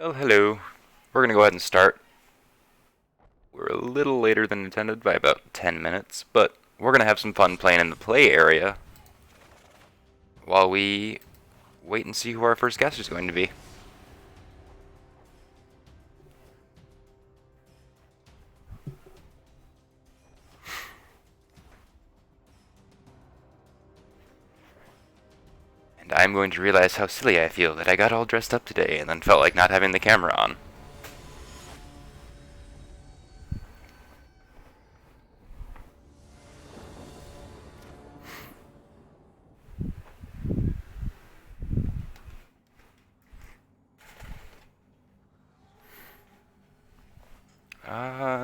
Well, hello. We're gonna go ahead and start. We're a little later than intended by about 10 minutes, but we're gonna have some fun playing in the play area while we wait and see who our first guest is going to be. And I'm going to realize how silly I feel that I got all dressed up today and then felt like not having the camera on.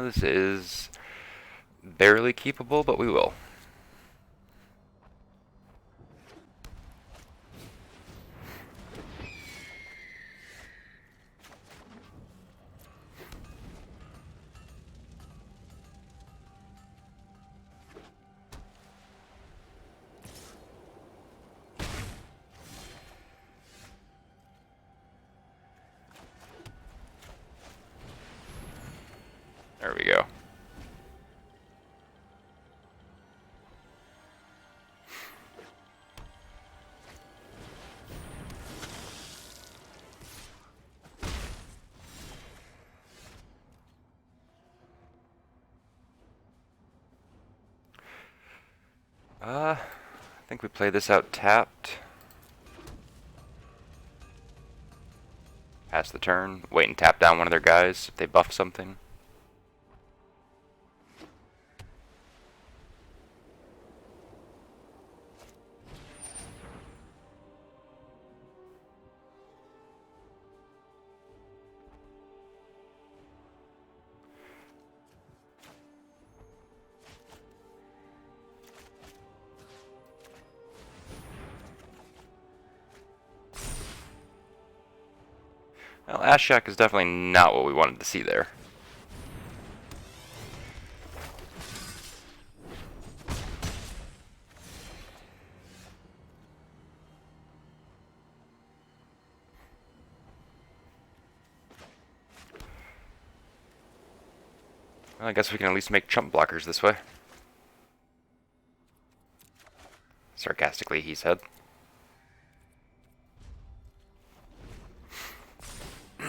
This is barely keepable, but we will. There we go. I think we play this out tapped. Pass the turn, wait and tap down one of their guys if they buff something. Well, Ashak is definitely not what we wanted to see there. Well, I guess we can at least make chump blockers this way. Sarcastically, he said. I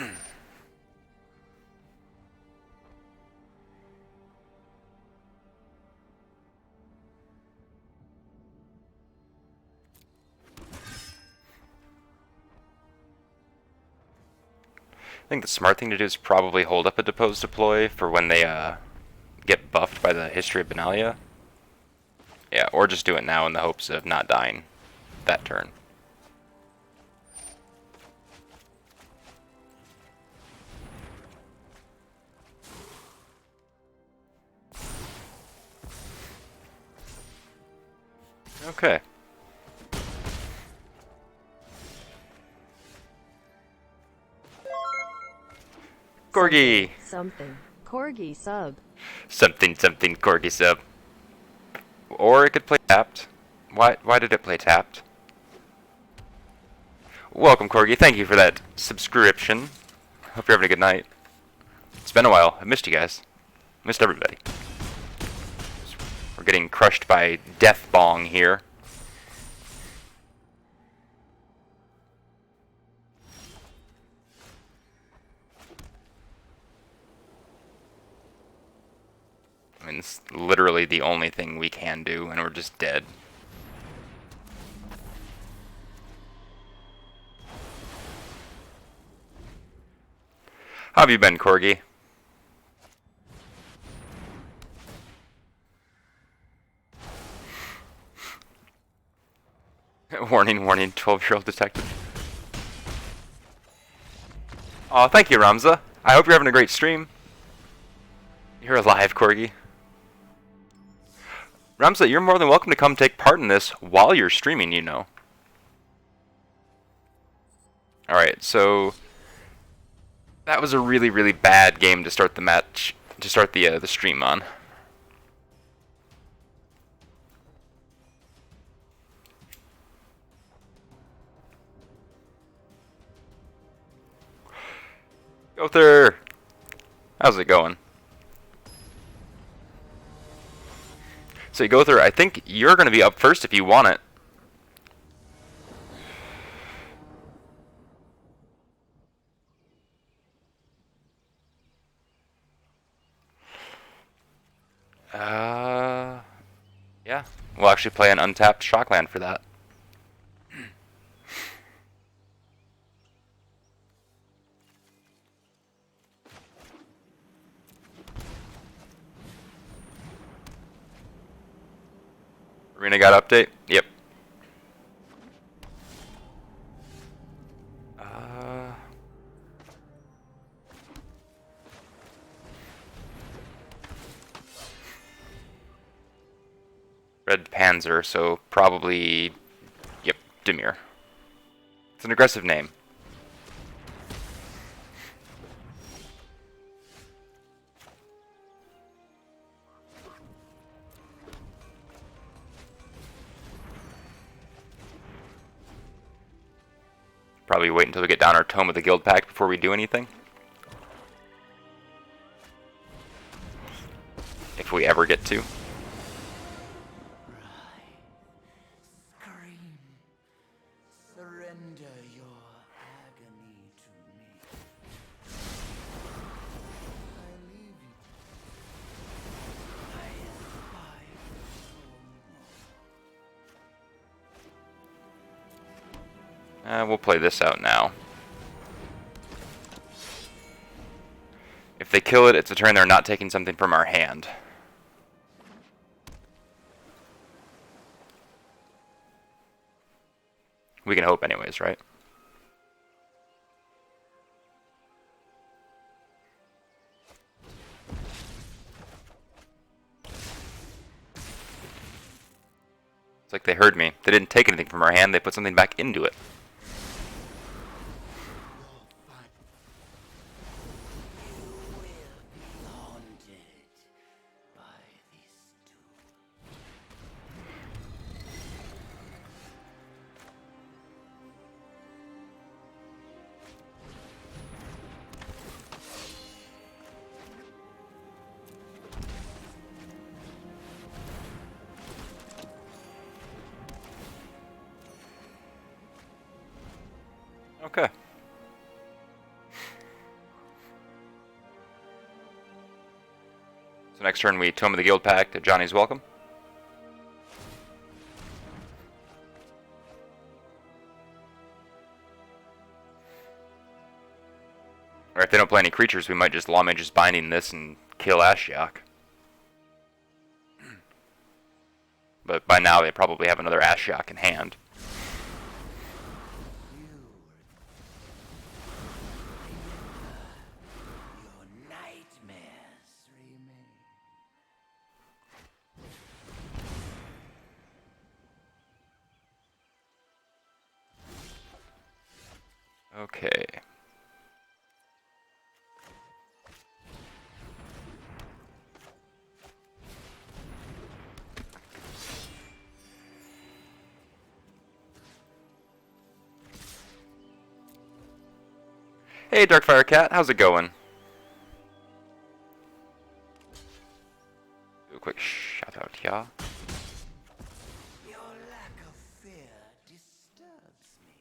think the smart thing to do is probably hold up a Depose deploy for when they get buffed by the History of Benalia. Yeah, or just do it now in the hopes of not dying that turn. Okay. Corgi! Something. Corgi sub. Something, Corgi sub. Or it could play tapped. Why did it play tapped? Welcome, Corgi. Thank you for that subscription. Hope you're having a good night. It's been a while. I missed you guys. Missed everybody. We're getting crushed by Death Bong here. I mean, it's literally the only thing we can do, and we're just dead. How have you been, Corgi? Warning, warning, 12-year-old detective. Aw, thank you, Ramza. I hope you're having a great stream. You're alive, Corgi. Ramza, you're more than welcome to come take part in this while you're streaming, you know. Alright, so that was a really, really bad game to start the match, to start the stream on. Go through. How's it going? So you go through. I think you're going to be up first if you want it. Yeah. We'll actually play an untapped Shockland for that. Arena got update? Yep. Red Panzer, so probably... Yep, Demir. It's an aggressive name. Probably wait until we get down our Tome of the Guild Pact before we do anything. If we ever get to. Surrender your agony to me. I leave you. I abide no more. We'll play this out now. If they kill it, it's a turn they're not taking something from our hand. We can hope anyways, right? It's like they heard me. They didn't take anything from our hand, they put something back into it. Okay. So next turn we Tome of the Guild Pact at Johnny's Welcome. Or if they don't play any creatures, we might just Lawmage's Binding this and kill Ashiok. But by now they probably have another Ashiok in hand. Your nightmares remain. Okay. Hey, Darkfire Cat, how's it going? Do a quick shout out, yeah. Your lack of fear disturbs me.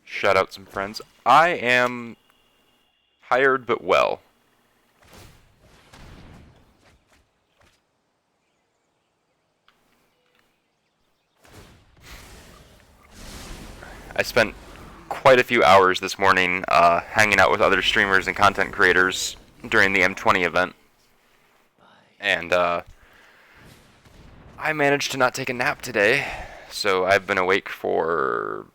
Shout out some friends. I am tired but well. I spent quite a few hours this morning hanging out with other streamers and content creators during the M20 event. And I managed to not take a nap today, so I've been awake for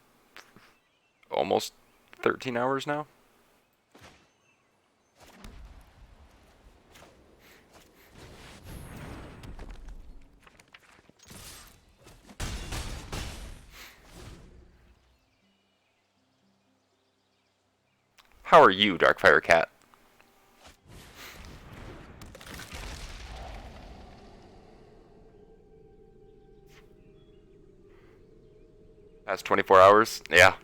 almost 13 hours now. How are you, Darkfire Cat? Past 24 hours? Yeah.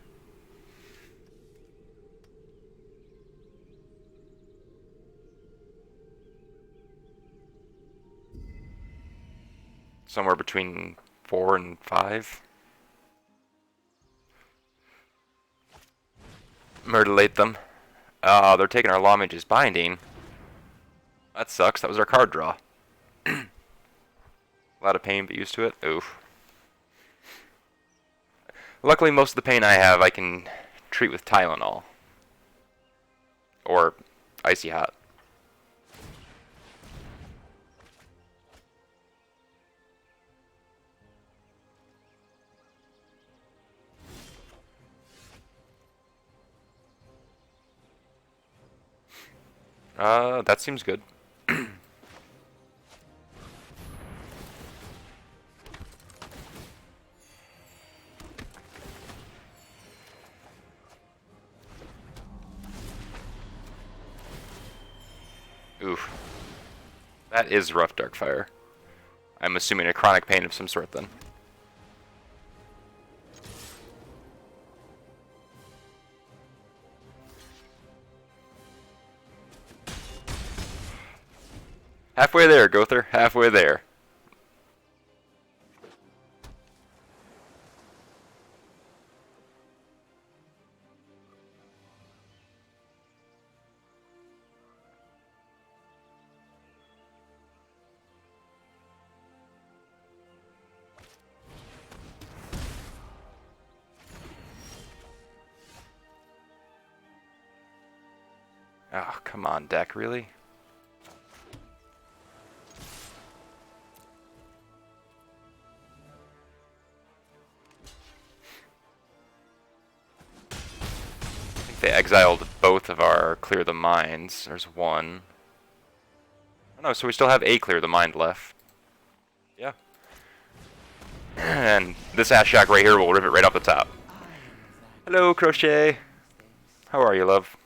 somewhere between 4 and 5. Murderate them. Oh, they're taking our Law Mage's Binding. That sucks. That was our card draw. A lot of pain, but used to it. Oof. Luckily, most of the pain I have I can treat with Tylenol. Or Icy Hot. That seems good. Oof. That is rough, Darkfire. I'm assuming a chronic pain of some sort then. Halfway there, Gother. Halfway there. Oh, come on, deck, really? I think they exiled both of our Clear the Minds. There's one. Oh no, so we still have a Clear the Mind left. Yeah. And this Ashok right here will rip it right off the top. Hello, Crochet. How are you, love?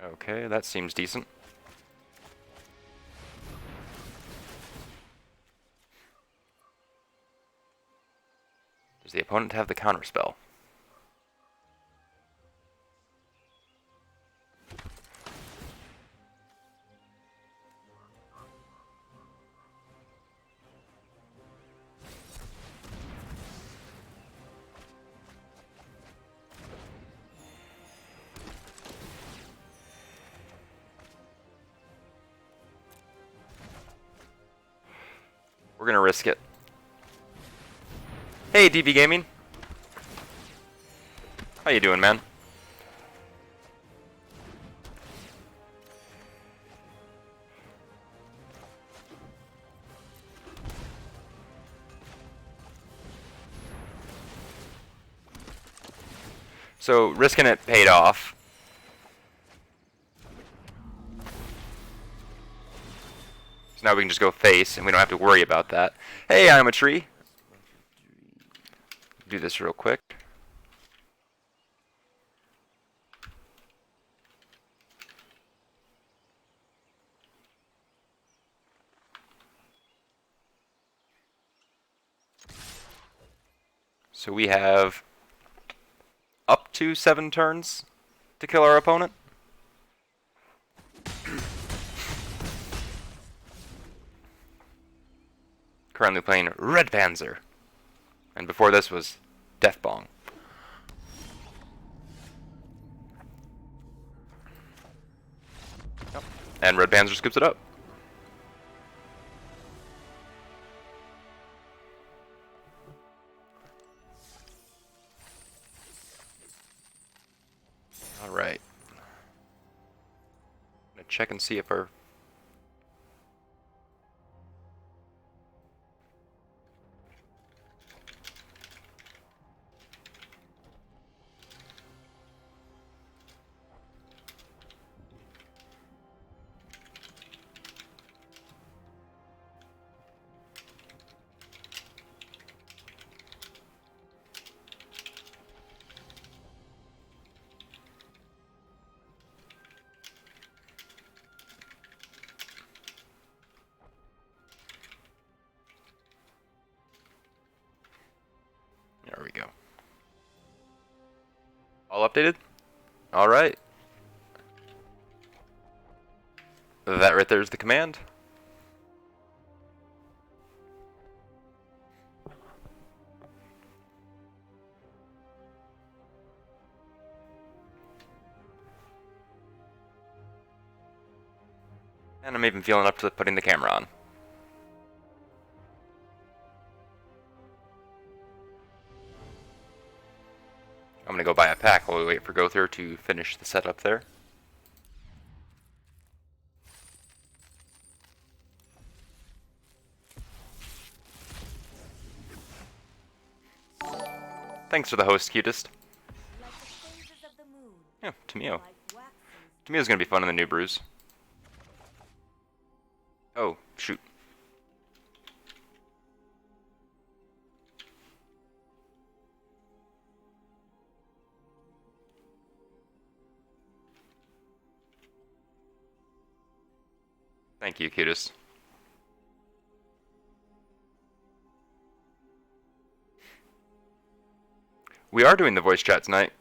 Okay, that seems decent. Does the opponent have the counterspell? We're gonna risk it. Hey, DB Gaming. How you doing, man? So, risking it paid off. So now we can just go face, and we don't have to worry about that. Hey, I'm a tree. Do this real quick. So we have up to 7 turns to kill our opponent. Currently playing Red Panzer. And before this was Death Bong. Yep. And Red Panzer scoops it up. Alright. I'm gonna check and see if our... All updated? Alright. That right there is the command. And I'm even feeling up to putting the camera on. I'm gonna go buy a pack while we wait for Gother to finish the setup there. Thanks for the host, cutest. Like the phases of the moon, Yeah, Tamio. like waxes. Tamio's gonna be fun in the new brews. Oh, shoot. Thank you, cutest. We are doing the voice chat tonight.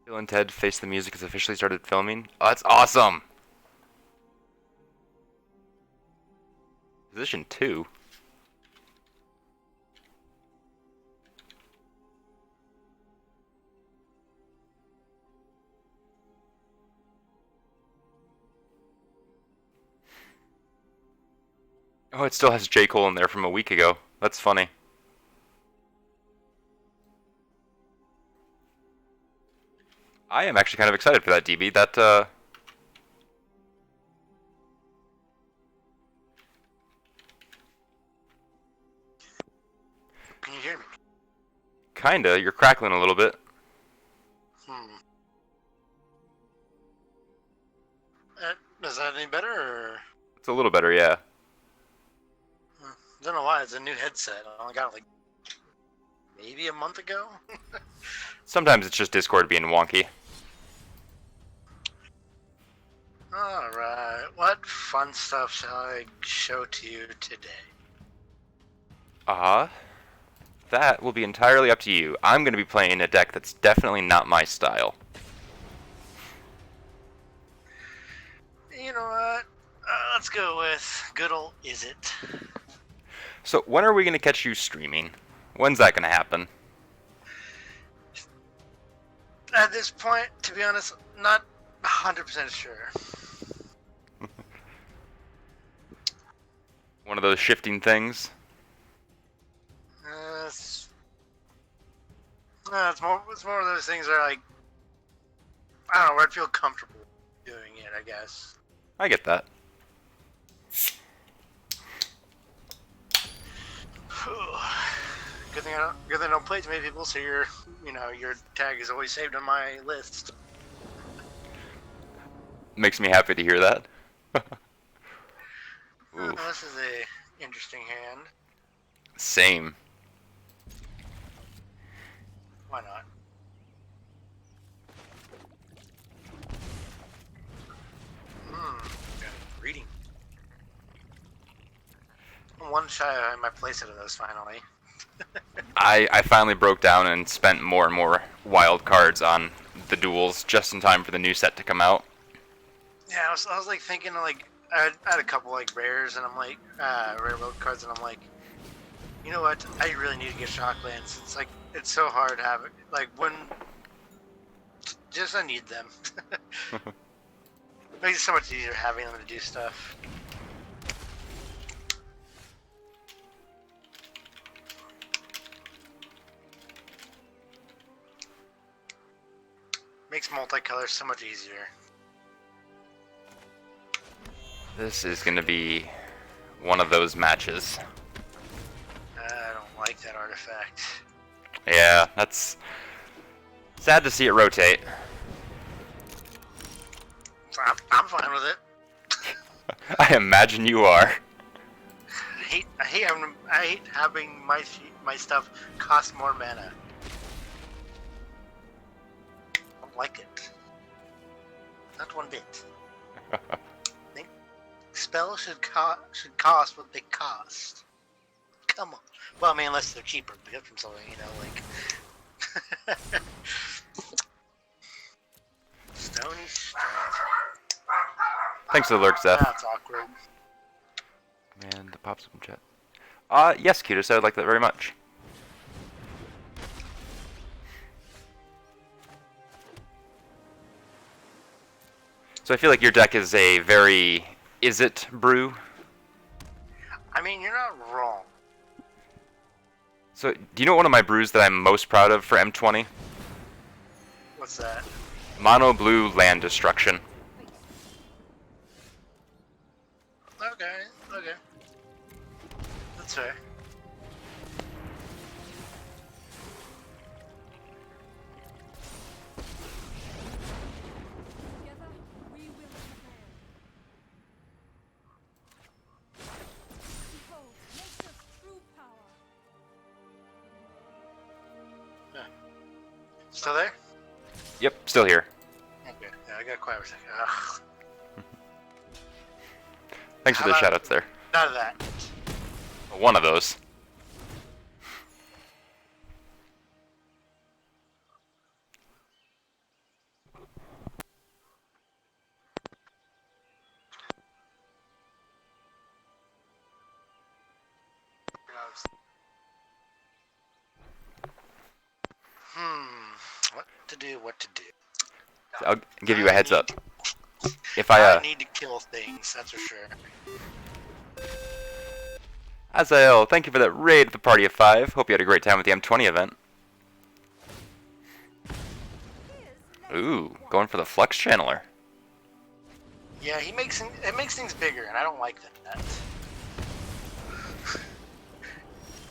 Bill and Ted Face the Music has officially started filming. Oh, that's awesome! Position 2. Oh, it still has J. Cole in there from a week ago. That's funny. I am actually kind of excited for that, DB. That, Can you hear me? kinda. You're crackling a little bit. Is that any better? Or... It's a little better, yeah. Don't know why. It's a new headset. I only got it like maybe a month ago. Sometimes it's just Discord being wonky. Alright, what fun stuff shall I show to you today? That will be entirely up to you. I'm going to be playing a deck that's definitely not my style. You know what? Let's go with good old Is It. So, when are we going to catch you streaming? When's that going to happen? At this point, to be honest, not 100% sure. One of those shifting things? It's more of those things where, like, I don't know, where I'd feel comfortable doing it, I guess. I get that. Good thing I don't play too many people, so your tag is always saved on my list. Makes me happy to hear that. This is a interesting hand. Same. Why not? Reading. I'm one shy of my playset of those finally. I finally broke down and spent more and more wild cards on the duels just in time for the new set to come out. Yeah, I was like thinking like I had a couple like rares and I'm like rare load cards and I'm like, you know what? I really need to get Shocklands. It's like it's so hard to have it. Like when just I need them. Makes it so much easier having them to do stuff. Makes multicolor so much easier. This is going to be one of those matches. I don't like that artifact. Yeah, that's sad to see it rotate. I'm fine with it. I imagine you are. having my stuff cost more mana. I don't like it. Not one bit. I think spells should cost what they cost. Come on. Well, I mean, unless they're cheaper, to get from something, you know, like Stony Strand. Thanks for the lurk, Zeph. That's awkward. And the pops up in chat. Yes, Cutis, I would like that very much. So I feel like your deck is a very is-it brew. I mean, you're not wrong. So do you know one of my brews that I'm most proud of for M20? What's that? Mono blue land destruction. Okay. That's fair. Together, we will prevail. Behold, nature's true power. Still there? Yep, still here. Okay. Yeah, I got quiet for a second. Ugh. Thanks for How the about- shoutouts there. None of that. One of those. What to do. So I'll give you a heads up. If I I need to kill things, that's for sure. Azael, thank you for that raid at the party of 5. Hope you had a great time at the M20 event. Ooh, going for the Flux Channeler. Yeah, it makes things bigger, and I don't like that.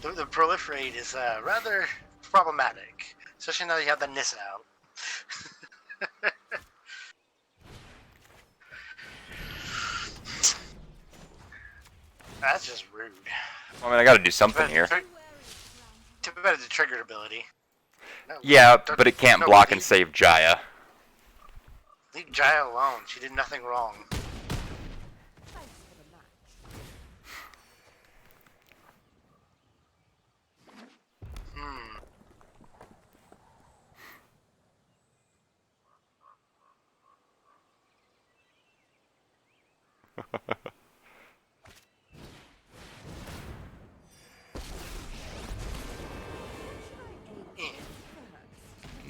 The proliferate is rather problematic, especially now that you have the Nissa out. That's just rude. I mean, I gotta do something here. Too bad it's a triggered ability. No, Yeah, don't- but it can't no, block and save Jaya. Leave Jaya alone. She did nothing wrong. Thanks for the match. Hmm.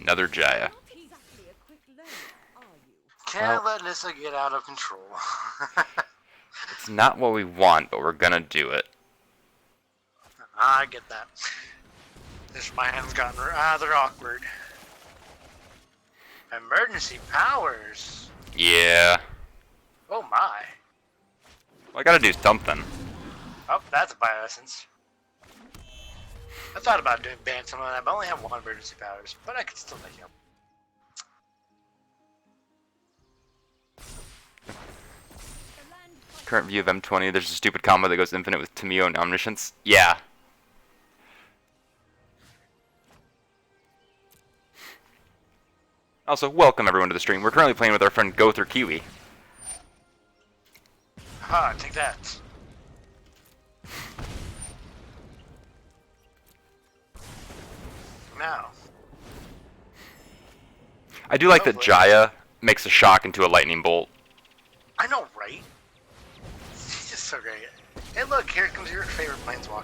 Another Jaya. Not exactly a quick learner, are you? Can't let Nissa get out of control. It's not what we want, but we're gonna do it. I get that. This man's gotten rather awkward. Emergency powers. Yeah. Oh my. Well, I gotta do something. Oh, that's a bioessence. I thought about doing ban some of that, but I only have one emergency powers. But I could still make it. The land Current view of M20, there's a stupid combo that goes infinite with Tamio and Omniscience. Yeah. Also, welcome everyone to the stream. We're currently playing with our friend Gother Kiwi. Ha, take that. Now. I do like that Hopefully. Jaya makes a shock into a lightning bolt. I know, right? He's just so great. Hey look, here comes your favorite planeswalker.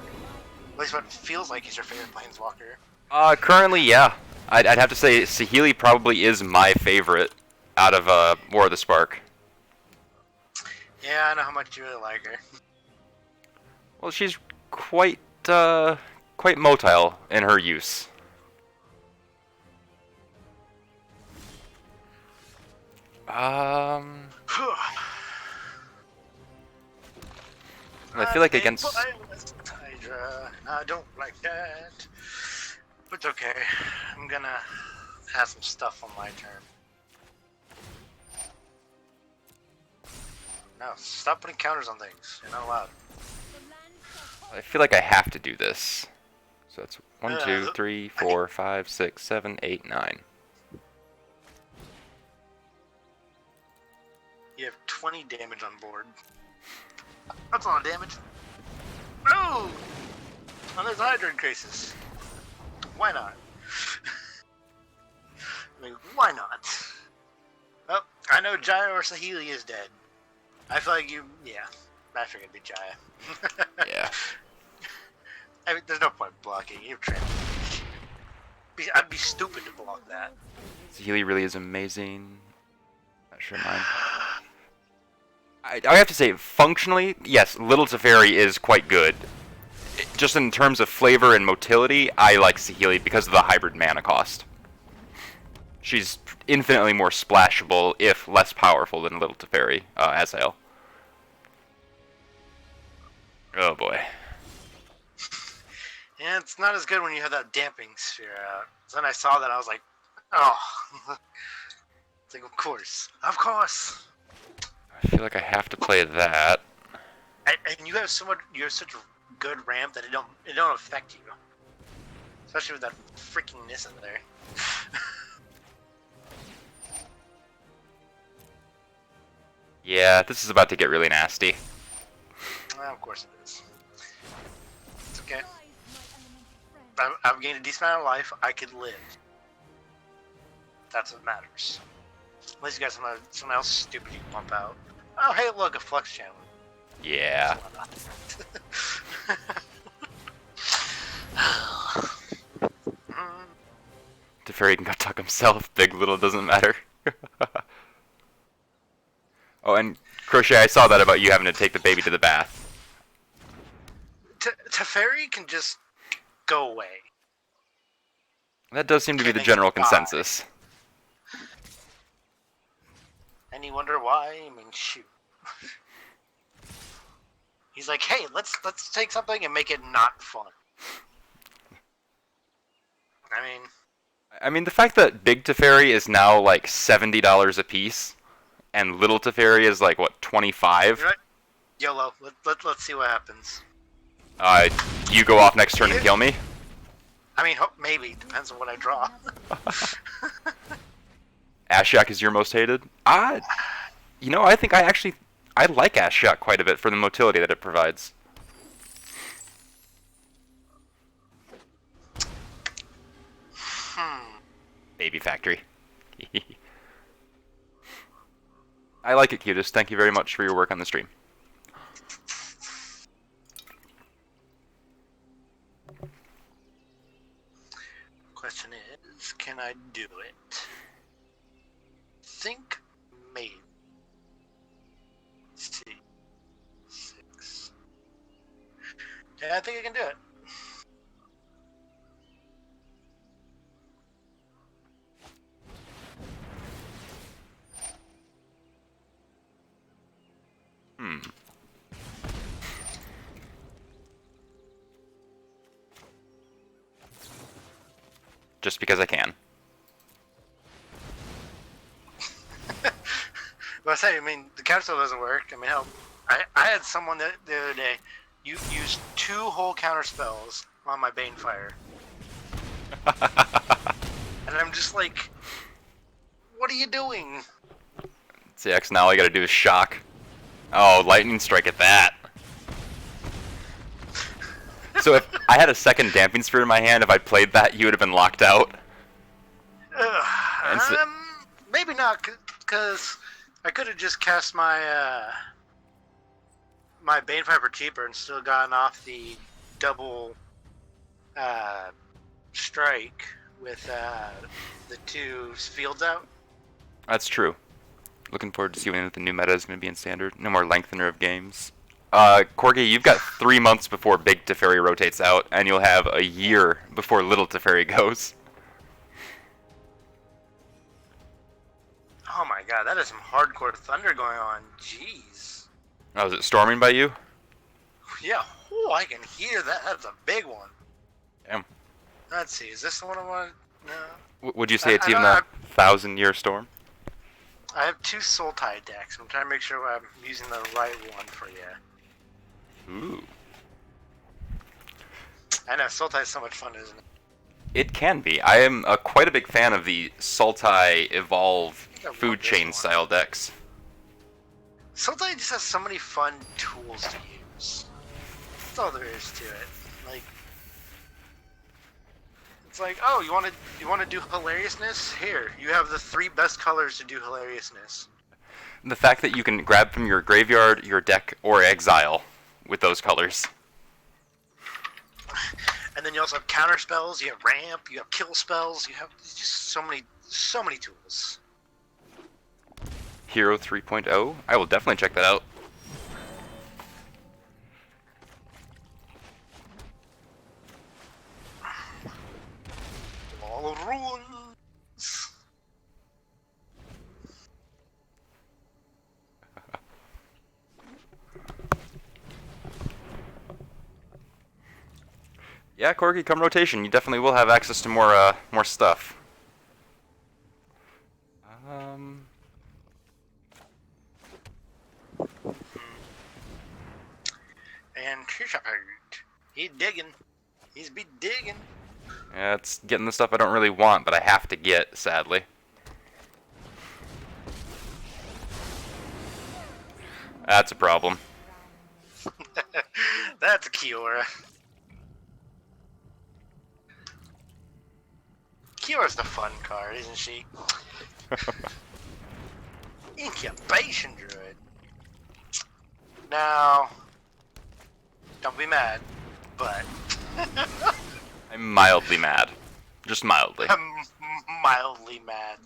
At least what it feels like is your favorite planeswalker. Currently, yeah. I'd have to say Saheeli probably is my favorite out of War of the Spark. Yeah, I know how much you really like her. Well, she's quite motile in her use. I feel like against... Hydra. I don't like that. But it's okay. I'm gonna have some stuff on my turn. No, stop putting counters on things. You're not allowed. the land shall I feel like I have to do this. So that's 1, 2, Uh, 3, I mean, 4, 5, 6, 7, 8, 9. you have 20 damage on board. That's a lot of damage. Oh! Oh, there's Hydra increases. Why not? I mean, why not? Oh, I know Jaya or Sahili is dead. I feel like you, yeah. I figured it'd be Jaya. Yeah. I mean, there's no point blocking. You're trained. I'd be stupid to block that. Healy really is amazing. Not sure mine. I have to say, functionally, yes, Little Teferi is quite good. Just in terms of flavor and motility, I like Saheeli because of the hybrid mana cost. She's infinitely more splashable, if less powerful than Little Teferi, Azael. Oh boy. Yeah, it's not as good when you have that damping sphere out. So then I saw that, I was like, oh. It's like, of course. Of course. I feel like I have to play that. And you have such a good ramp that it don't affect you. Especially with that freaking Nissa there. Yeah, this is about to get really nasty. Well, of course it is. It's okay. Rise, my elemental friend. I've gained a decent amount of life. I could live. That's what matters. Unless you got someone else stupid you can pump out. Oh, hey, look, a flux channel. Yeah. Teferi can go tuck himself. Big, little, doesn't matter. Oh, and Crochet, I saw that about you having to take the baby to the bath. Teferi can just go away. That does seem to be the Kidding. general Why? consensus. And you wonder why? I mean, shoot. He's like, hey, let's take something and make it not fun. I mean, the fact that Big Teferi is now like $70 a piece, and Little Teferi is like, what, 25? You know what? YOLO. Let's see what happens. You go off next turn and kill me? I mean, maybe. Depends on what I draw. Ashiok is your most hated? You know, I think I like Ashiok quite a bit for the motility that it provides. Baby Factory. I like it, Cutest. Thank you very much for your work on the stream. Question is, can I do it? Think maybe. Let's see. 6. Yeah, I think I can do it. Just because I can. Well, I mean, the counter still doesn't work. I mean, hell, I had someone the other day used 2 whole counter spells on my Banefire. And I'm just like, what are you doing? CX, now all I gotta do is shock. Oh, lightning strike at that. So if I had a second damping sphere in my hand, if I played that, you would have been locked out. And so- Maybe not, because I could have just cast my my Banefire for cheaper and still gotten off the double strike with the 2 fields out. That's true. Looking forward to seeing what the new meta is going to be in Standard. No more lengthener of games. Corgi, you've got 3 months before Big Teferi rotates out, and you'll have a year before Little Teferi goes. Oh my god, that is some hardcore thunder going on. Jeez. Oh, is it storming by you? Yeah, oh, I can hear that. That's a big one. Damn. Let's see, is this the one I want? No. Would you say it's I even don't a 1,000-year storm? I have 2 Soul Tide decks. I'm trying to make sure I'm using the right one for you. Ooh. I know, Sultai is so much fun, isn't it? It can be. I am quite a big fan of the Sultai Evolve I love food this chain one. style decks. Sultai just has so many fun tools to use. That's all there is to it. Like, it's like, oh, you want to do hilariousness? Here, you have the 3 best colors to do hilariousness. The fact that you can grab from your graveyard, your deck, or exile with those colors. And then you also have counter spells. You have ramp. You have kill spells. You have just so many tools. Hero 3.0. I will definitely check that out. Wall of Ruins. Yeah, Corgi, come rotation. You definitely will have access to more stuff. And he digging. He's be digging. Yeah, it's getting the stuff I don't really want, but I have to get, sadly. That's a problem. That's a Kiora. Kiora's the fun card, isn't she? Incubation Druid. Now, don't be mad, but I'm mildly mad. Just mildly. I'm mildly mad.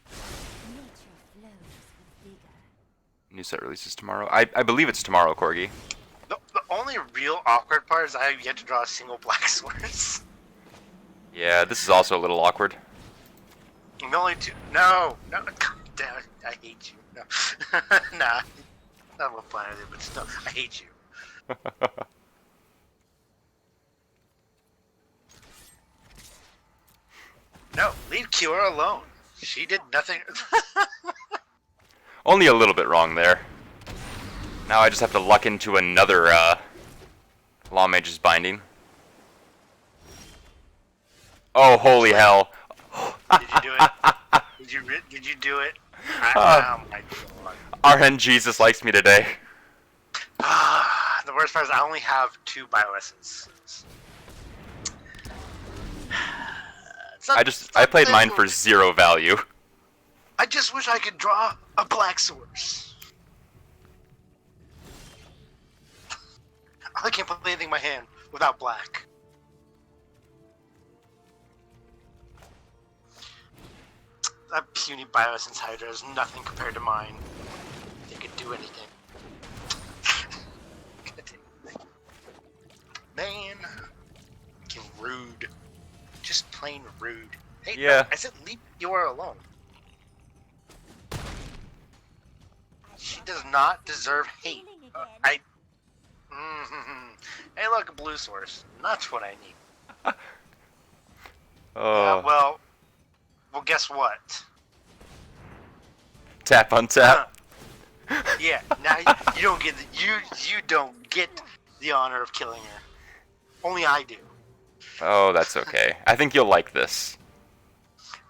Nature flows with vigor. New set releases tomorrow. I believe it's tomorrow, Corgi. The only real awkward part is I have yet to draw a single black source. Yeah, this is also a little awkward. The only 2. No. Damn it, I hate you. No. Nah. Not what plan I did, but still, I hate you. No, leave Kiora alone. She did nothing. Only a little bit wrong there. Now I just have to luck into another Law Mage's Binding. Oh, holy hell. Did you do it? Did you do it? Oh my god. RN Jesus likes me today. The worst part is I only have 2 bioessences. I played mine for 0 value. I just wish I could draw a black source. I can't put anything in my hand without black. That puny bioessence Hydra is nothing compared to mine. They could do anything. Man, fucking rude. Just plain rude. Hey, Yeah. no, I said leave Kiora alone. She does not deserve hate. Hey, look, a blue source. That's what I need. Oh. Well, guess what? Tap on tap. Yeah, now you don't get you don't get the honor of killing her. Only I do. Oh, that's okay. I think you'll like this.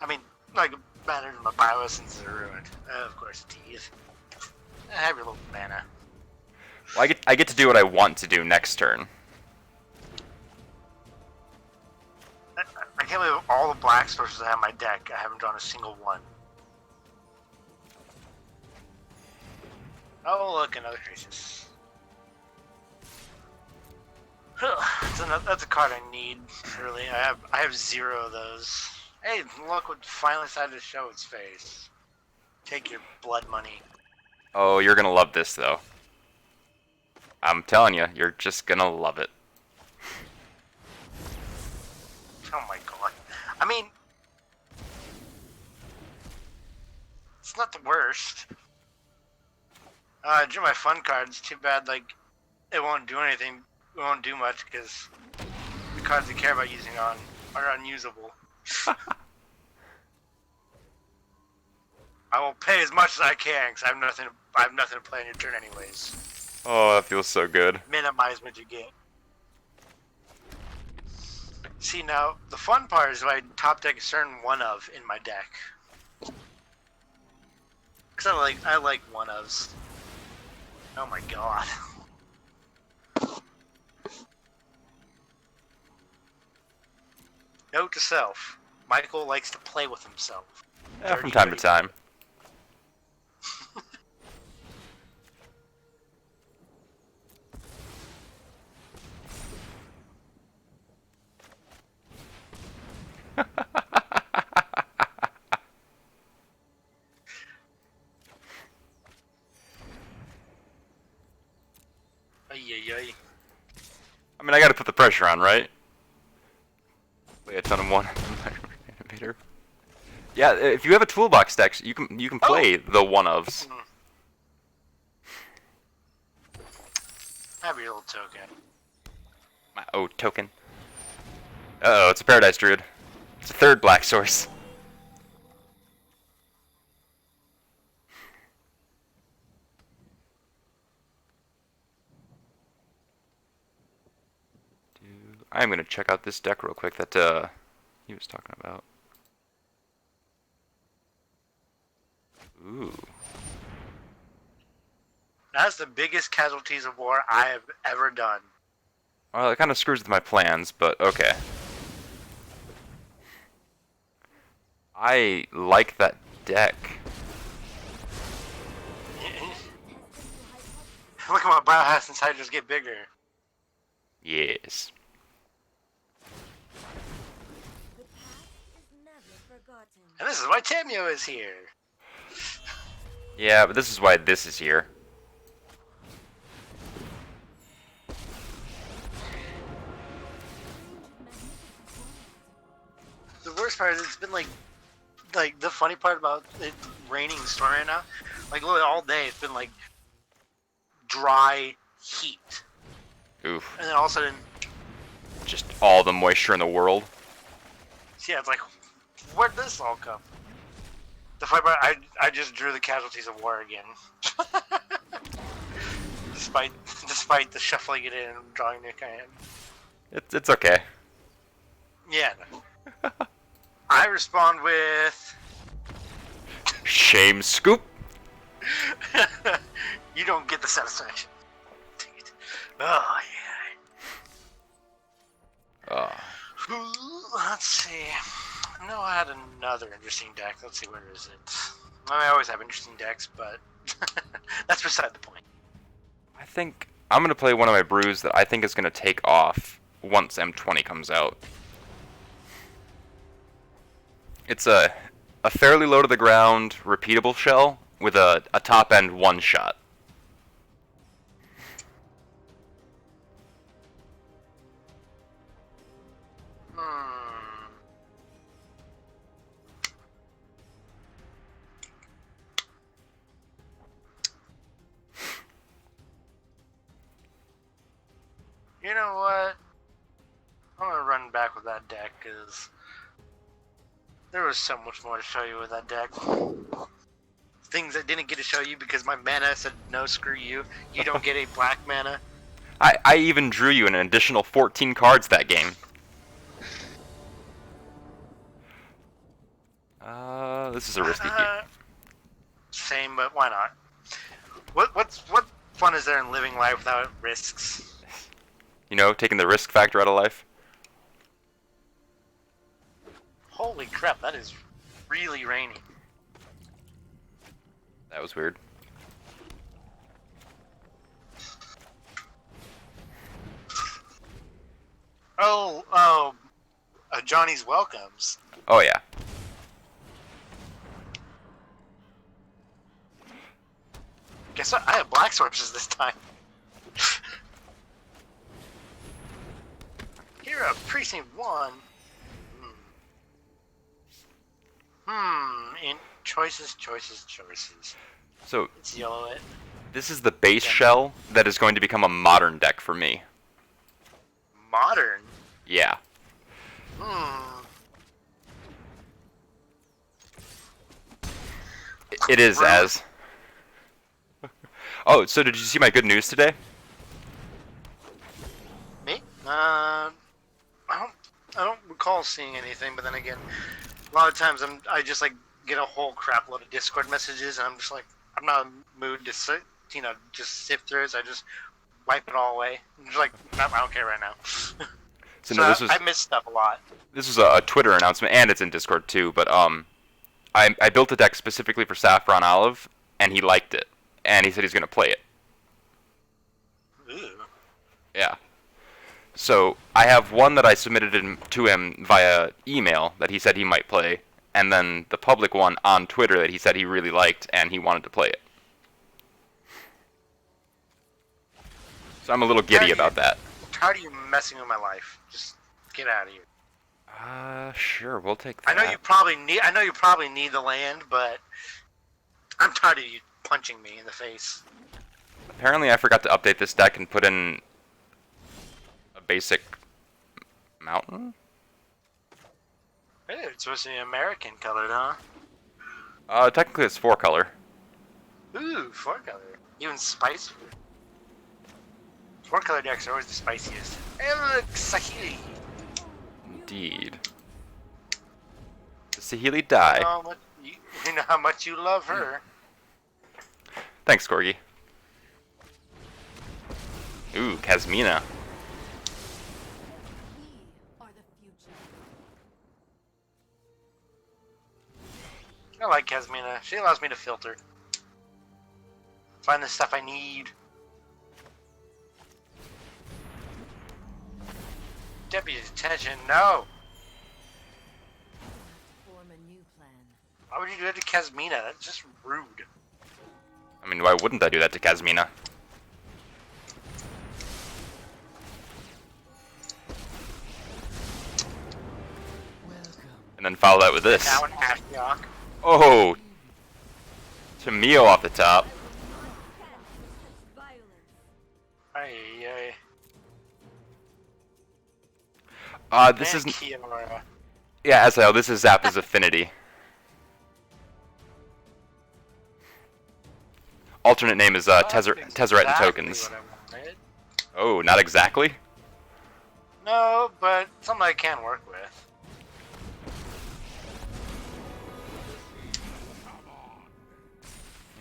I mean, like, matters my bioessences are ruined. Of course, teeth. Have your little mana. Well, I get to do what I want to do next turn. I can't believe all the black sources I have in my deck, I haven't drawn a single one. Oh, look, another crisis. That's a card I need, really. I have 0 of those. Hey, look what finally decided to show its face. Take your blood money. Oh, you're gonna love this, though. I'm telling you, you're just gonna love it. Oh my god. I mean, it's not the worst. I drew my fun cards. Too bad, like, it won't do anything. It won't do much because the cards I care about using on are unusable. I will pay as much as I can because I have nothing to play on your turn anyways. Oh, that feels so good. Minimize what you get. See, now, the fun part is if I top deck a certain one of in my deck. Because I like one ofs. Oh my god. Note to self. Michael likes to play with himself. Yeah, from time to time. Ay. I mean, I gotta put the pressure on, right? Play a ton of one animator. Yeah, if you have a toolbox deck, you can play the one ofs. Have your little token. My token. Uh oh, it's a Paradise Druid. It's a third black source. I'm gonna check out this deck real quick that he was talking about. Ooh. That's the biggest casualties of war I have ever done. Well, it kind of screws with my plans, but okay. I like that deck. Look at my biohazard hydras get bigger. Yes. The past is never forgotten. And this is why Tamio is here. Yeah, but this is why this is here. The worst part is it's been like the funny part about it raining and storming right now, like literally all day it's been like dry heat. Oof. And then all of a sudden, Just all the moisture in the world. yeah, it's like, where'd this all come? The funny part, I just drew the casualties of war again. despite the shuffling it in and drawing Nick in. It's okay. Yeah. No. I respond with, Shame scoop. you don't get the satisfaction. Dang it. Oh Oh. yeah. Let's see. No, I had another interesting deck. Let's see, where is it? I always have interesting decks, but that's beside the point. I think I'm gonna play one of my brews that I think is gonna take off once M20 comes out. It's a fairly low to the ground, repeatable shell with a top end one shot. You know what? I'm gonna run back with that deck because there was so much more to show you with that deck. Things I didn't get to show you because my mana said no, screw you. You don't get a black mana. I even drew you an additional 14 cards that game. This is a risky game. Same, but why not? What fun is there in living life without risks? You know, taking the risk factor out of life. Holy crap, that is really rainy. That was weird. Oh, Johnny's welcomes. Oh yeah. Guess what? I have black sources this time. Hero, precinct 1. In choices. So It's yellow it. this is the base shell that is going to become a modern deck for me. Modern. Yeah. It is Brew. as. Oh, so did you see my good news today? Me? I don't recall seeing anything, but then again, a lot of times I just like get a whole crap load of Discord messages, and I'm just like, I'm not in the mood to sit, just sift through it. So I just wipe it all away. I'm just like, no, I don't care right now. So So no, I miss stuff a lot. this was a Twitter announcement, and it's in Discord too. But I built a deck specifically for Saffron Olive, and he liked it, and he said he's gonna play it. Ooh. Yeah. So I have one that I submitted to him via email that he said he might play, and then the public one on Twitter that he said he really liked and he wanted to play it. So I'm a little giddy about that. How are you messing with my life? Just get out of here. Sure, we'll take that. I know you probably need the land, but I'm tired of you punching me in the face. Apparently I forgot to update this deck and put in a basic mountain? Hey, it's supposed to be American colored, huh? Technically it's 4-color. Ooh, 4-color. Even spicier. 4-color decks are always the spiciest. El Sahili. Indeed. Does Sahili die? You know how much you love her. Thanks, Corgi. Ooh, Kazmina. We are the future. I like Kazmina. She allows me to filter. Find the stuff I need. Deputy detention, no! Form a new plan. Why would you do that to Kazmina? That's just rude. I mean, why wouldn't I do that to Kazmina? And then follow that with this. Now an Ashiok. Oh! Tamio off the top. Violence. Ay, This isn't... Kiora. Yeah, Asael, this is Zappa's Affinity. Alternate name is Tezzeret and Exactly Tokens. what I wanted. Oh, not exactly? No, but something I can work with.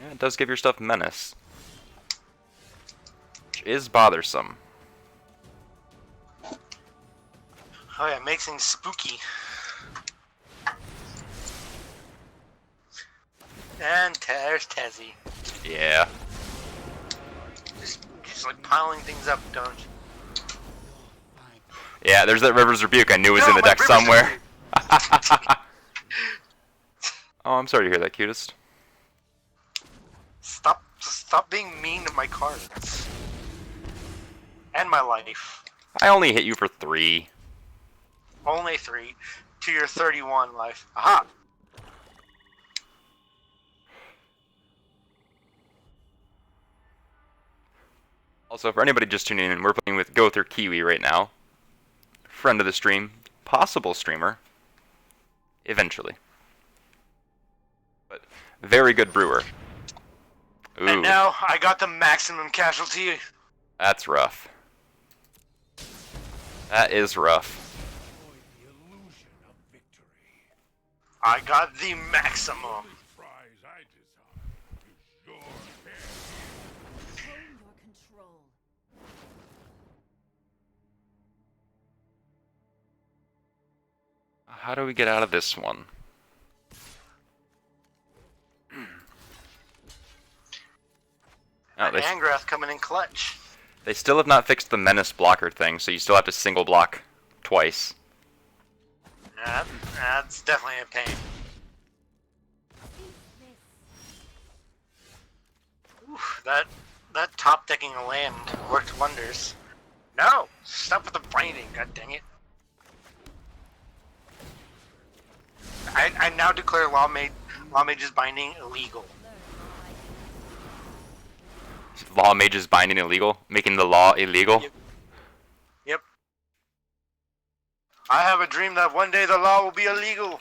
Yeah, it does give your stuff menace. Which is bothersome. Oh yeah, makes things spooky. And there's Tezzy. Yeah. Just like piling things up, don't you? Yeah, there's that River's Rebuke I knew was No, in the my deck River's somewhere. Rebuke. Oh, I'm sorry to hear that, cutest. Stop being mean to my cards. And my life. I only hit you for 3. Only 3 to your 31 life. Aha! Also, for anybody just tuning in, we're playing with Gother Kiwi right now. Friend of the stream. Possible streamer. Eventually. But very good brewer. Ooh, And now I got the maximum casualty. that's rough. That is rough. I got the maximum. Own your control. How do we get out of this one? Oh, Angrath coming in clutch. they still have not fixed the menace blocker thing, so you still have to single block twice. Yeah, that's definitely a pain. Oof, that top decking a land worked wonders. No! Stop with the binding, god dang it. I now declare Lawmage's binding illegal. Law mages binding illegal, making the law illegal. Yep. I have a dream that one day the law will be illegal.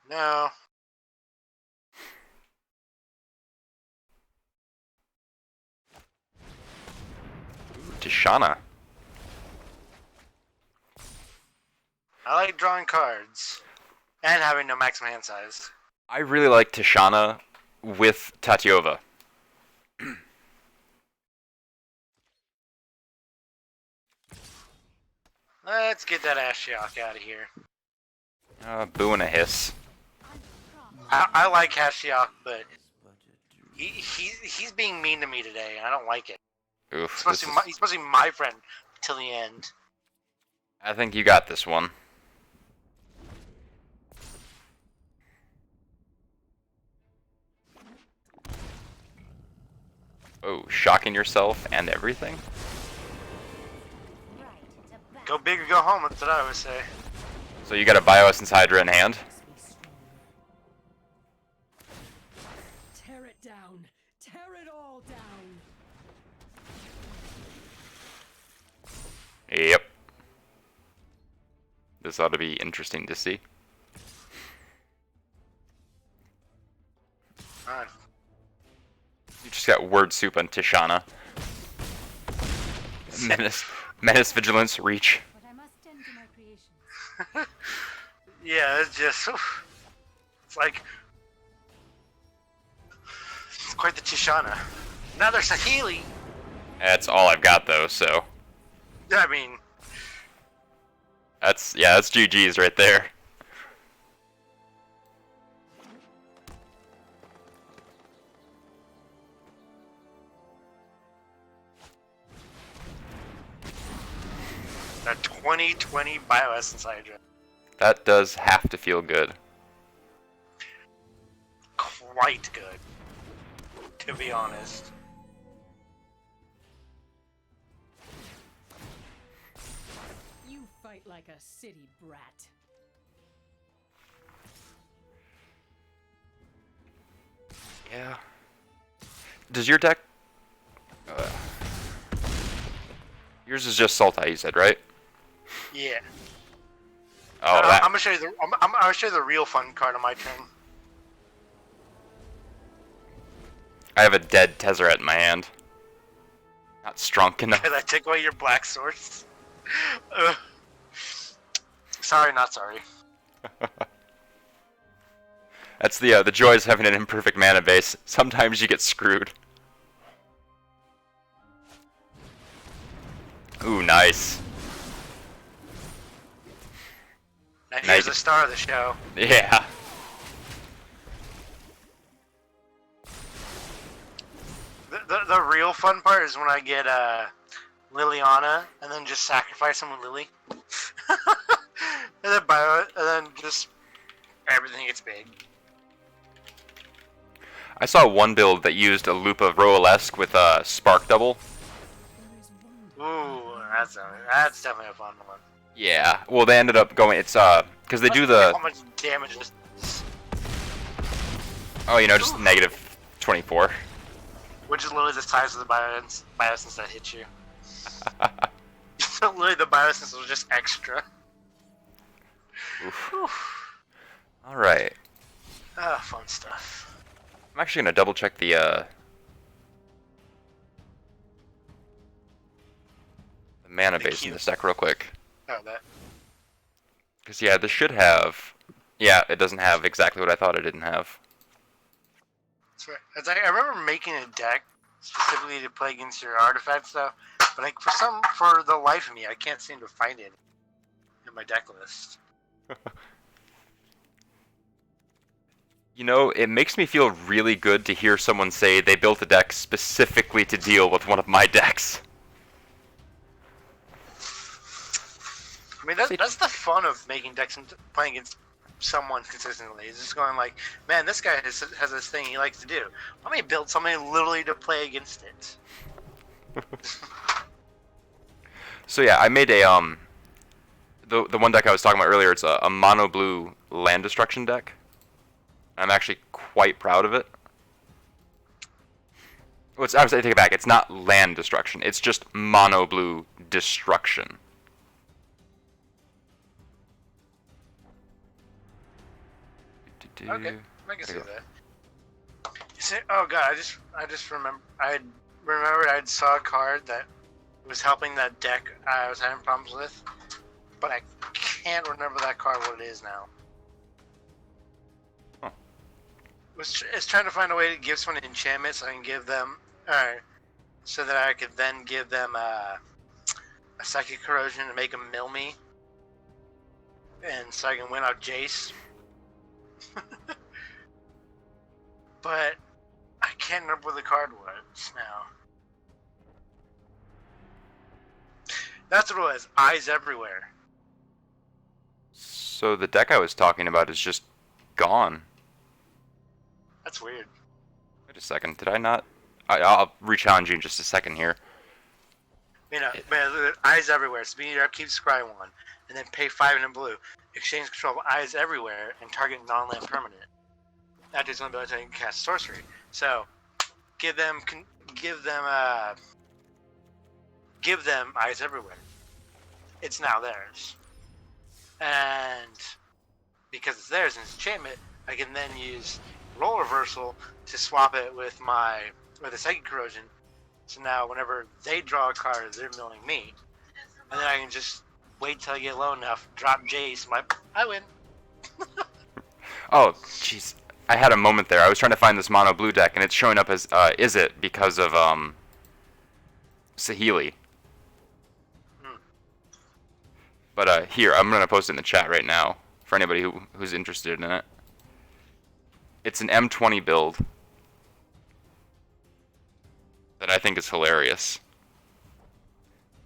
No. Tishana. I like drawing cards and having no maximum hand size. I really like Tishana with Tatiova. Let's get that Ashiok out of here. Boo and a hiss. I like Ashiok, but he's being mean to me today, and I don't like it. Oof. He's supposed to be my friend till the end. I think you got this one. Oh, shocking yourself and everything? Go big or go home, that's what I always say. So you got a Bioessence Hydra in hand? Tear it down. Tear it all down. Yep. This ought to be interesting to see. Alright. You just got word soup on Tishana. Menace, Vigilance, Reach. But I must tend to my creations. Yeah, it's just... It's like... It's quite the Tishana. Now there's a Healy! That's all I've got though, so... I mean... That's GG's right there. A 2020 Bioessence Hydra. That does have to feel good. Quite good. To be honest. You fight like a city brat. Yeah. Does your deck... yours is just Sultai, you said, right? Yeah. Oh, I'm gonna show you the. I'm gonna show you the real fun card on my turn. I have a dead Tezzeret in my hand. Not strong enough. Can I take away your black source? Sorry, not sorry. That's the joys of having an imperfect mana base. Sometimes you get screwed. Ooh, nice. Now here's the star of the show. Yeah. The real fun part is when I get Liliana and then just sacrifice him with Lily. And then just everything gets big. I saw one build that used a loop of Roalesque with a Spark Double. Ooh, that's definitely a fun one. Yeah. Well, they ended up going. It's because they do the. How much damage is? Oh, you know, just negative 24. Which is literally the size of the Bioessence that hits you. So literally the Bioessence was just extra. All right. Ah, fun stuff. I'm actually gonna double check the mana The base in cube. this deck real quick. Oh, that. Because yeah, this should have. Yeah, it doesn't have exactly what I thought it didn't have. That's right. I remember making a deck specifically to play against your artifact stuff, but like for the life of me, I can't seem to find it in my deck list. You know, it makes me feel really good to hear someone say they built a deck specifically to deal with one of my decks. I mean, that's the fun of making decks and playing against someone consistently. It's just going like, man, this guy has this thing he likes to do. Let me build something literally to play against it. So yeah, I made a the one deck I was talking about earlier. It's a mono blue land destruction deck. I'm actually quite proud of it. Well, I take it back. It's not land destruction. It's just mono blue destruction. Okay, I can see that. You see, oh god, I just remembered I saw a card that was helping that deck I was having problems with, but I can't remember that card what it is now. Huh. It's trying to find a way to give someone an enchantment so I can give them, so that I could then give them a psychic corrosion to make them mill me, and so I can win out Jace. But I can't remember what the card was now. That's what it was. Eyes everywhere. So the deck I was talking about is just gone. That's weird. Wait a second, did I not? I'll re-challenge you in just a second here. Eyes everywhere. So being keep scry 1, and then pay 5 in blue. Exchange control of eyes everywhere and target non-land permanent. That dude's only ability to cast sorcery. So give them eyes everywhere. It's now theirs. And because it's theirs and it's enchantment, I can then use role reversal to swap it with a psychic corrosion. So now whenever they draw a card, they're milling me. And then I can just wait till I get low enough, drop Jace, I win. Oh, jeez. I had a moment there. I was trying to find this mono blue deck, and it's showing up as is it because of Saheeli. But here, I'm gonna post it in the chat right now for anybody who's interested in it. It's an M20 build that I think is hilarious.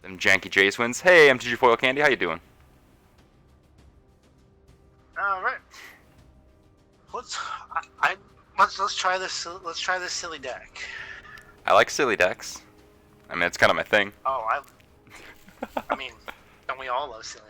Them Janky Jace wins. Hey, MTG Foil Candy, how you doing? All right. Let's try this. Let's try this silly deck. I like silly decks. I mean, it's kind of my thing. Oh, I mean, don't we all love silly?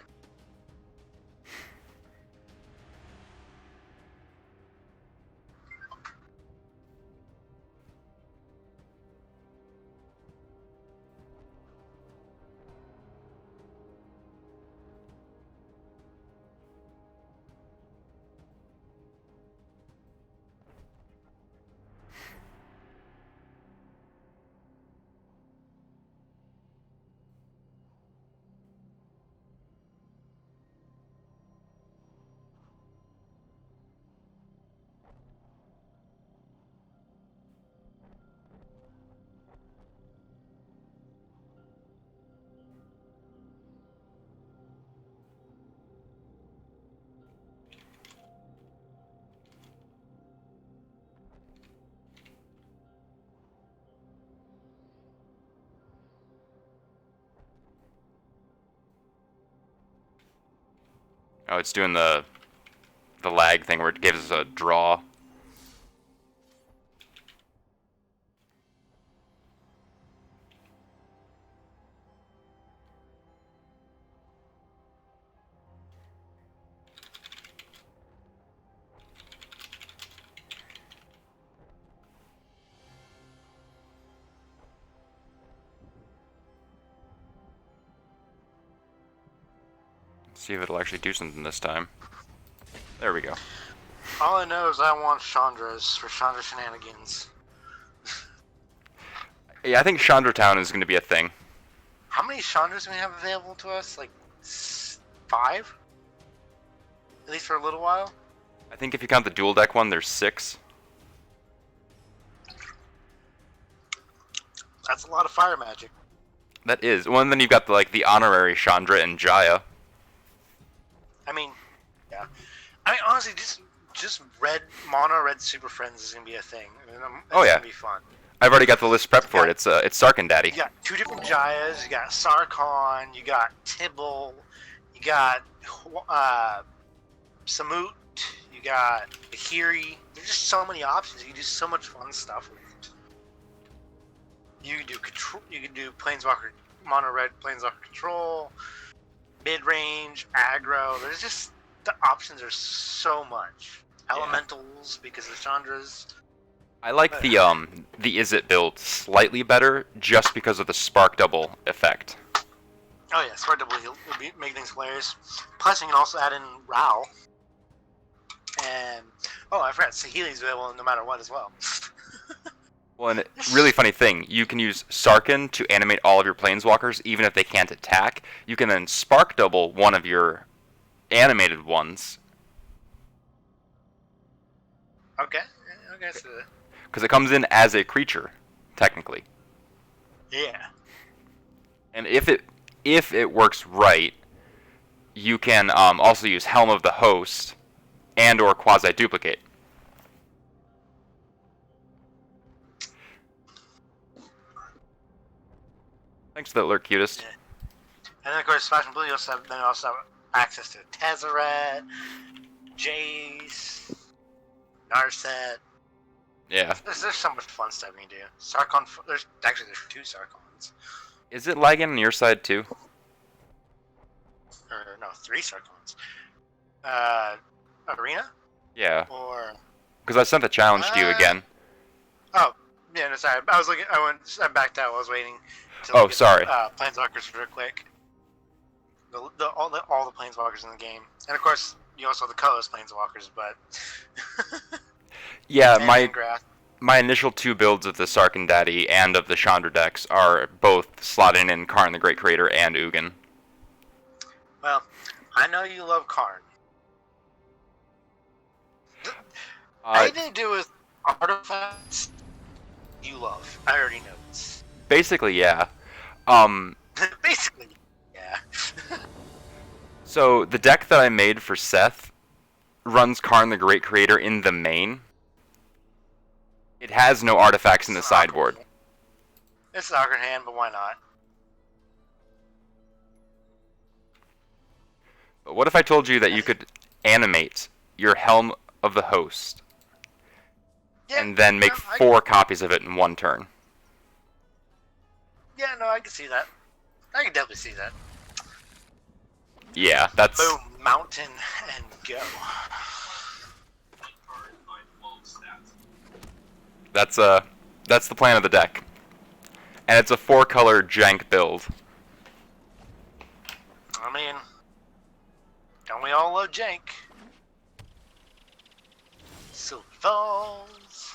Oh, it's doing the lag thing where it gives us a draw. See if it'll actually do something this time. There we go. All I know is I want Chandra's for Chandra shenanigans. Yeah, I think Chandra Town is going to be a thing. How many Chandras do we have available to us? Like 5? At least for a little while? I think if you count the dual deck one, there's 6. That's a lot of fire magic. That is. Well, and then you've got the honorary Chandra and Jaya. I mean, yeah. I mean, honestly, just mono red Super Friends is gonna be a thing. It's yeah. gonna be fun. I've already got the list prepped for it. It's Sarkin Daddy. You got 2 different Jayas. You got Sarkhan. You got Tibble. You got Samut. You got Ahiri. There's just so many options. You can do so much fun stuff with it. You can do control. You can do Planeswalker mono red Planeswalker control. Mid range, aggro. There's just the options are so much. Elementals because of Chandra's. I like the Izzet build slightly better just because of the Spark Double effect. Oh yeah, Spark Double will make things hilarious. Plus, you can also add in Rao. And I forgot Saheeli's available no matter what as well. Well, and really funny thing, you can use Sarkin to animate all of your Planeswalkers even if they can't attack. You can then Spark Double one of your animated ones. Okay. Okay. So, Because it comes in as a creature, technically. yeah. And if it works right, you can also use Helm of the Host and or Quasi Duplicate. Thanks for that alert, cutest. Yeah. And then of course, Flash and Blue, you also have access to Tezzeret, Jace, Narset. Yeah. There's so much fun stuff you can do. Sarkon. There's 2 Sarkons. Is it lagging on your side too? Or no, 3 Sarkons. Arena Yeah. or Because I sent the challenge to you again. oh yeah, no, sorry. I was looking. I backed out. I was waiting. To Oh, look at, sorry. Planeswalkers real quick. All the Planeswalkers in the game, and of course you also have the colorless Planeswalkers, but Yeah, and my Ingrath. my initial 2 builds of the Sarkhan Daddy and of the Chandra decks are both slotting in Karn the Great Creator and Ugin. Well, I know you love Karn. Anything to do with artifacts, you love. I already know this. Basically, yeah. Basically, yeah. So the deck that I made for Seth runs Karn the Great Creator in the main. It has no artifacts in the It's an awkward sideboard. hand. It's an awkward hand, but why not? But what if I told you that you could animate your Helm of the Host Yeah, and then make no, 4 copies of it in 1 turn? Yeah, no, I can see that. I can definitely see that. Yeah, that's Boom, mountain, and go. that's the plan of the deck. And it's a 4-color Jank build. I mean, don't we all love Jank? Silver Falls.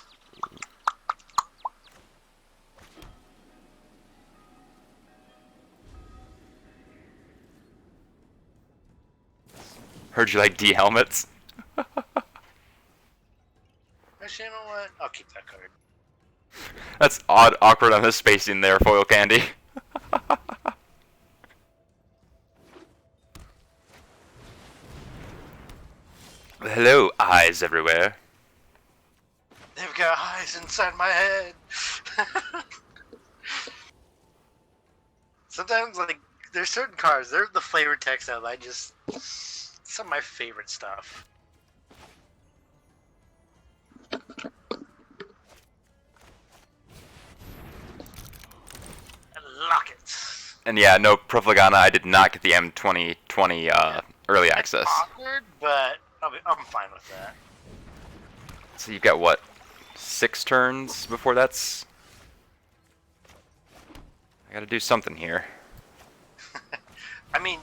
Heard you like D helmets. Actually, you know what? I'll keep that card. That's awkward on the spacing there, Foil Candy. Hello, eyes everywhere. They've got eyes inside my head. Sometimes, like, there's certain cards, they're the flavored text that I just. Some of my favorite stuff. Lock it. And yeah, no, Profligana, I did not get the M2020 early access. Awkward, but I'm fine with that. So you've got, what, 6 turns before that's... I gotta do something here. I mean,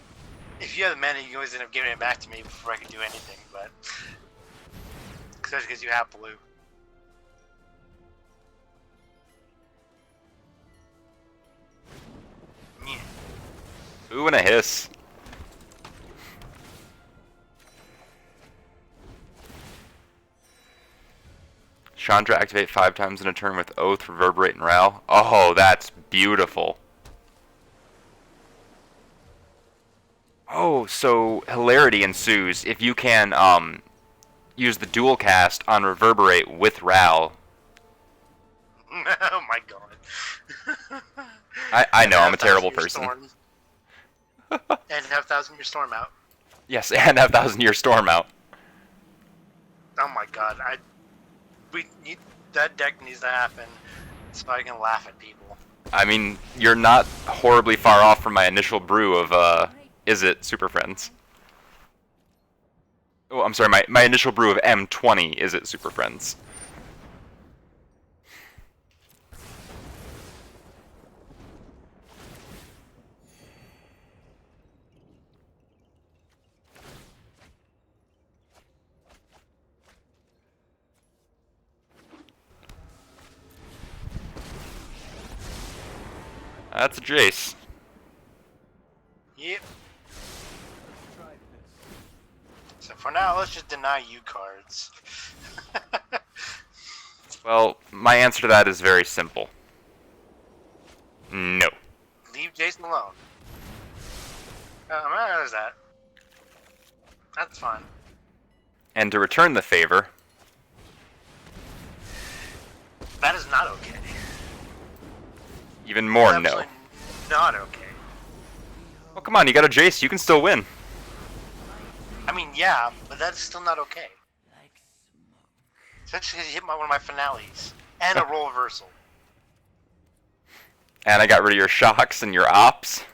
if you have the mana, you can always end up giving it back to me before I can do anything, but... Especially because you have blue. Yeah. Ooh, and a hiss. Chandra activate 5 times in a turn with Oath, Reverberate, and Ral. Oh, that's beautiful. Oh, so hilarity ensues if you can use the dual cast on Reverberate with Ral. Oh my god. I know, I'm a terrible person. And have 1,000-year storm out. Yes, and have 1,000-year storm out. Oh my god, that deck needs to happen so I can laugh at people. I mean, you're not horribly far off from my initial brew of, is it Super Friends? Oh, I'm sorry, my initial brew of M20, is it Super Friends? That's a Jace. Yep. For now, let's just deny you cards. Well, my answer to that is very simple. No. Leave Jason alone. I'm not as that. That's fine. And to return the favor, That is not okay. even more no. Absolutely not okay. Oh, come on, you got a Jace, you can still win. I mean, yeah, but that's still not okay. Like smoke. Especially because you hit one of my finales. And a role reversal. And I got rid of your shocks and your ops.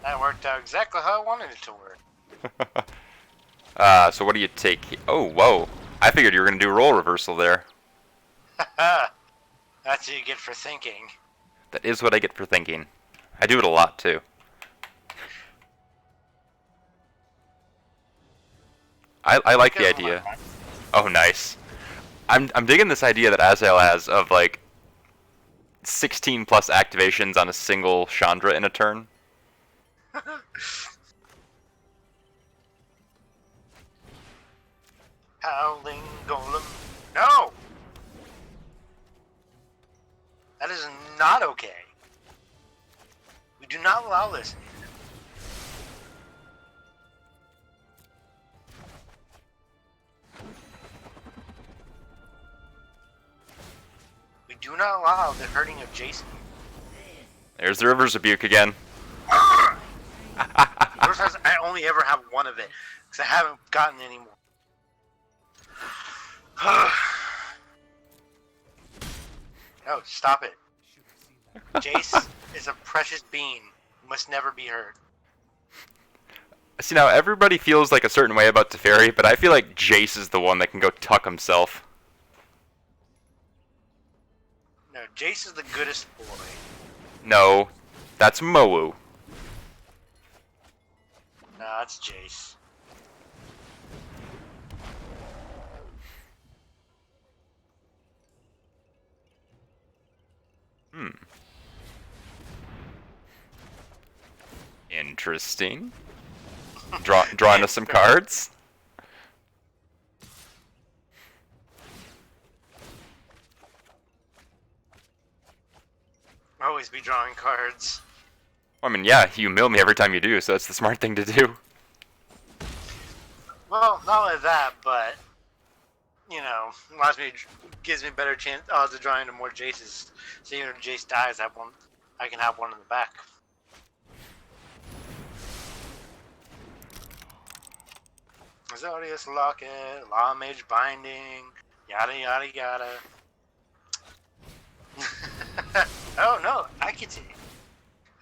That worked out exactly how I wanted it to work. So what do you take? Oh, whoa. I figured you were going to do role reversal there. That's what you get for thinking. That is what I get for thinking. I do it a lot, too. I like the idea. Oh, nice. I'm digging this idea that Azael has of, like, 16 plus activations on a single Chandra in a turn. Howling Golem. No! That is not okay. We do not allow this. We do not allow the hurting of Jason. There's the River's Rebuke again. First, I only ever have one of it, because I haven't gotten any more. No, stop it. Jace is a precious being who must never be hurt. See, now everybody feels like a certain way about Teferi, but I feel like Jace is the one that can go tuck himself. No, Jace is the goodest boy. No, that's Mowu. No, that's Jace. Interesting. Drawing us some cards. Always be drawing cards. I mean, yeah, you mill me every time you do, so that's the smart thing to do. Well, not only that, but you know, allows me, gives me better chance odds of drawing into more Jaces. So even if Jace dies, I can have one in the back. Zodius Locket, Law Mage Binding, yada yada yada. Oh no, Akite.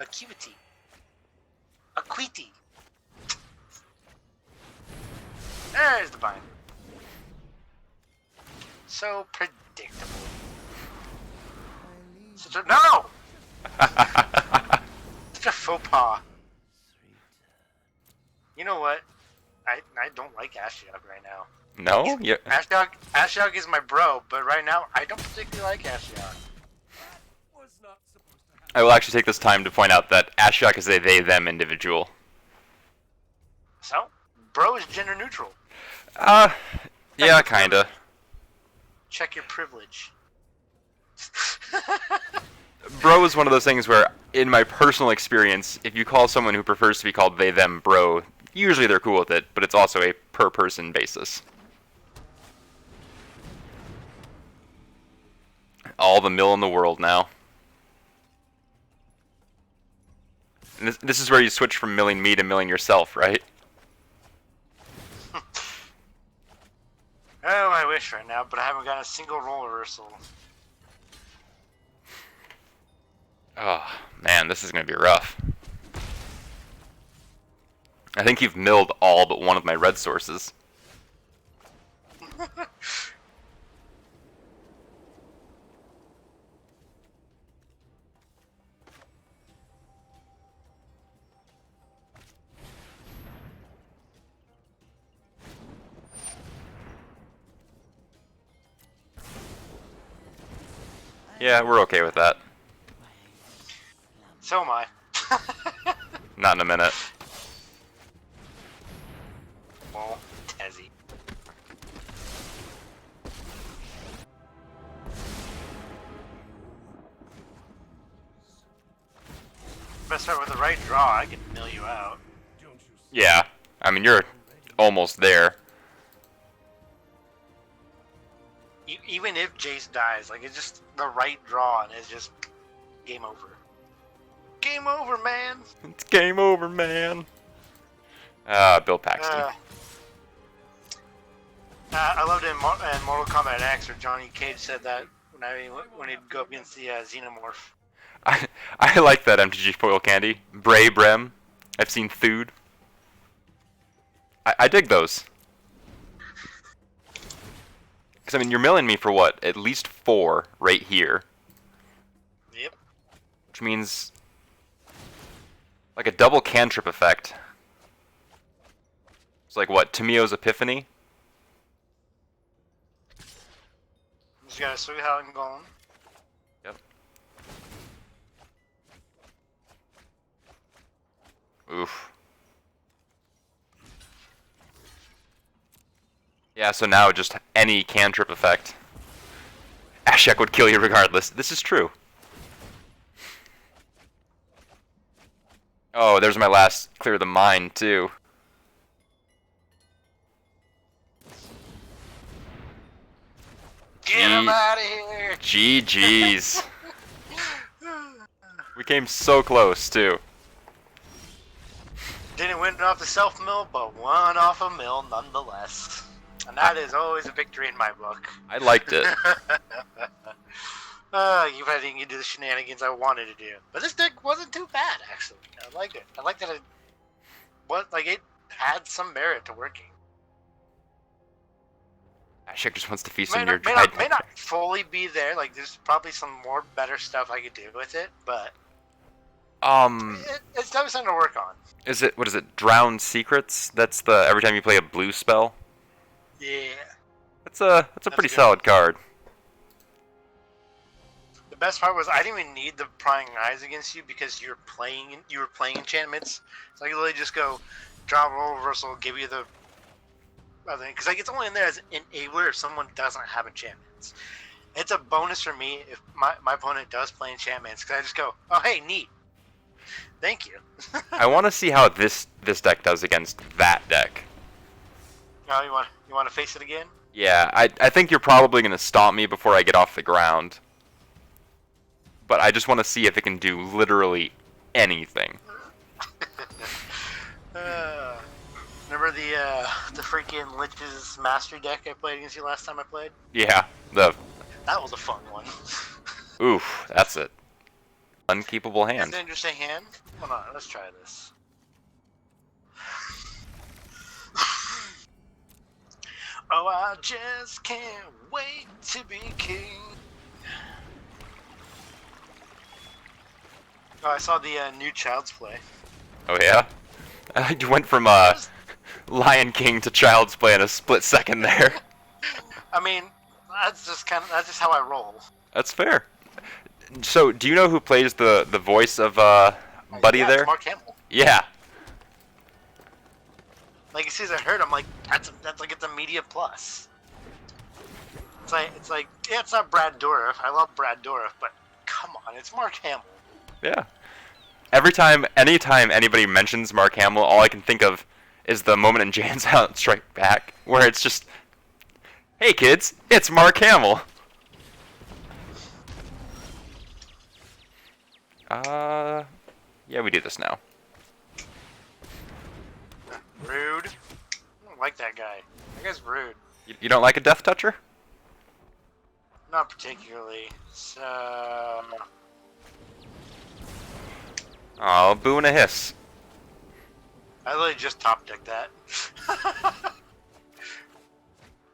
Acuity. Acuity. There's the binder. So predictable. Such a no! Such a faux pas. You know what? I don't like Ashiok right now. No? Yeah. Ashiok is my bro, but right now I don't particularly like Ashiok. I will actually take this time to point out that Ashiok is a they-them individual. So, bro is gender neutral. Yeah, kinda. Check your privilege. Bro is one of those things where, in my personal experience, if you call someone who prefers to be called they-them bro, usually they're cool with it, but it's also a per-person basis. All the mill in the world now. And this is where you switch from milling me to milling yourself, right? Oh, I wish right now, but I haven't got a single role reversal. Oh, man, this is going to be rough. I think you've milled all but one of my red sources. Yeah, we're okay with that. So am I. Not in a minute. Well, Tezzy. If I start with the right draw, I can mill you out. Yeah. I mean, you're almost there. Even if Jace dies, like it's just the right draw and it's just game over. Game over, man. It's game over, man. Bill Paxton. I loved it in Mortal Kombat X, where Johnny Cage said that when he'd go up against the Xenomorph. I like that MTG foil candy. Bray Brem. I've seen Food. I dig those. Because, I mean, you're milling me for what? At least 4 right here. Yep. Which means like a double cantrip effect. It's like what? Tamio's Epiphany? Just gotta see how I'm going. Yep. Oof. Yeah, so now just any cantrip effect. Ashek would kill you regardless. This is true. Oh, there's my last clear the mind, too. Get him out of here! GG's. We came so close, too. Didn't win off the self-mill, but won off a mill nonetheless. And that is always a victory in my book. I liked it. I didn't get to do the shenanigans I wanted to do. But this deck wasn't too bad, actually. I liked it. I liked that it had some merit to working. Ashek just wants to feast on May your not fully be there. Like, there's probably some more better stuff I could do with it, but it's definitely something to work on. What is it? Drowned Secrets? That's the every time you play a blue spell? Yeah. That's a pretty solid card. The best part was I didn't even need the prying eyes against you because you were playing enchantments. So I could literally just go draw roll reversal, give you the other thing. Because like it's only in there as an enabler if someone doesn't have enchantments. It's a bonus for me if my opponent does play enchantments because I just go, oh hey, neat. Thank you. I want to see how this deck does against that deck. Oh, you want to face it again? Yeah, I think you're probably going to stomp me before I get off the ground. But I just want to see if it can do literally anything. Remember the freaking Lich's Mastery deck I played against you last time I played? Yeah, That was a fun one. Oof, that's it. Unkeepable That's hand. an interesting hand. Hold on, let's try this. Oh, I just can't wait to be king. Oh, I saw the new Child's Play. Oh yeah? You went from Lion King to Child's Play in a split second there. I mean, that's just how I roll. That's fair. So, do you know who plays the voice of Buddy Yeah, there? it's Mark Hamill. Yeah. Like as soon as I heard, I'm like, that's like it's a media plus. It's like yeah, it's not Brad Dourif. I love Brad Dourif, but come on, it's Mark Hamill. Yeah. Anytime anybody mentions Mark Hamill, all I can think of is the moment in Jan's Out Strike Back, where it's just, hey kids, it's Mark Hamill. Yeah, we do this now. Rude. I don't like that guy. That guy's rude. You don't like a Death Toucher? Not particularly. So Oh, boo and a hiss. I literally just top decked that.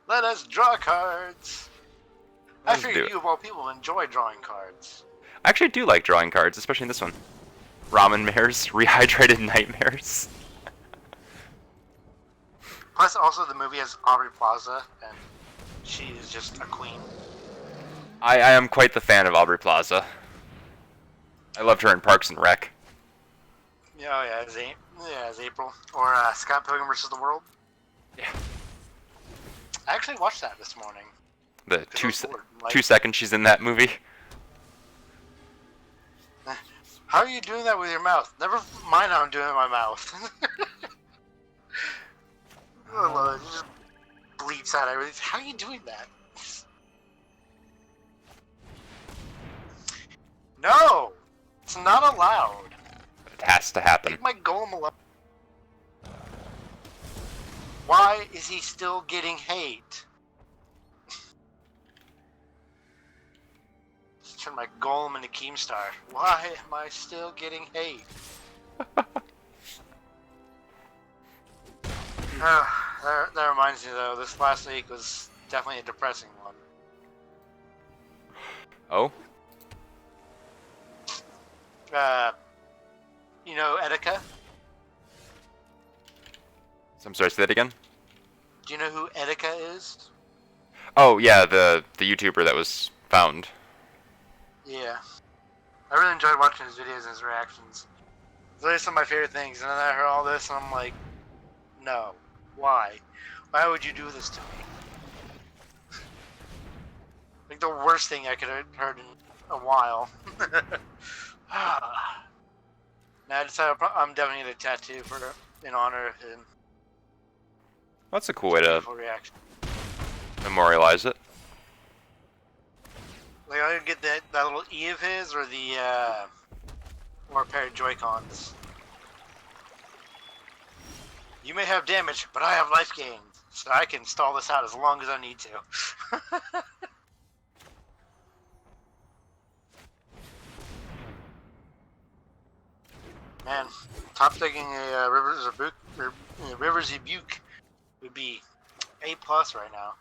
Let us draw cards. I Let's do figure it. you of all people enjoy drawing cards. I actually do like drawing cards, especially in this one. Ramen Mares, Rehydrated Nightmares. Plus, also the movie has Aubrey Plaza, and she is just a queen. I am quite the fan of Aubrey Plaza. I loved her in Parks and Rec. Yeah, oh yeah, it's April. Or Scott Pilgrim versus the World. Yeah. I actually watched that this morning. The 'Cause I was bored. Like, 2 seconds she's in that movie. how are you doing that with your mouth? Never mind how I'm doing it with my mouth. I love it. You just bleeps out everything. How are you doing that? No! It's not allowed. It has to happen. Leave my golem alone. Why is he still getting hate? Just turn my golem into Keemstar. Why am I still getting hate? That reminds me though, this last week was definitely a depressing one. Oh? You know Etika? So I'm sorry, say that again? Do you know who Etika is? Oh, yeah, the YouTuber that was found. Yeah. I really enjoyed watching his videos and his reactions. It's really some of my favorite things, and then I heard all this and I'm like, no. Why? Why would you do this to me? Like the worst thing I could have heard in a while. Now I decided I'm definitely gonna tattoo in honor of him. That's a cool way to Beautiful reaction. memorialize it. Like I could get that little E of his or or a pair of Joy-Cons. You may have damage, but I have life gain, so I can stall this out as long as I need to. Man, top taking a Rivers Rebuke would be A+ right now.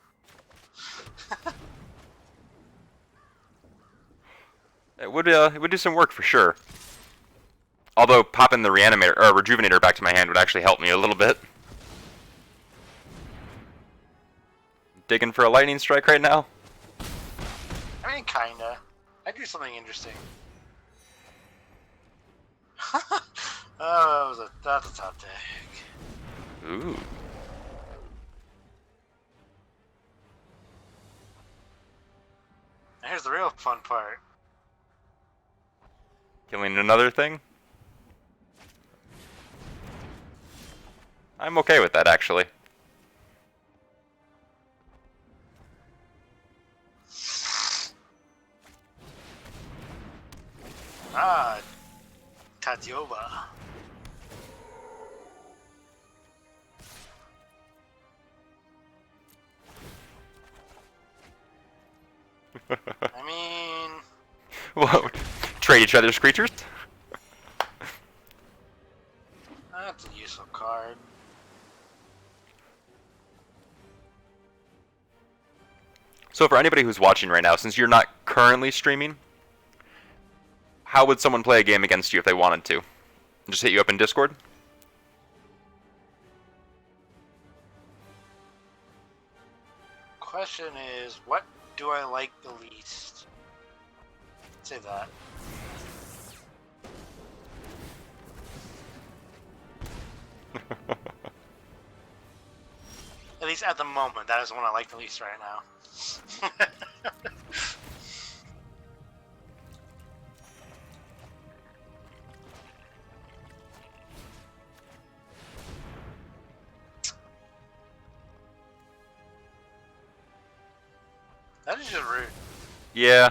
It would do some work for sure. Although popping the reanimator or rejuvenator back to my hand would actually help me a little bit. Digging for a lightning strike right now? I mean, kinda. I'd do something interesting. Oh, that's a top tag. Ooh. And here's the real fun part. Killing another thing? I'm okay with that, actually. Ah, Tatioba. I mean, Whoa. Trade each other's creatures? that's a useful card. So for anybody who's watching right now, since you're not currently streaming, how would someone play a game against you if they wanted to? Just hit you up in Discord? Question is, what do I like the least? Say that. At least at the moment, that is the one I like the least right now. That is just rude. Yeah.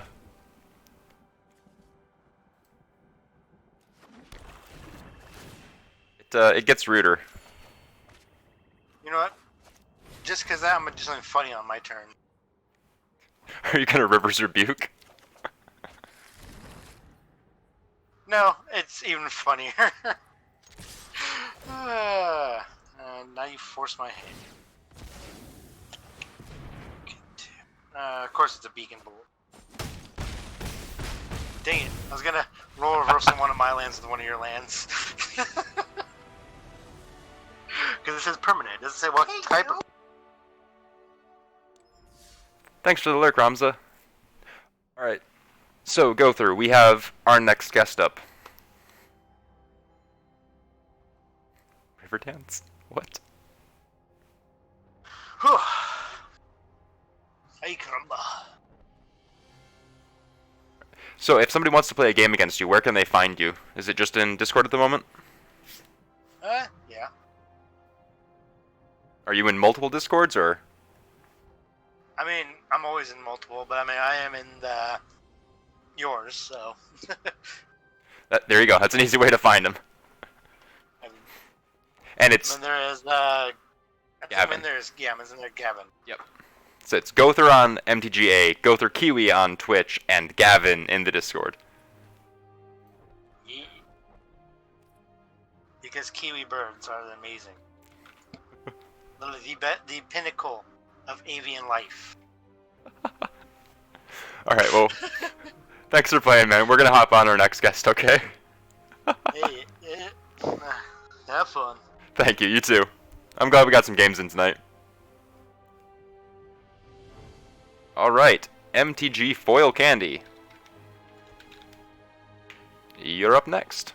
It gets ruder. You know what? Just because that, I'm gonna do something funny on my turn. Are you gonna Rivers Rebuke? No, it's even funnier. Now you force my hand. Of course it's a beacon bolt. Dang it, I was gonna roll reversal one of my lands with one of your lands. Because it says permanent, it doesn't say what type of... Thanks for the lurk, Ramza. So, go through. We have our next guest up. River Dance? What? Whew. Ay, caramba. So, if somebody wants to play a game against you, where can they find you? Is it just in Discord at the moment? Yeah. Are you in multiple Discords, or? I mean, I'm always in multiple, but I mean, I am in yours, so. There you go. That's an easy way to find them. And And it's... then there is, I think Gavin. there's, yeah, I'm in there, Gavin. Yep. So it's Gother on MTGA, Gother Kiwi on Twitch, and Gavin in the Discord. Yeah. Because kiwi birds are amazing. Literally the pinnacle of avian life. Alright, well, thanks for playing, man. We're gonna hop on our next guest, okay? Hey, have fun. Thank you, you too. I'm glad we got some games in tonight. Alright, MTG Foil Candy. You're up next.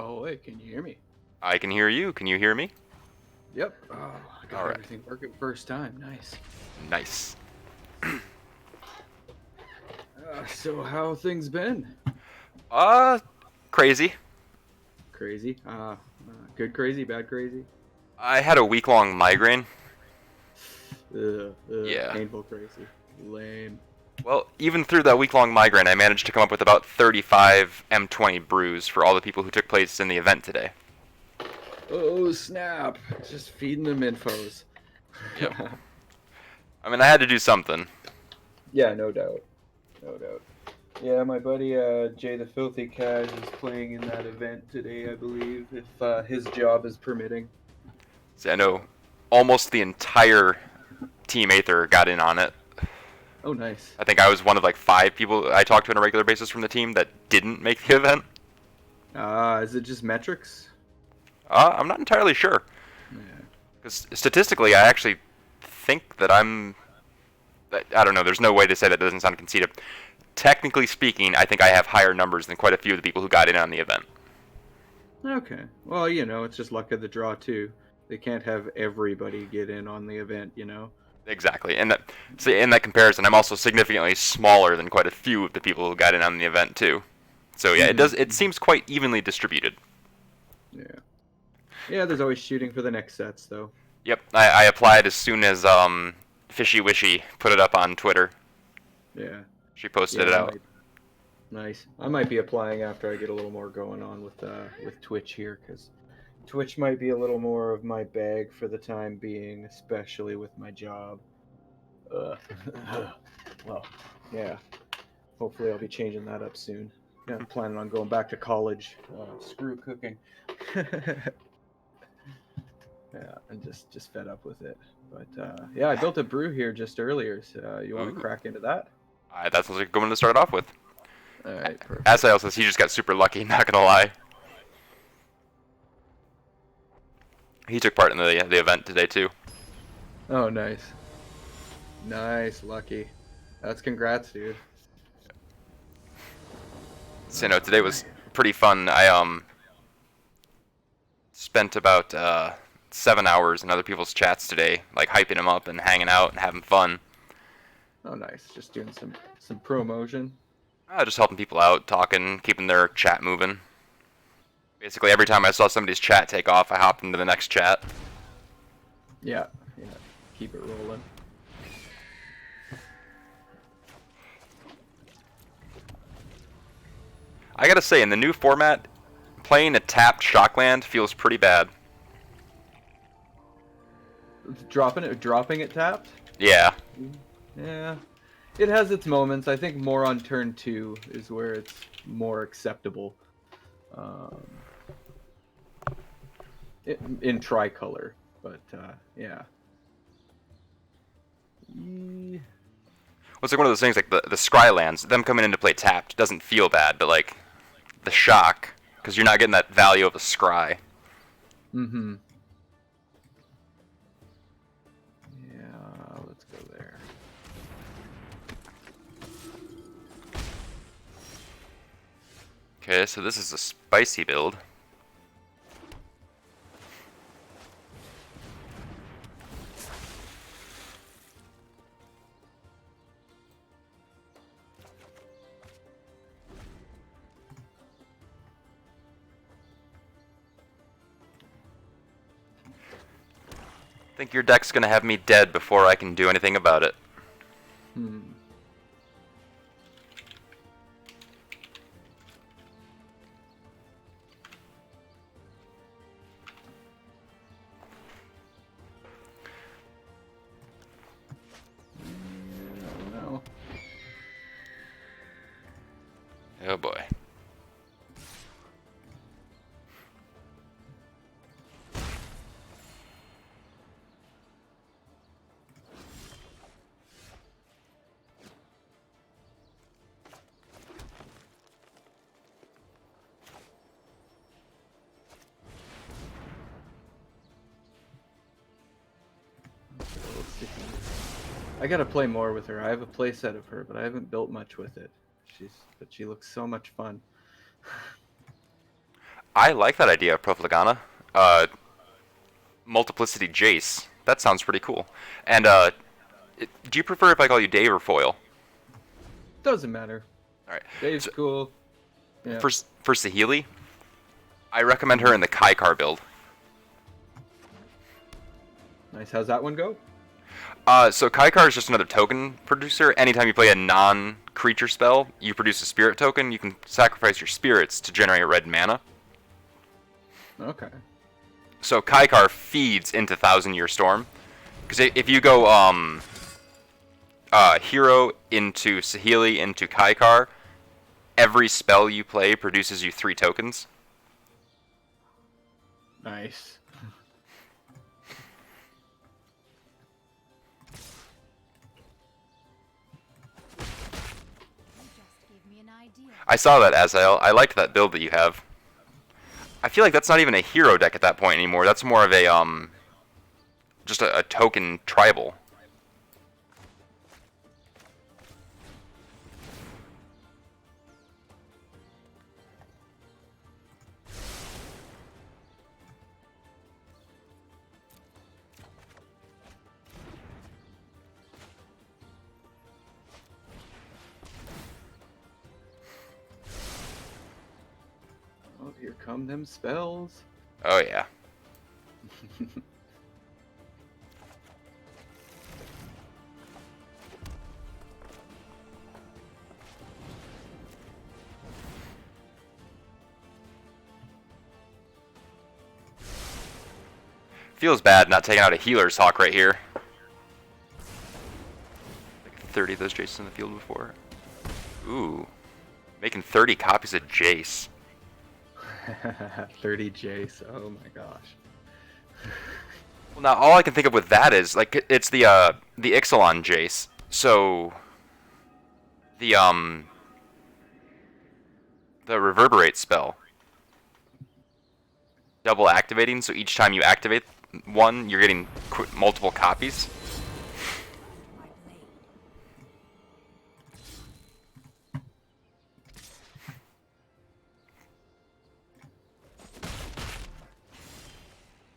Oh, wait, can you hear me? I can hear you. Can you hear me? Yep. Oh, I got Alright. everything working first time. Nice. Nice. So how things been? Crazy. Crazy. Good crazy, bad crazy. I had a week-long migraine. Yeah. Painful crazy. Lame. Well, even through that week-long migraine, I managed to come up with about 35 M20 brews for all the people who took place in the event today. Oh snap! Just feeding them infos. Yep. I mean, I had to do something. Yeah, no doubt. No doubt. Yeah, my buddy Jay the Filthy Cash is playing in that event today, I believe, if his job is permitting. See, I know almost the entire Team Aether got in on it. Oh, nice. I think I was one of like 5 people I talk to on a regular basis from the team that didn't make the event. Is it just metrics? I'm not entirely sure. Yeah. Because statistically, I actually think that I don't know, there's no way to say that doesn't sound conceited. Technically speaking, I think I have higher numbers than quite a few of the people who got in on the event. Okay. Well, you know, it's just luck of the draw, too. They can't have everybody get in on the event, you know? Exactly. And in that comparison, I'm also significantly smaller than quite a few of the people who got in on the event, too. So yeah, it seems quite evenly distributed. Yeah. Yeah, there's always shooting for the next sets, though. Yep, I applied as soon as Fishy Wishy put it up on Twitter. Yeah. She posted it out. Nice. I might be applying after I get a little more going on with Twitch here, because Twitch might be a little more of my bag for the time being, especially with my job. Well, yeah. Hopefully I'll be changing that up soon. Yeah, I'm planning on going back to college. Screw cooking. Yeah, I'm just fed up with it. But yeah, I built a brew here just earlier. So you want to crack into that? That's what I'm going to start off with. All right, perfect. Asael says he just got super lucky, not going to lie. He took part in the event today, too. Oh, nice. Nice, lucky. That's congrats, dude. So, you know, today was pretty fun. I spent about 7 hours in other people's chats today, like hyping them up and hanging out and having fun. Oh, nice. Just doing some promotion. Just helping people out, talking, keeping their chat moving. Basically, every time I saw somebody's chat take off, I hopped into the next chat. Yeah. Keep it rolling. I gotta say, in the new format, playing a tapped Shockland feels pretty bad. Dropping it tapped? Yeah. Yeah. It has its moments. I think more on turn 2 is where it's more acceptable. In tricolor, but yeah. it's like one of those things like the scry lands, them coming into play tapped doesn't feel bad, but like the shock, because you're not getting that value of a scry. Mm-hmm. Yeah, let's go there. Okay, so this is a spicy build. I think your deck's gonna have me dead before I can do anything about it. Hmm. I don't know. Oh boy. I gotta play more with her. I have a play set of her, but I haven't built much with it. But she looks so much fun. I like that idea of Profligana. Multiplicity Jace. That sounds pretty cool. And do you prefer if I call you Dave or Foil? Doesn't matter. All right. Dave's So, cool. Yeah. for Saheeli, I recommend her in the Kaikar build. Nice. How's that one go? So Kaikar is just another token producer. Anytime you play a non-creature spell, you produce a spirit token. You can sacrifice your spirits to generate red mana. Okay. So Kaikar feeds into Thousand Year Storm. Because if you go Hero into Saheeli into Kaikar, every spell you play produces you 3 tokens. Nice. I saw that, Azael. I liked that build that you have. I feel like that's not even a hero deck at that point anymore. That's more of a just a token tribal. Oh, here come them spells. Oh yeah. Feels bad not taking out a healer's hawk right here. Like 30 of those Jaces in the field before. Ooh. Making 30 copies of Jace. 30 Jace. Oh my gosh. Well, now all I can think of with that is like it's the Ixalan Jace. So the reverberate spell. Double activating, so each time you activate one, you're getting multiple copies.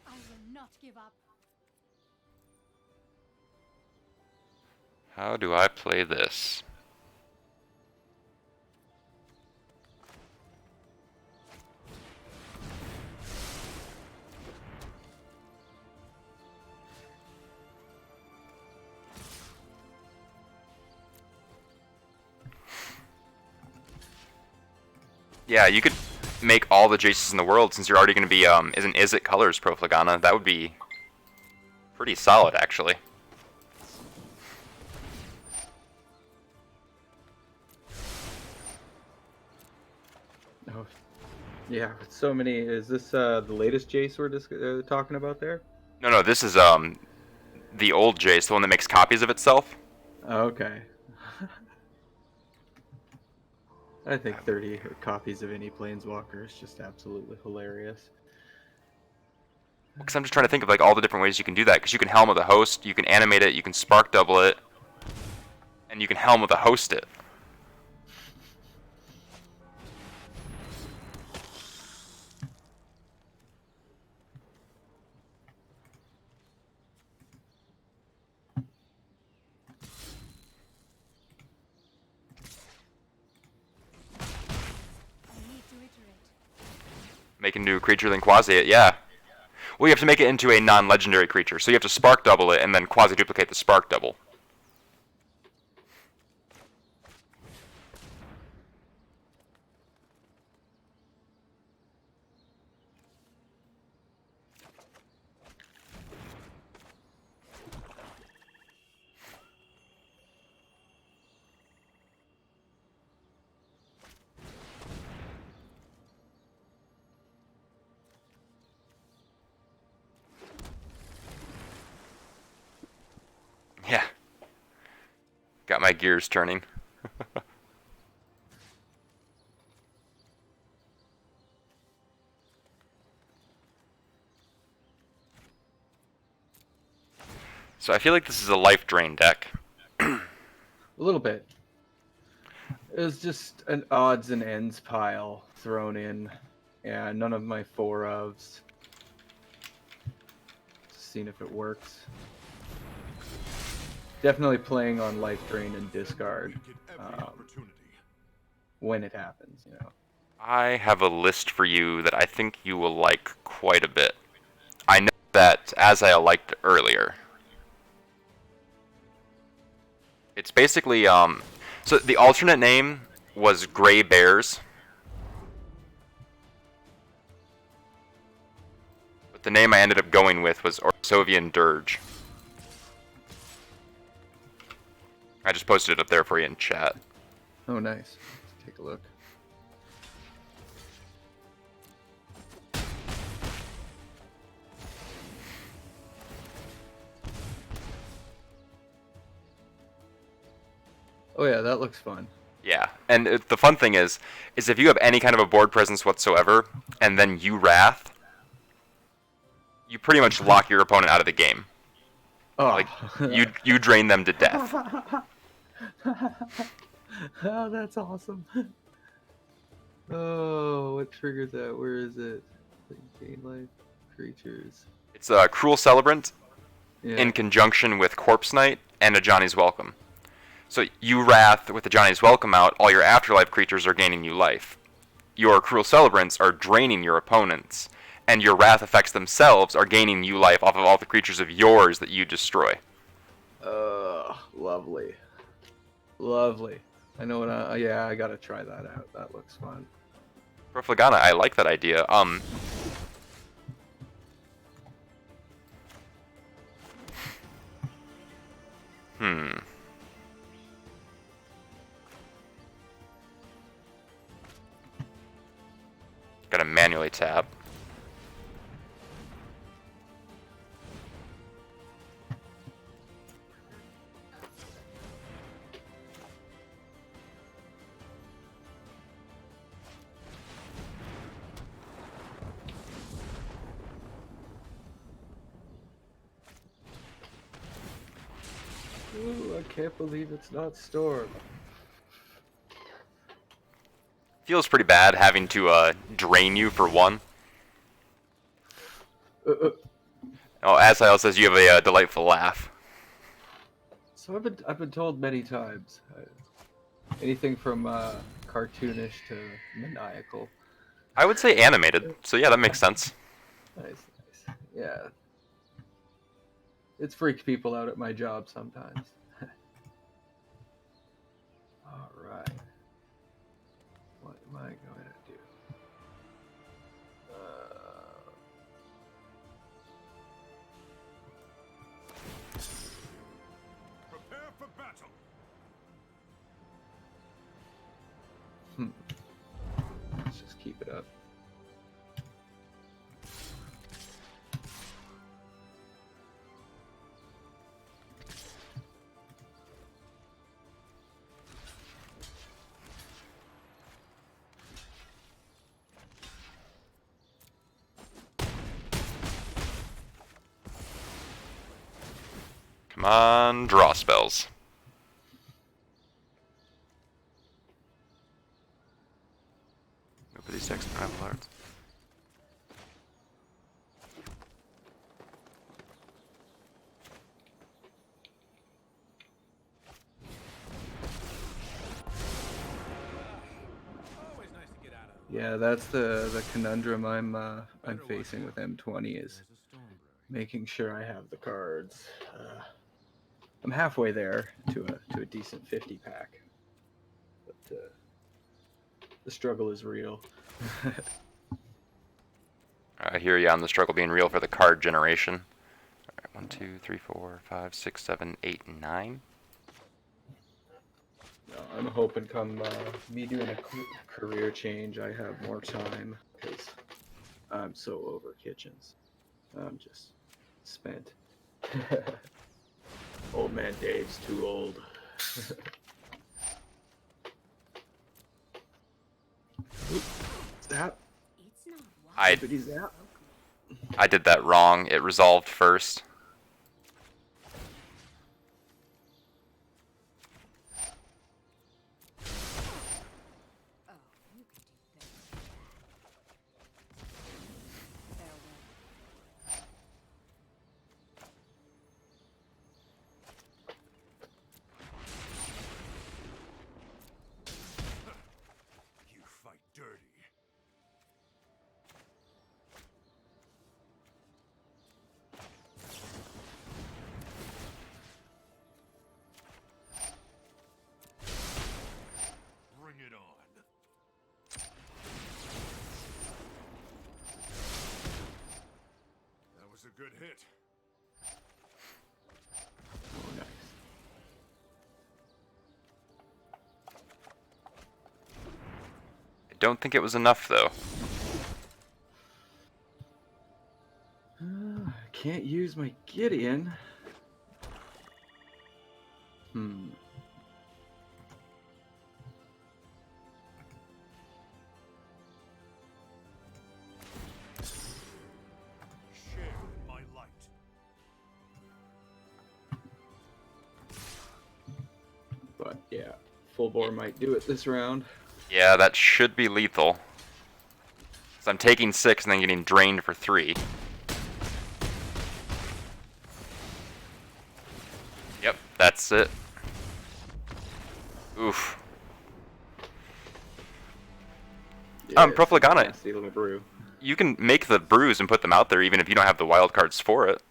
I will not give up. How do I play this? Yeah, you could make all the Jaces in the world since you're already going to be isn't Izzet Colors Profligana. That would be pretty solid actually. Oh, yeah. So many. Is this the latest Jace we're talking about there? No, no, this is the old Jace, the one that makes copies of itself. Oh, okay. I think 30 copies of any Planeswalker is just absolutely hilarious. Because I'm just trying to think of like all the different ways you can do that. Because you can helm with a host, you can animate it, you can spark double it, and you can helm with a host it. I need to iterate. Make a new creature, then quasi it, yeah. Well, you have to make it into a non-legendary creature, so you have to spark double it and then quasi-duplicate the spark double. Yeah. Got my gears turning. So I feel like this is a life drain deck. A little bit. It was just an odds and ends pile thrown in. Yeah, none of my 4-ofs. Just seeing if it works. Definitely playing on life drain and discard when it happens, you know. I have a list for you that I think you will like quite a bit. I know that Azael liked earlier. It's basically, so the alternate name was Gray Bears. But the name I ended up going with was Orsovian Dirge. I just posted it up there for you in chat. Oh, nice. Let's take a look. Oh yeah, that looks fun. Yeah, and the fun thing is if you have any kind of a board presence whatsoever, and then you Wrath, you pretty much lock your opponent out of the game. Oh, Like, you drain them to death. Oh, that's awesome. Oh, what triggers that? Where is it? Gain life creatures. It's a Cruel Celebrant Yeah. in conjunction with Corpse Knight and a Johnny's Welcome. So you Wrath with the Johnny's Welcome out, all your Afterlife creatures are gaining you life. Your Cruel Celebrants are draining your opponents, and your Wrath effects themselves are gaining you life off of all the creatures of yours that you destroy. Lovely. Lovely. I know what yeah, I gotta try that out. That looks fun. Profligana, I like that idea. Gotta manually tap. Ooh, I can't believe it's not Storm. Feels pretty bad having to drain you for one. Oh, Asael says you have a delightful laugh. So I've been told many times. Anything from cartoonish to maniacal. I would say animated, so yeah, that makes sense. Nice. Yeah. It's freaked people out at my job sometimes. Alright. What am I going to do? Prepare for battle. Let's just keep it up. Come on, draw spells. Go for these decks and primal hearts. Always nice to get out of. Yeah, that's the conundrum I'm facing with M20 is making sure I have the cards. I'm halfway there to a decent 50 pack, but the struggle is real. I hear you on the struggle being real for the card generation. Alright, 1, 2, 3, 4, 5, 6, 7, 8, 9. I'm hoping come me doing a career change, I have more time because I'm so over kitchens. I'm just spent. Old man Dave's too old. Zap. It's not I Zippity zap. I did that wrong. It resolved first. Oh, you can do better. Farewell. You fight dirty. Bring it on. That was a good hit. Oh, nice. I don't think it was enough though. I can't use my Gideon. Share my light. But yeah, full bore might do it this round. Yeah, that should be lethal. So I'm taking 6 and then getting drained for 3. Yep, that's it. Oof. Yeah, Profligana, nasty little brew. you can make the brews and put them out there even if you don't have the wild cards for it.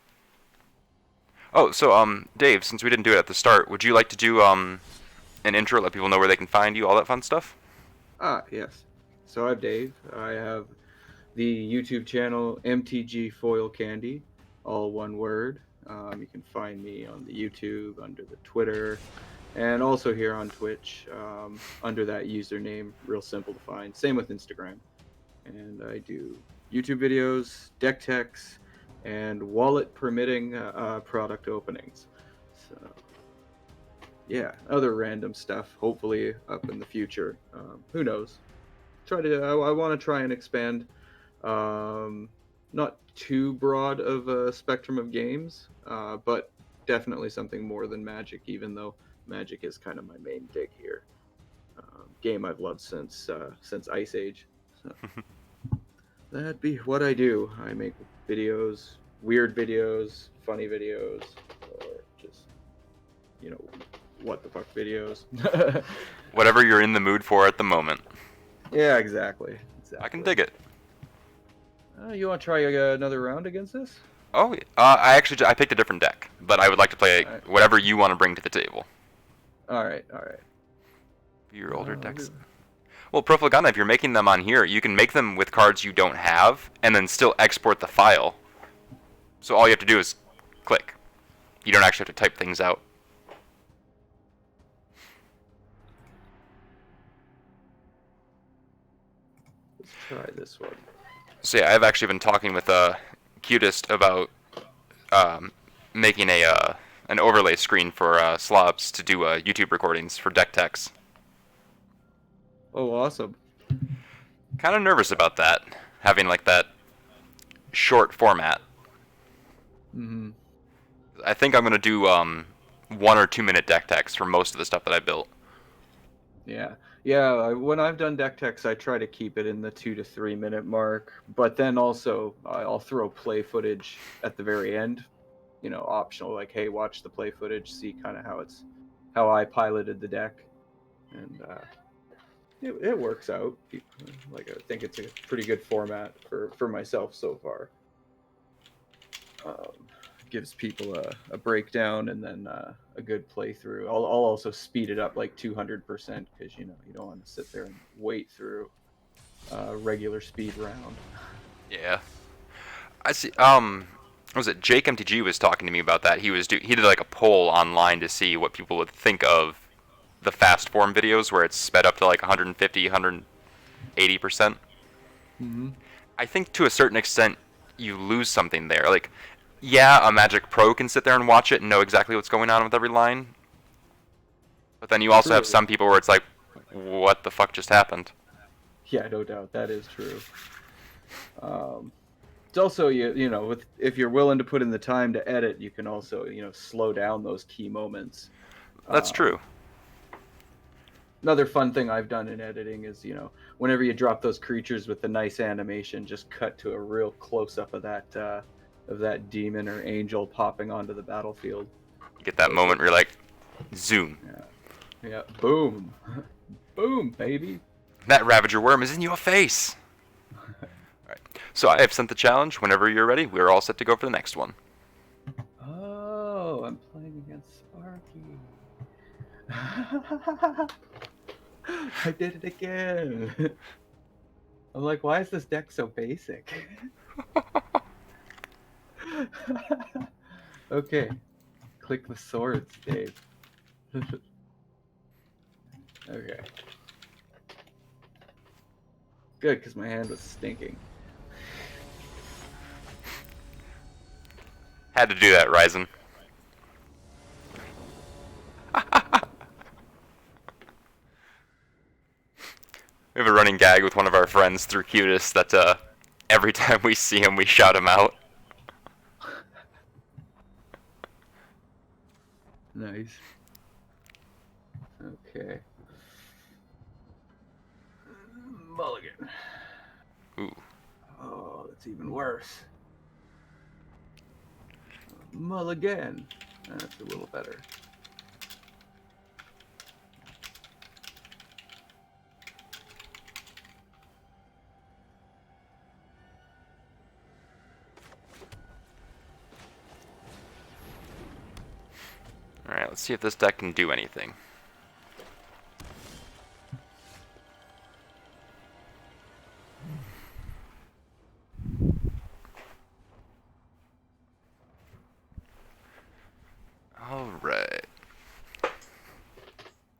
Oh, so Dave, since we didn't do it at the start, would you like to do an intro, let people know where they can find you, all that fun stuff? Ah, yes. So I'm Dave. I have the YouTube channel MTG Foil Candy, all one word. You can find me on the YouTube, under the Twitter, and also here on Twitch under that username. Real simple to find. Same with Instagram. And I do YouTube videos, deck techs, and wallet permitting product openings. So yeah, other random stuff. Hopefully up in the future. Who knows? I want to try and expand. Not too broad of a spectrum of games, but definitely something more than Magic. Even though Magic is kind of my main dig here. Game I've loved since Ice Age. So that'd be what I do. I make videos, weird videos, funny videos, or just what the fuck videos. Whatever you're in the mood for at the moment. Yeah, exactly. I can dig it. You want to try another round against this? Oh, I picked a different deck, but I would like to play Alright. whatever you want to bring to the table. All right, all right. Your older I'll decks. do- Well, Profligana, if you're making them on here, you can make them with cards you don't have, and then still export the file. So all you have to do is click. You don't actually have to type things out. Let's try this one. So yeah, I've actually been talking with Cutest about making an overlay screen for Slobs to do YouTube recordings for deck techs. Oh, awesome. Kind of nervous about that, having like that short format. Mm-hmm. I think I'm gonna do 1 or 2 minute deck techs for most of the stuff that I built. Yeah, yeah. When I've done deck techs, I try to keep it in the 2 to 3 minute mark. But then also, I'll throw play footage at the very end. You know, optional. Like, hey, watch the play footage, see kind of how I piloted the deck, and it works out. Like, I think it's a pretty good format for myself so far. Um, Gives people a breakdown and then a good playthrough. I'll also speed it up like 200% because you don't want to sit there and wait through a regular speed round. Yeah. I see. Was it Jake MTG was talking to me about that? He did like a poll online to see what people would think of the fast form videos where it's sped up to like 150, 180%. Mm-hmm. I think to a certain extent you lose something there. Like, yeah, a Magic Pro can sit there and watch it and know exactly what's going on with every line. But then you also have True. some people where it's like, what the fuck just happened? Yeah, no doubt that is true. It's also with if you're willing to put in the time to edit, you can also slow down those key moments. That's Um, true. Another fun thing I've done in editing is, whenever you drop those creatures with the nice animation, just cut to a real close up of that demon or angel popping onto the battlefield. You get that moment where you're like, zoom. Yeah, boom, boom, baby. That Ravager Worm is in your face. Alright. So I have sent the challenge. Whenever you're ready, we're all set to go for the next one. Oh, I'm playing against Sparky. I did it again. I'm like, why is this deck so basic? Okay, click the swords, Dave. Okay. Good, because my hand was stinking. Had to do that, Ryzen. We have a running gag with one of our friends through Cutis that every time we see him, we shout him out. Nice. Okay. Mulligan. Ooh. Oh, that's even worse. Mulligan. That's a little better. Alright, let's see if this deck can do anything. Alright.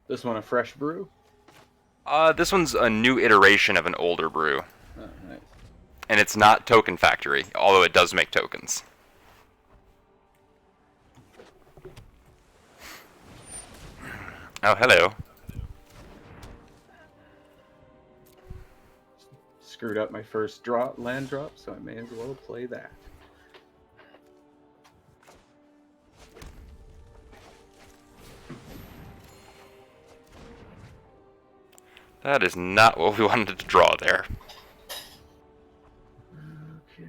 This one a fresh brew? This one's a new iteration of an older brew. Oh, nice. And it's not Token Factory, although it does make tokens. Oh, hello. Screwed up my first land drop, so I may as well play that. That is not what we wanted to draw there. Okay.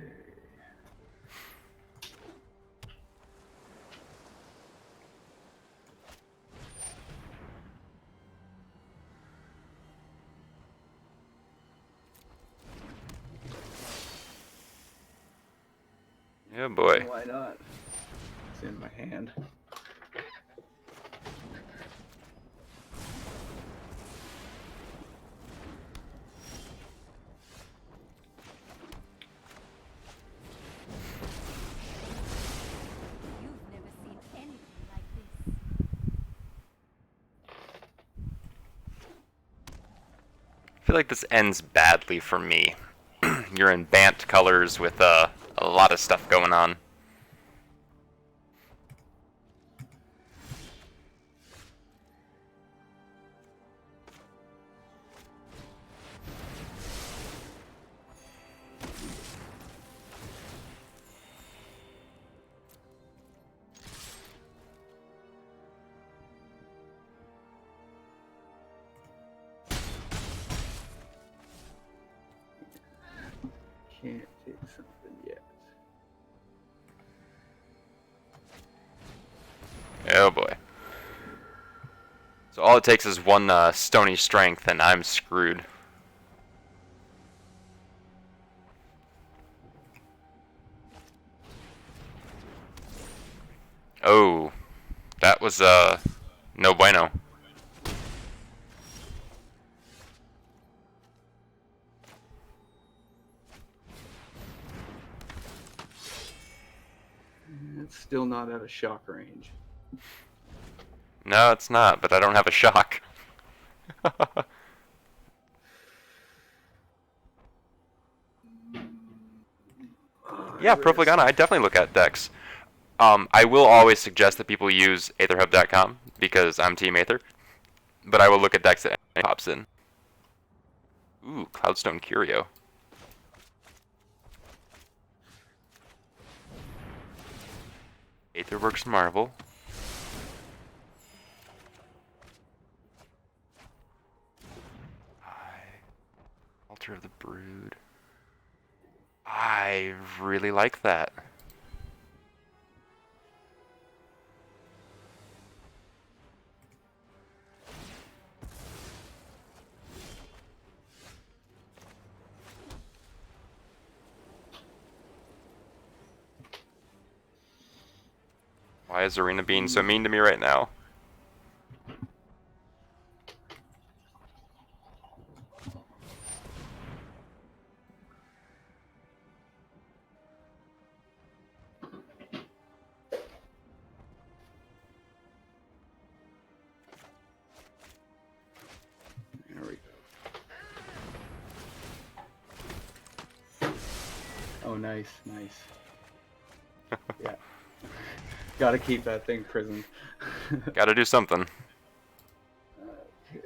Yeah, boy. Why not? It's in my hand. You've never seen anything like this. I feel like this ends badly for me. You're in Bant colors with a lot of stuff going on. can't take something yet. Oh boy. So all it takes is one stony strength and I'm screwed. Oh, that was no bueno. It's still not out of shock range. No, it's not, but I don't have a shock. Yeah, Profligana, I definitely look at decks. I will always suggest that people use AetherHub.com because I'm Team Aether, but I will look at decks that pops in. Ooh, Cloudstone Curio. Aetherworks Marvel. Altar of the Brood. I really like that. Why is Arena being so mean to me right now? There we go. Oh, nice, nice. Yeah. Gotta keep that thing prisoned. Gotta do something. Okay.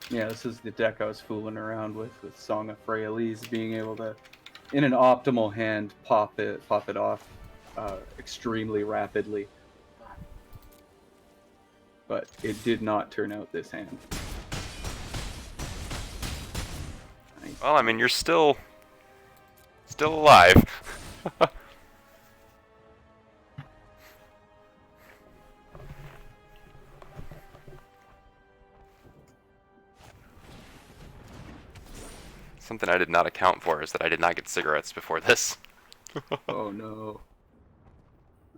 Yeah, this is the deck I was fooling around with Song of Freyalise, being able to, in an optimal hand, pop it off extremely rapidly. But it did not turn out this hand. Nice. Well, I mean, you're still alive. Something I did not account for is that I did not get cigarettes before this. Oh no.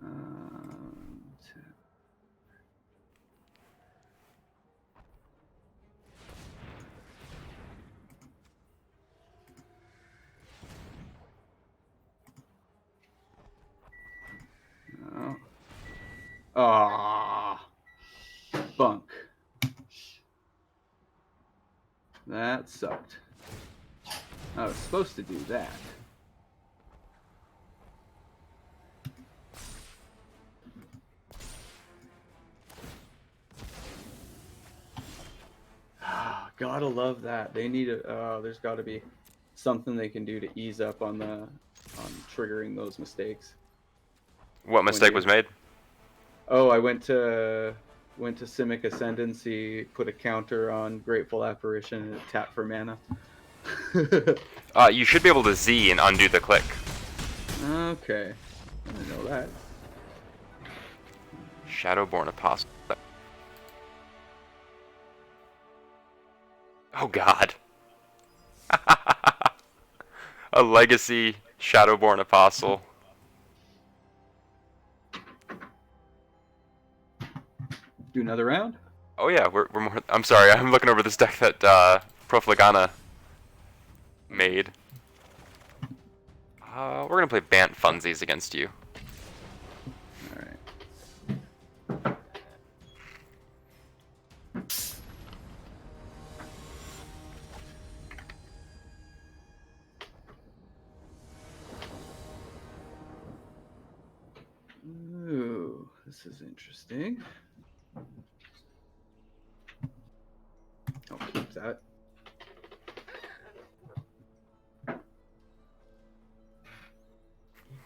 No. Ah, bunk. That sucked. I was supposed to do that. Gotta love that. They need a. There's got to be something they can do to ease up on triggering those mistakes. What mistake was made? Oh, I went to Simic Ascendancy, put a counter on Grateful Apparition, and tap for mana. You should be able to Z and undo the click. Okay, I didn't know that. Shadowborn Apostle. Oh god. A legacy Shadowborn Apostle. Do another round? Oh yeah, we're more. I'm sorry, I'm looking over this deck that Profligana made. We're gonna play Bant Funsies against you. Alright. this is interesting. I'll keep that.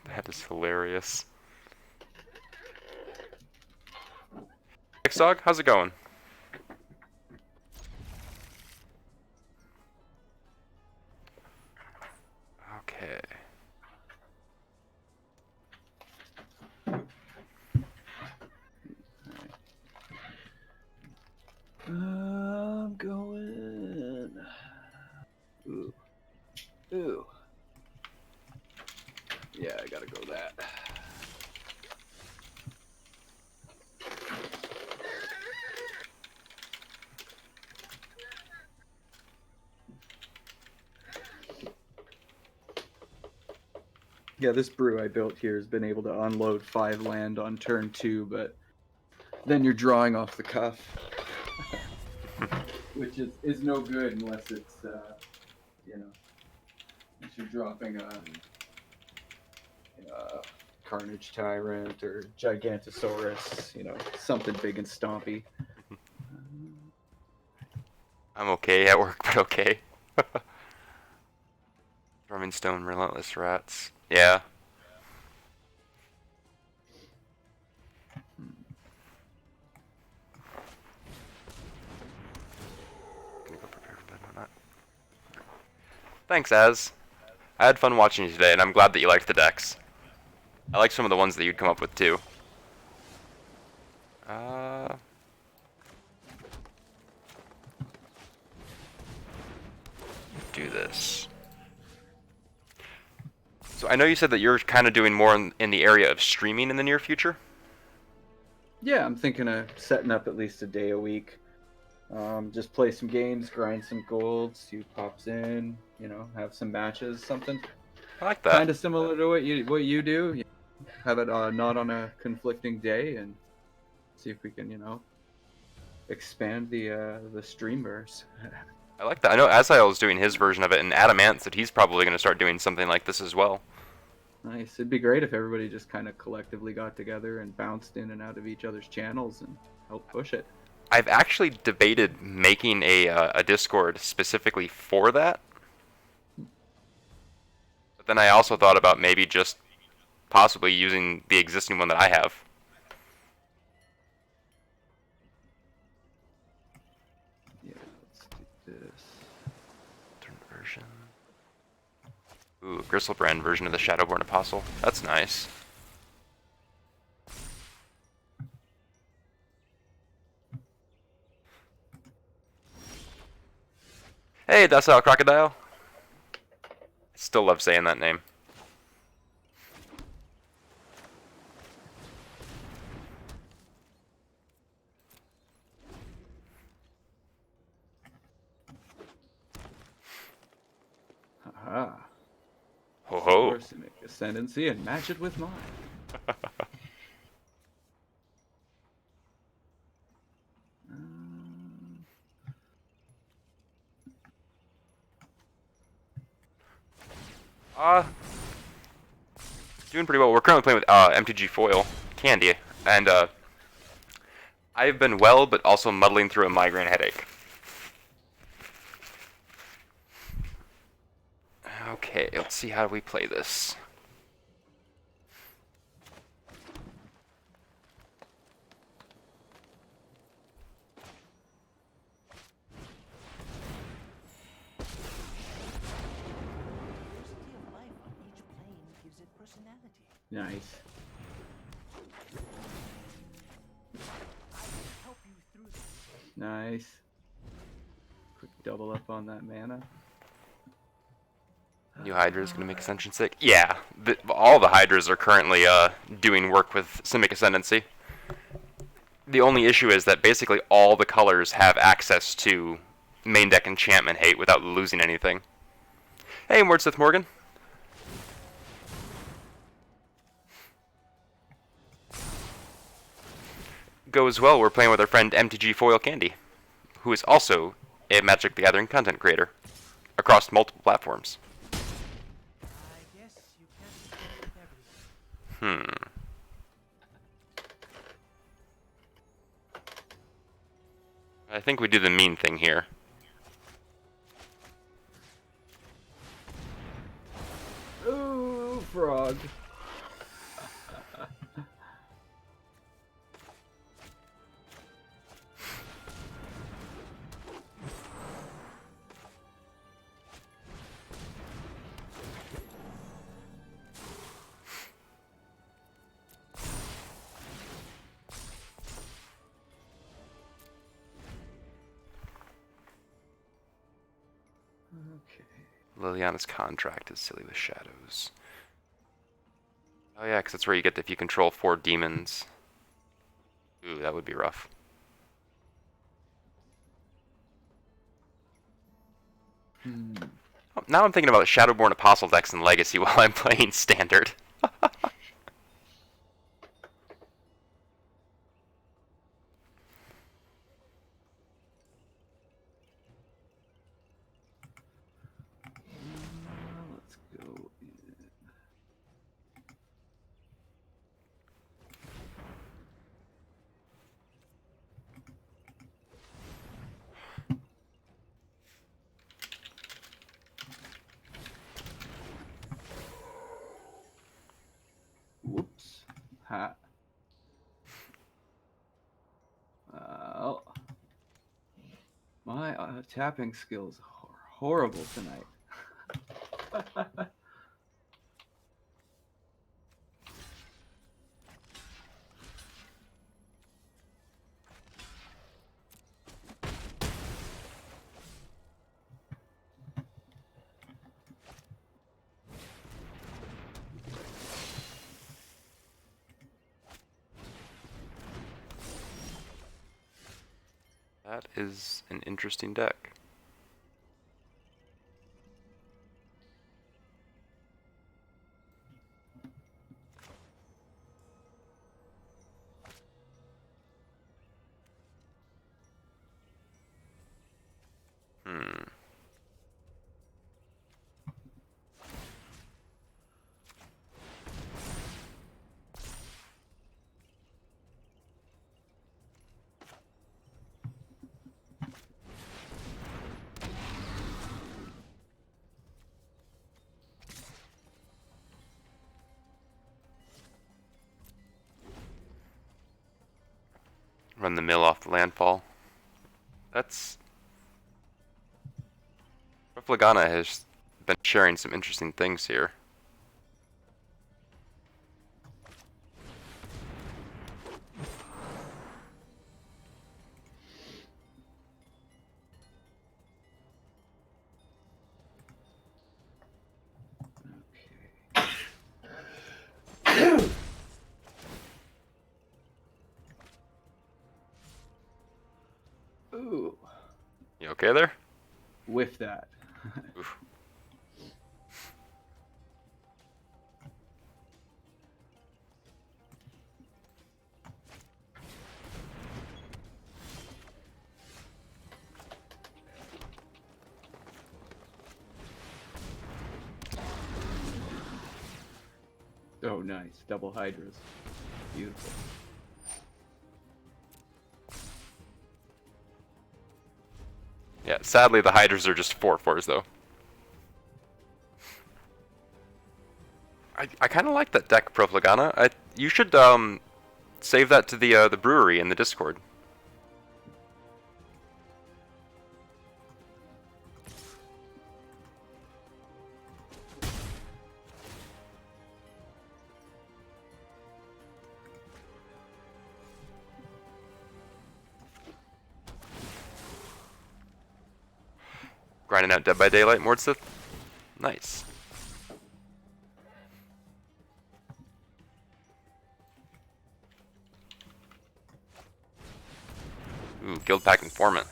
That is hilarious. X-Dog, how's it going? Okay. I'm going. Ooh. Ooh. Yeah, I gotta go that. Yeah, this brew I built here has been able to unload 5 land on turn 2, but then you're drawing off the cuff. Which is no good unless it's, unless you're dropping a Carnage Tyrant or Gigantosaurus, something big and stompy. I'm okay at work, but okay. Drumming Stone, Relentless Rats. Yeah. Gonna go prepare for bed on that. Thanks, Az. I had fun watching you today, and I'm glad that you liked the decks. I like some of the ones that you'd come up with, too. Do this. So I know you said that you're kind of doing more in the area of streaming in the near future. Yeah, I'm thinking of setting up at least a day a week. Just play some games, grind some gold, see who pops in, have some matches, something I like that. kind of similar to what you do. Have it not on a conflicting day, and see if we can, expand the streamverse. I like that. I know Asael is doing his version of it, and Adamant said he's probably going to start doing something like this as well. Nice. It'd be great if everybody just kind of collectively got together and bounced in and out of each other's channels and helped push it. I've actually debated making a Discord specifically for that. But then I also thought about maybe just possibly using the existing one that I have. Yeah, let's do this. Different version. Ooh, Gristlebrand version of the Shadowborn Apostle. That's nice. Hey, Docile Crocodile. Still love saying that name. Haha. Ho ho. Force to make ascendancy and match it with mine. Doing pretty well. We're currently playing with MTG Foil Candy, and I've been well, but also muddling through a migraine headache. Okay, let's see how we play this. Nice. Nice. Quick double up on that mana. New Hydra is going to make Ascension sick. Yeah, all the Hydras are currently doing work with Simic Ascendancy. The only issue is that basically all the colors have access to main deck enchantment hate without losing anything. Hey, Wordsmith Morgan. Goes well, we're playing with our friend MTG Foil Candy, who is also a Magic the Gathering content creator across multiple platforms. I think we do the mean thing here. Ooh, frog. Okay. Liliana's contract is silly with shadows. Oh yeah, because that's where you get if you control 4 demons. Ooh, that would be rough. Oh, now I'm thinking about Shadowborn Apostle decks and Legacy while I'm playing Standard. Let's go in. Whoops. Ha. Well, my tapping skills are horrible tonight. That is an interesting deck. Hmm. Run the mill off the landfall. That's... Profligana has been sharing some interesting things here. Ooh, You okay there? whiff that. Oof. Oh, nice. Double hydras. Beautiful. Yeah, sadly the Hydras are just 4/4s though. I kind of like that deck, Profligana. You should save that to the brewery in the Discord. Grinding out Dead by Daylight, Mordsith. Nice. Ooh, Guild Pack Informant.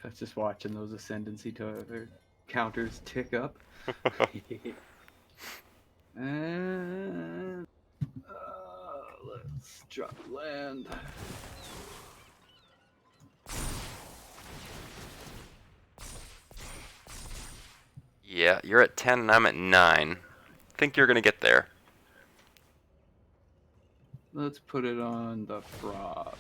That's just watching those ascendancy to counters tick up. And let's drop land. Yeah, you're at 10 and I'm at 9. Think you're gonna get there. Let's put it on the frog.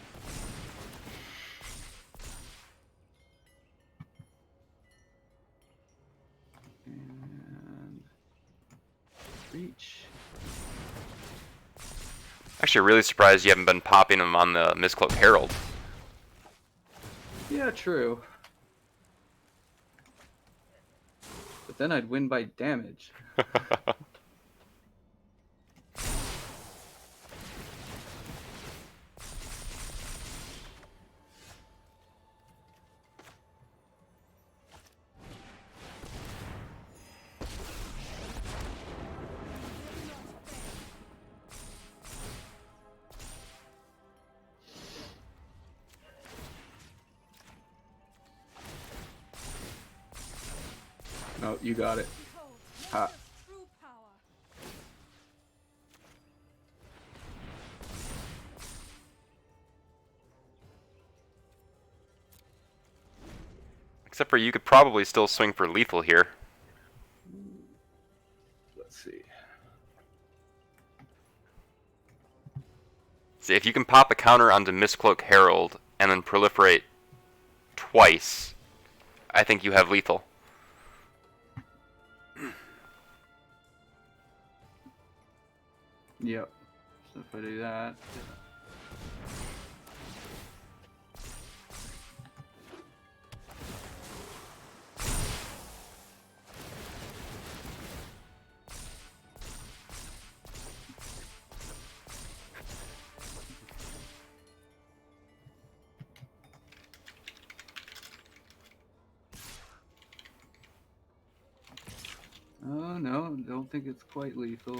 And reach. Actually, really surprised you haven't been popping them on the Mistcloak Herald. Yeah, true. But then I'd win by damage. No, you got it. Behold, Ha. true power. Except for you could probably still swing for lethal here. Let's see. See, if you can pop a counter onto Mistcloak Herald and then proliferate twice, I think you have lethal. Yep. So if I do that. Oh no, don't think it's quite lethal.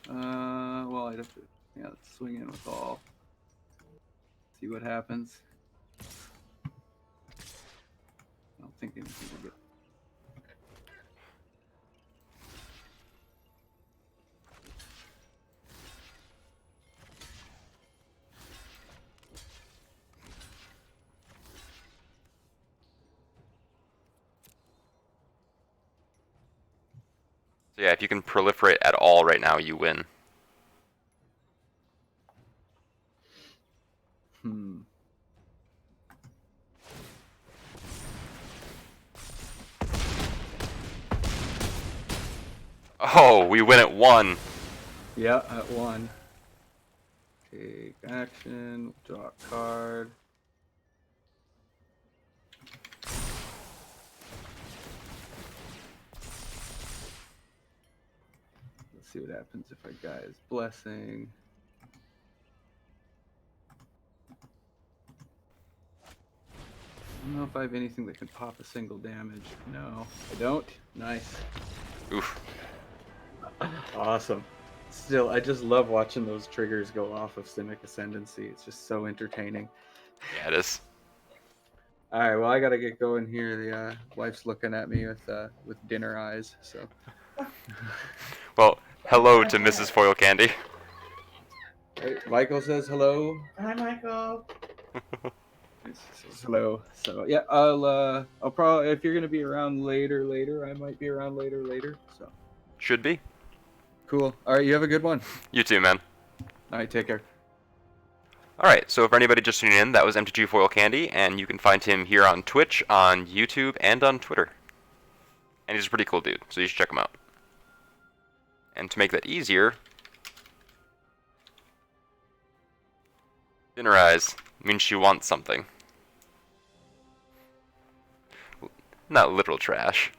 Well, I'd have to, yeah, let's swing in with all. See what happens. I don't think anything will get. So yeah, if you can proliferate at all right now, you win. Hmm. Oh, we win at 1. Yeah, at 1. Take action, draw a card. Let's see what happens if I Guy's Blessing. I don't know if I have anything that can pop a single damage. No, I don't. Nice. Oof. Awesome. Still, I just love watching those triggers go off of Simic Ascendancy. It's just so entertaining. Yeah, it is. All right, well, I gotta get going here. The wife's looking at me with dinner eyes. So, Well, hello to Mrs. Foil Candy. hey, Michael says hello. Hi, Michael. Says hello. So yeah, I'll probably, if you're gonna be around later, I might be around later. So Should be. cool. All right, you have a good one. You too, man. All right, take care. Alright, so for anybody just tuning in, that was MTG Foil Candy, and you can find him here on Twitch, on YouTube, and on Twitter. And he's a pretty cool dude, so you should check him out. And to make that easier, dinner eyes means she wants something. Not literal trash.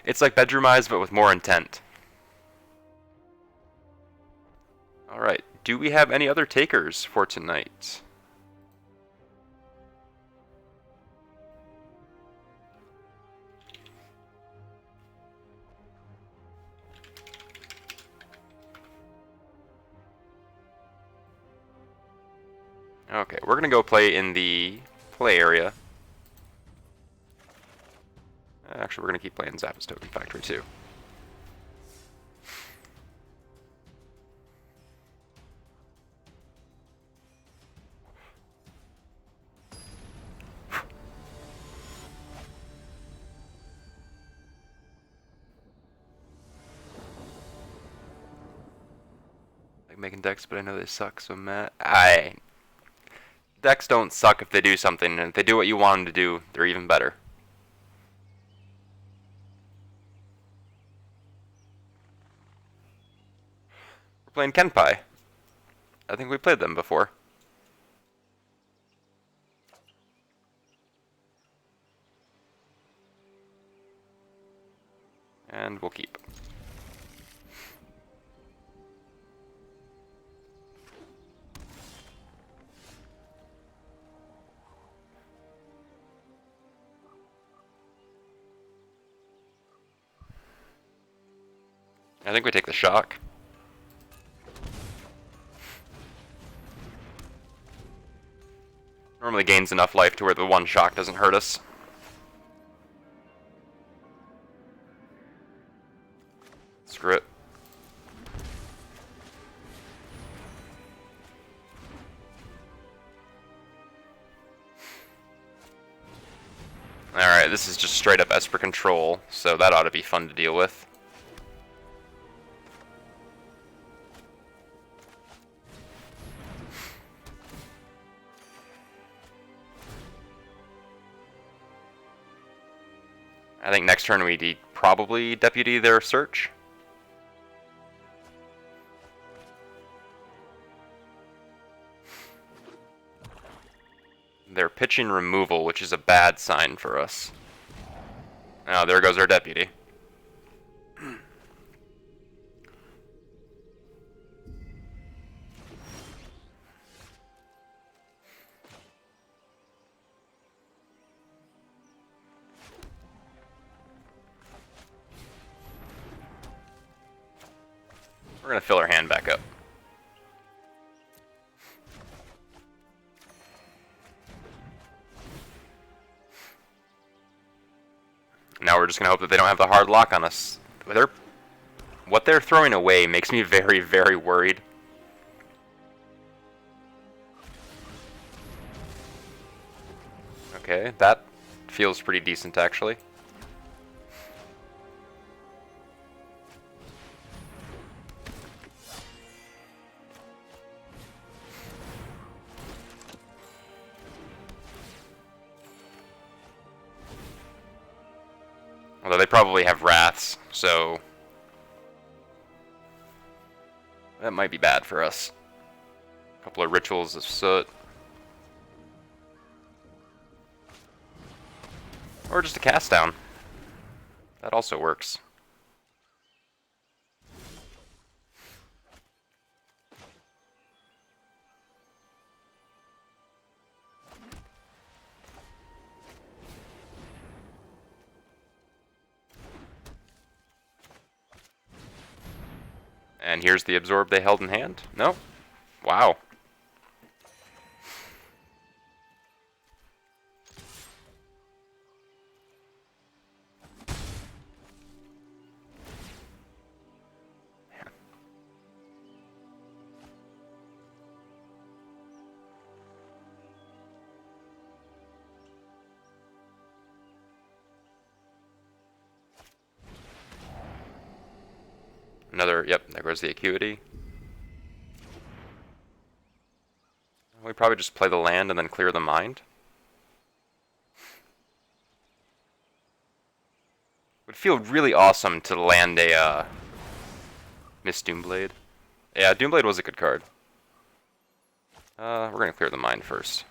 It's like bedroom eyes, but with more intent. Alright, do we have any other takers for tonight? Okay, we're gonna go play in the play area. Actually, we're going to keep playing Zappa's Token Factory too. Like making decks, but I know they suck, so Matt. Decks don't suck if they do something, and if they do what you want them to do, they're even better. We're playing Kenpai. I think we played them before. And we'll keep. I think we take the shock. Normally gains enough life to where the one shock doesn't hurt us. Screw it. Alright, this is just straight up Esper control, so that ought to be fun to deal with. I think next turn we probably deputy their search. They're pitching removal, which is a bad sign for us. Oh, there goes our deputy. We're gonna fill our hand back up. Now we're just gonna hope that they don't have the hard lock on us. What they're throwing away makes me very, very worried. Okay, that feels pretty decent actually. Although they probably have wraths, so that might be bad for us. A couple of rituals of soot. Or just a cast down. That also works. And here's the absorb they held in hand. No? Wow. Another, yep, there goes the acuity. We probably just play the land and then clear the mind. Would feel really awesome to land a Miss Doomblade. Yeah, Doomblade was a good card. We're gonna clear the mind first.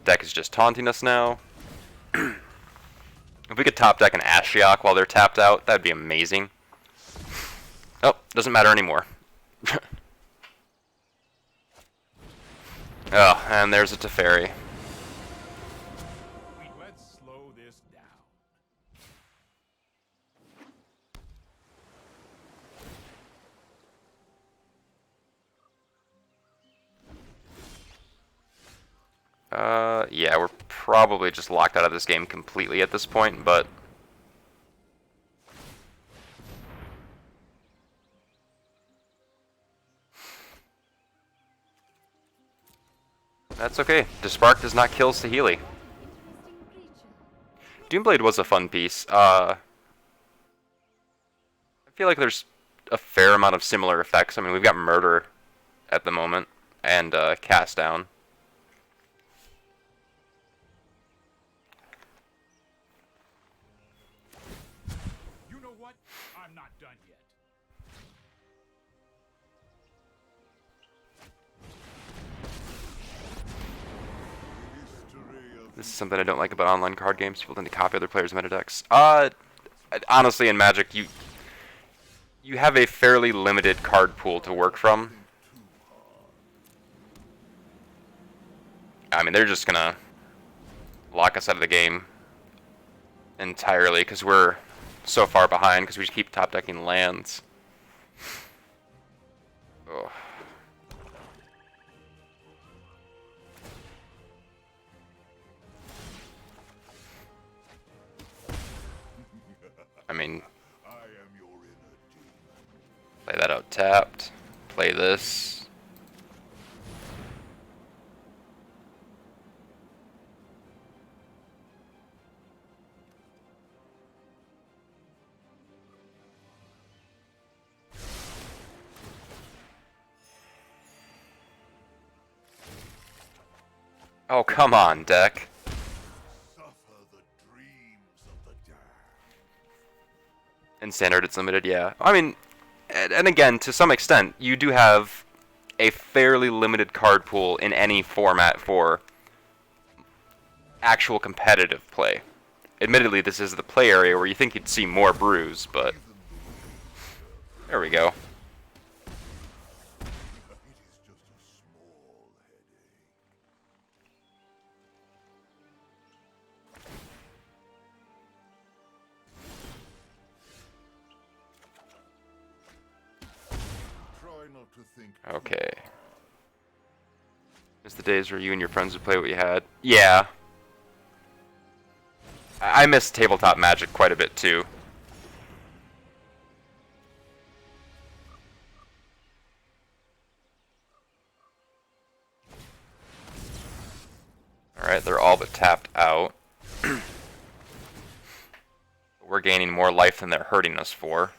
Deck is just taunting us now. If we could top deck an Ashiok while they're tapped out, that'd be amazing. Oh, doesn't matter anymore. Oh, and there's a Teferi. Let's slow this down. Yeah, we're probably just locked out of this game completely at this point, but that's okay. Despark does not kill Saheeli. Doomblade was a fun piece. I feel like there's a fair amount of similar effects. I mean, we've got Murder at the moment, and Cast Down. You know what? I'm not done yet. This is something I don't like about online card games. People tend to copy other players' meta decks. Honestly, in Magic, you have a fairly limited card pool to work from. I mean, they're just gonna lock us out of the game entirely because we're so far behind because we just keep top decking lands. Ugh. I mean, play that out tapped. Play this. Oh, come on, deck. In standard, it's limited, yeah. I mean, and again, to some extent, you do have a fairly limited card pool in any format for actual competitive play. Admittedly, this is the play area where you think you'd see more brews, but there we go. Okay. It's the days where you and your friends would play what you had. Yeah. I miss tabletop Magic quite a bit too. Alright, they're all but tapped out. We're gaining more life than they're hurting us for.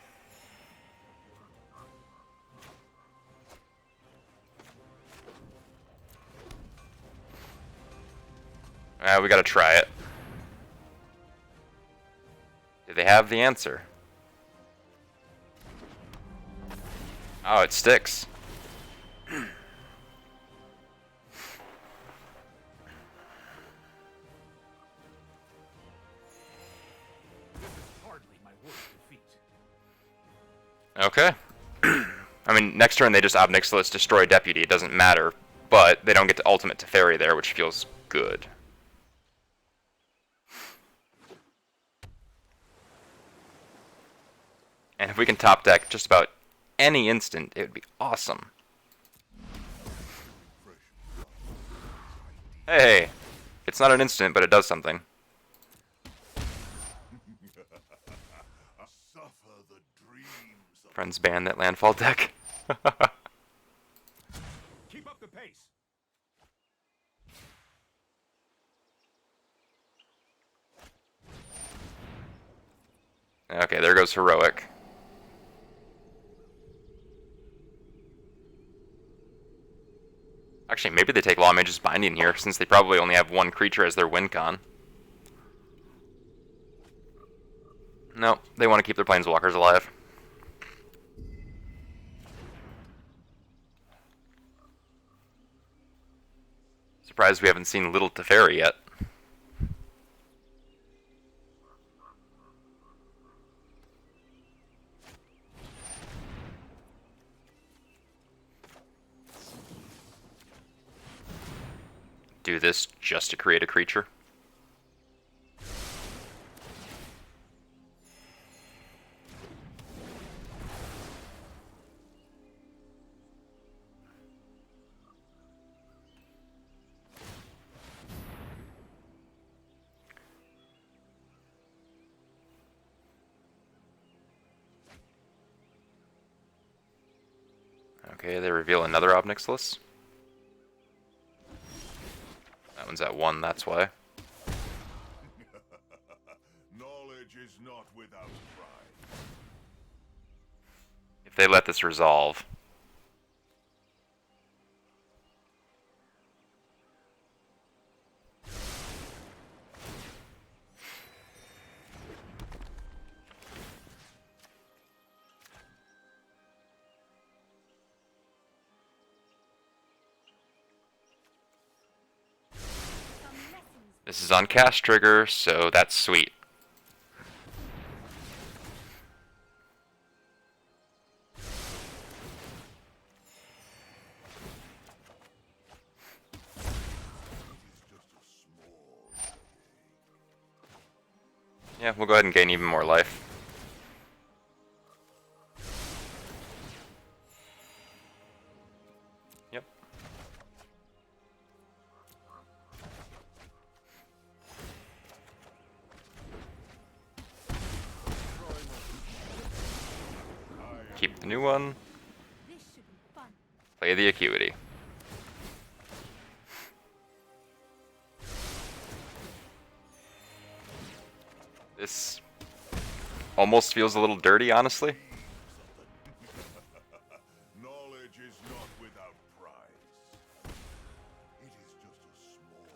We gotta try it. Do they have the answer? Oh, it sticks. Okay. I mean, next turn they just Ob Nixilis, destroy Deputy. It doesn't matter, but they don't get to Ultimate Teferi there, which feels good. And if we can top deck just about any instant, it would be awesome. Hey! It's not an instant, but it does something. Friends ban that landfall deck. Keep up the pace. Okay, there goes Heroic. Actually, maybe they take Lawmage's Binding here, since they probably only have one creature as their win con. No, they want to keep their Planeswalkers alive. Surprised we haven't seen Little Teferi yet. Do this just to create a creature. Okay, they reveal another Obnixilus. That one's at 1, that's why. Knowledge is not without pride. If they let this resolve. This is on cast trigger, so that's sweet. Yeah, we'll go ahead and gain even more life. Yep. Keep the new one. This should be fun. Play the Acuity. This almost feels a little dirty, honestly. Knowledge is not without price. It is just a small.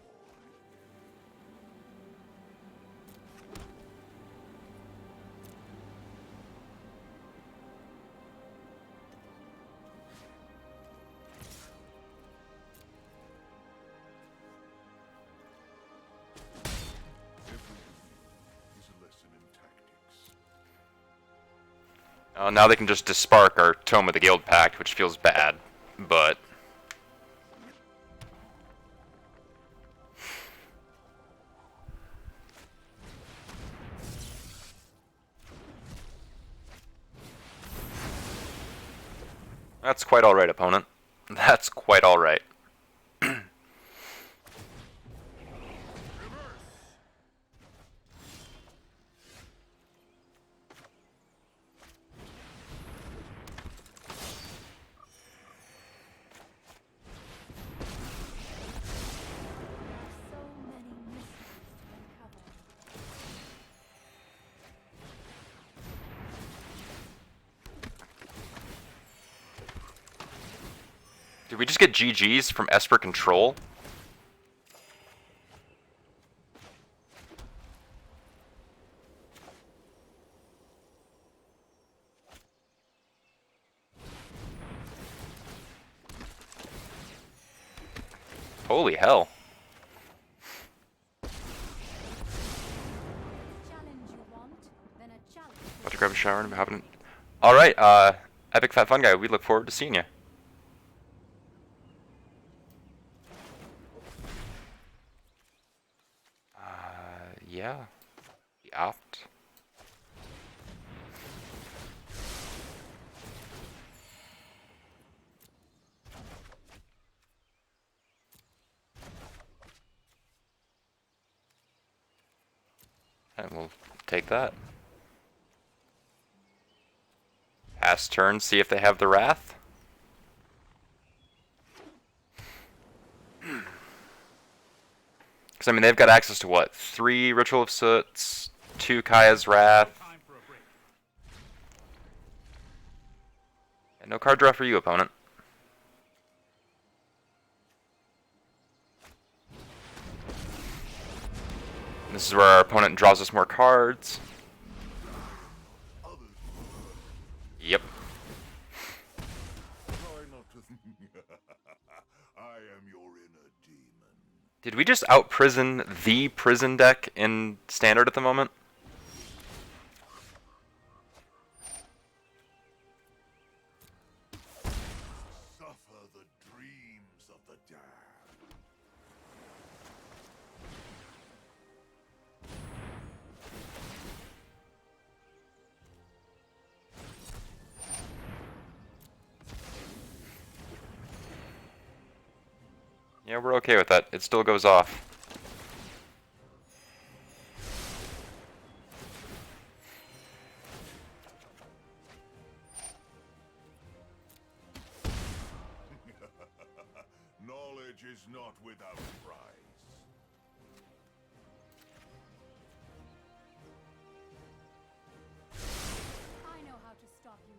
Is a lesson in tactics. Now they can just dispark our Tome of the Guild Pact, which feels bad, but... That's quite alright, opponent. That's quite alright. So many mysteries to uncover. Did we just get GG's from Esper Control? Holy hell. Challenge you want, then a challenge. About to grab a shower and have an... Alright, Epic Fat Fun Guy, we look forward to seeing you. Yeah. The opt. And we'll take that. Pass turn, see if they have the Wrath. Because, I mean, they've got access to what? 3 Ritual of Soots, 2 Kaya's Wrath. Time for a break. And no card draw for you, opponent. This is where our opponent draws us more cards. Yep. Try not to. I am your inner demon. Did we just out-prison the prison deck in Standard at the moment? Suffer the dreams of the damned. Yeah, we're okay with that. It still goes off. not without price. I know how to stop you.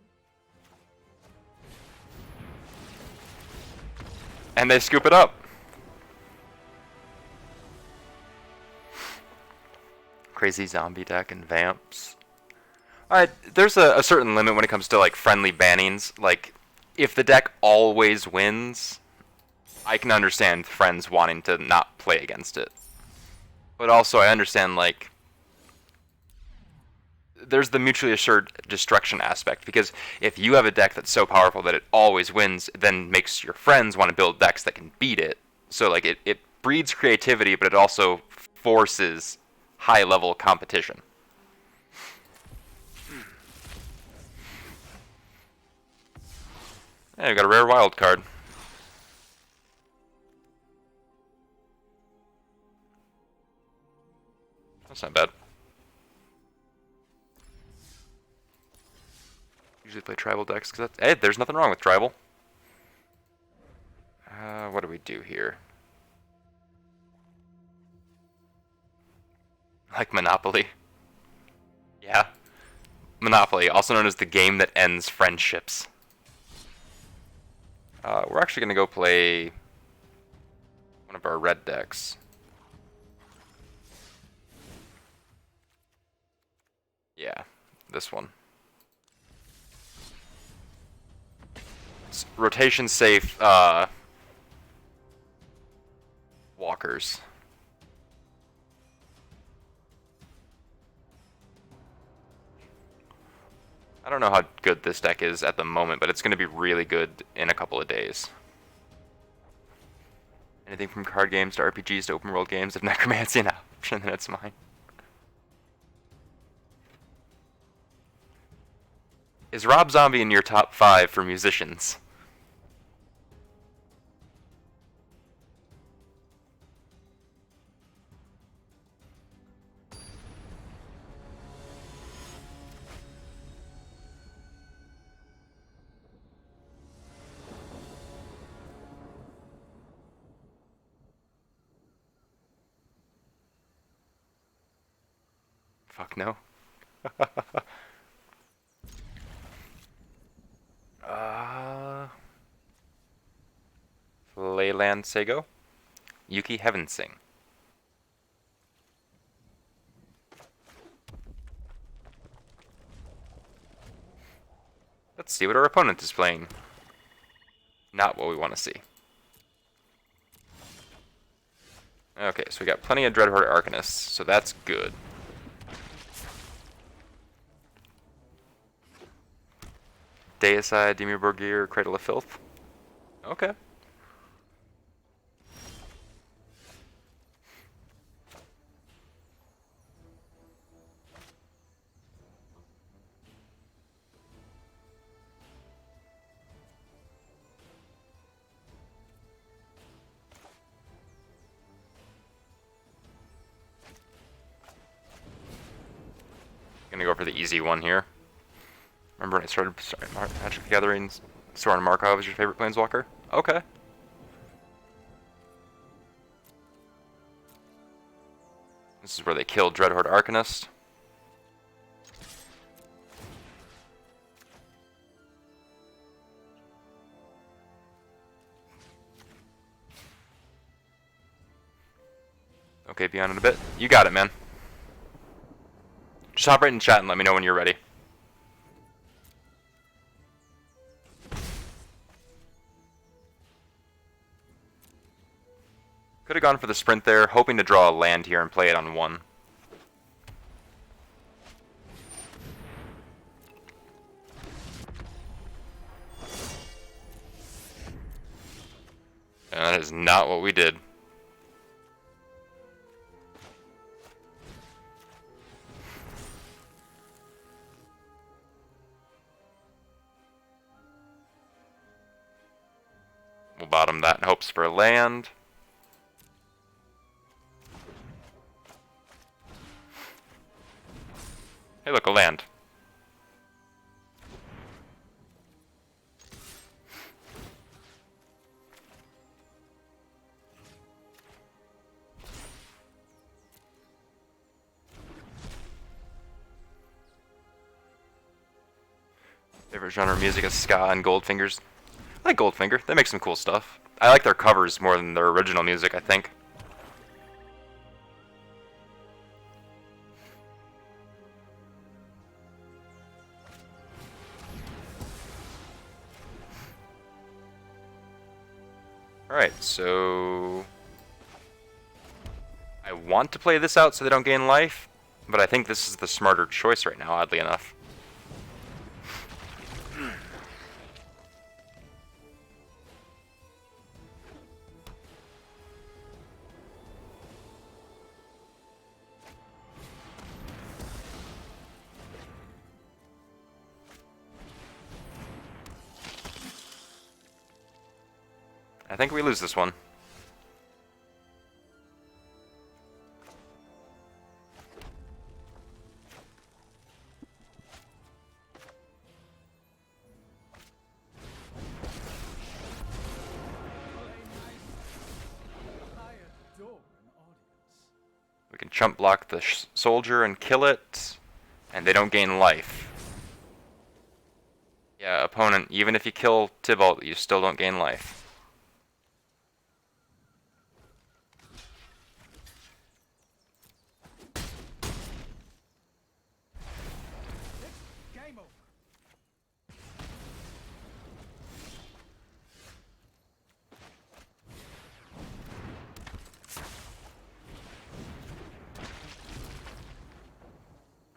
And they scoop it up. Crazy zombie deck and vamps. Alright, there's a certain limit when it comes to like friendly bannings. Like, if the deck always wins, I can understand friends wanting to not play against it. But also I understand like there's the mutually assured destruction aspect, because if you have a deck that's so powerful that it always wins, it then makes your friends want to build decks that can beat it. So like it breeds creativity, but it also forces high level competition. Hey, we got a rare wild card. That's not bad. Usually play tribal decks because hey, there's nothing wrong with tribal. What do we do here? Like Monopoly. Yeah. Monopoly, also known as the game that ends friendships. We're actually going to go play one of our red decks. Yeah, this one. It's rotation safe walkers. I don't know how good this deck is at the moment, but it's going to be really good in a couple of days. Anything from card games to RPGs to open world games, if necromancy an option, then it's mine. Is Rob Zombie in your top 5 for musicians? Fuck no. Leyland Sego. Yuki Heaven Sing. Let's see what our opponent is playing. Not what we want to see. Okay, so we got plenty of Dreadhorde Arcanists, so that's good. Deicide, Dimir Borgir, Cradle of Filth. Okay. Gonna go for the easy one here. Remember when I started Magic the Gathering, Soren Markov is your favorite planeswalker? Okay. This is where they killed Dreadhorde Arcanist. Okay, be on in a bit. You got it, man. Just hop right in chat and let me know when you're ready. Could have gone for the sprint there, hoping to draw a land here and play it on 1. And that is not what we did. We'll bottom that in hopes for a land. Hey, look, a land. Favorite genre of music is ska and Goldfingers. I like Goldfinger. They make some cool stuff. I like their covers more than their original music, I think. Alright, so... I want to play this out so they don't gain life, but I think this is the smarter choice right now, oddly enough. I think we lose this one. We can chump block the soldier and kill it, and they don't gain life. Yeah, opponent, even if you kill Tybalt, you still don't gain life.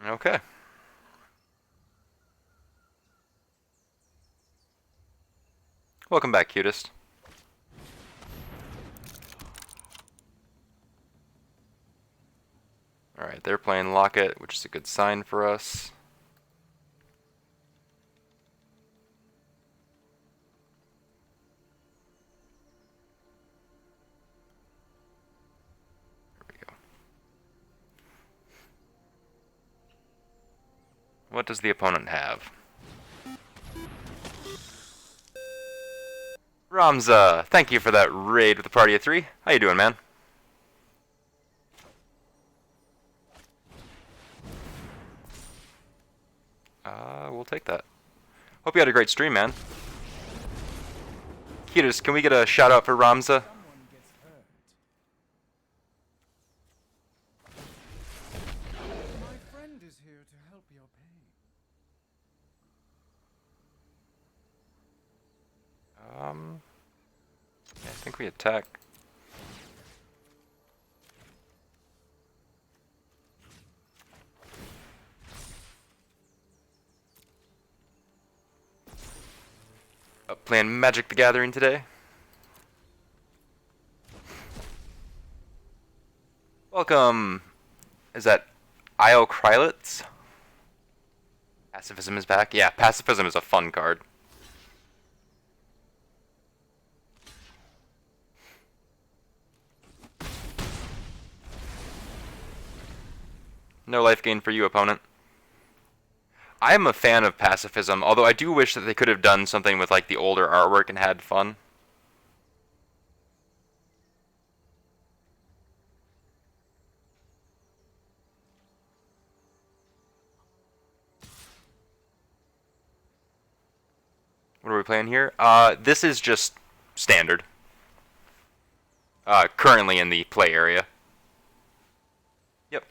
Okay. Welcome back, cutest. Alright, they're playing Locket, which is a good sign for us. There we go. What does the opponent have? Ramza, thank you for that raid with a party of 3. How you doing, man? We'll take that. Hope you had a great stream, man. Cutest, can we get a shout out for Ramza? My friend is here to help your pain. Yeah, I think we attack. Playing Magic the Gathering today. Welcome. Is that Io Krylitz? Pacifism is back. Yeah, Pacifism is a fun card. No life gain for you, opponent. I am a fan of Pacifism, although I do wish that they could have done something with like the older artwork and had fun. What are we playing here? This is just standard. Currently in the play area. Yep.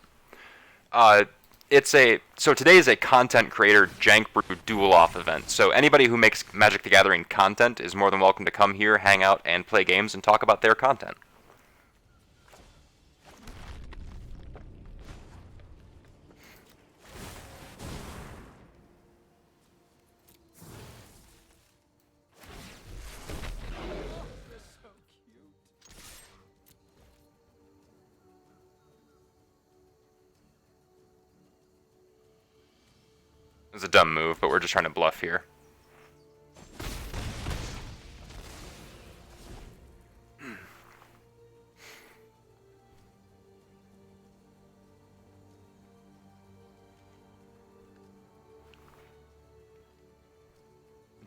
So today is a content creator Jank Brew Duel off event. So anybody who makes Magic the Gathering content is more than welcome to come here, hang out, and play games and talk about their content. It's a dumb move, but we're just trying to bluff here.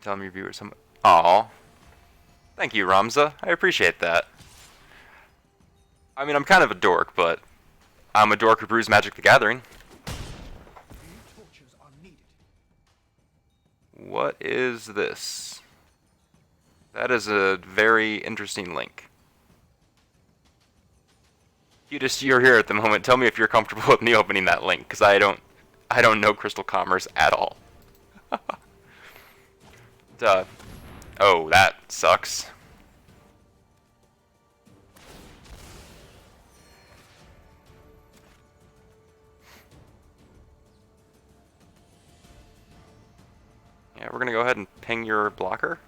Tell me your viewers some. Aw. Thank you, Ramza. I appreciate that. I mean, I'm kind of a dork, but I'm a dork who brews Magic the Gathering. Torches are needed. What is this? That is a very interesting link. You're here at the moment. Tell me if you're comfortable with me opening that link, because I don't know Crystal Commerce at all. Duh. Oh, that sucks. Yeah, we're gonna go ahead and ping your blocker.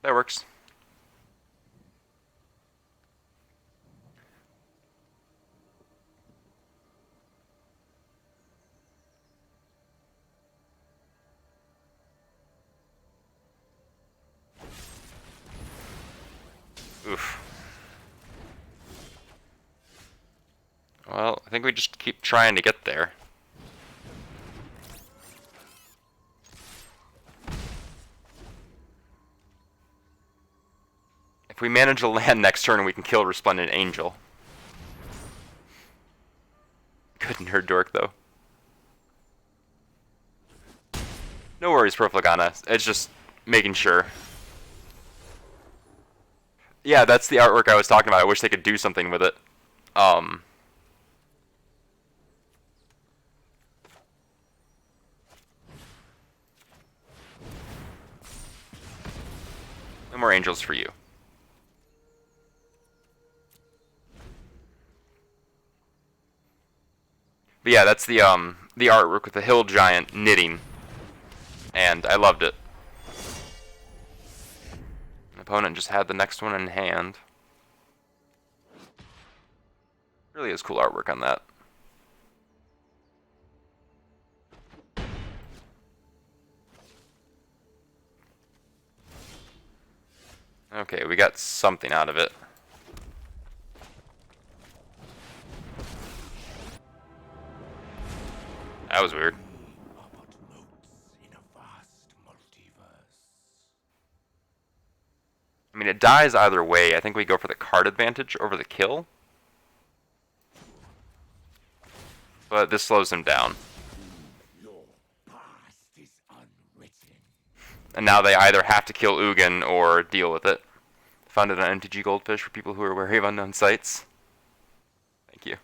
That works. Oof. Well, I think we just keep trying to get there. If we manage to land next turn, we can kill Resplendent Angel. Good nerd dork, though. No worries, Profligana. It's just making sure. Yeah, that's the artwork I was talking about. I wish they could do something with it. No more angels for you. But yeah, that's the artwork with the hill giant knitting, and I loved it. An opponent just had the next one in hand. Really is cool artwork on that. Okay, we got something out of it. That was weird. Are but motes in a vast multiverse. I mean, it dies either way. I think we go for the card advantage over the kill. But this slows him down. Your past is unwritten. And now they either have to kill Ugin or deal with it. Found it on MTG Goldfish for people who are wary of unknown sites. Thank you.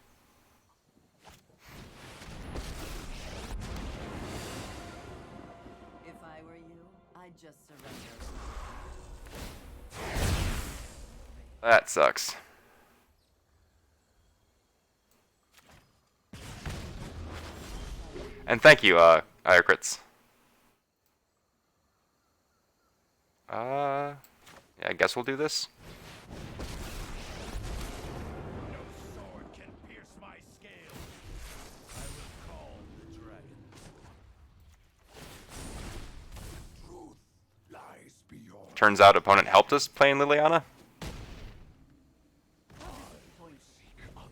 If I were you, I'd just surrender. That sucks. And thank you, Iocrits. Yeah, I guess we'll do this. No sword can pierce my scales. I will call the dragons. Truth lies beyond. Turns out opponent helped us playing Liliana. Seek other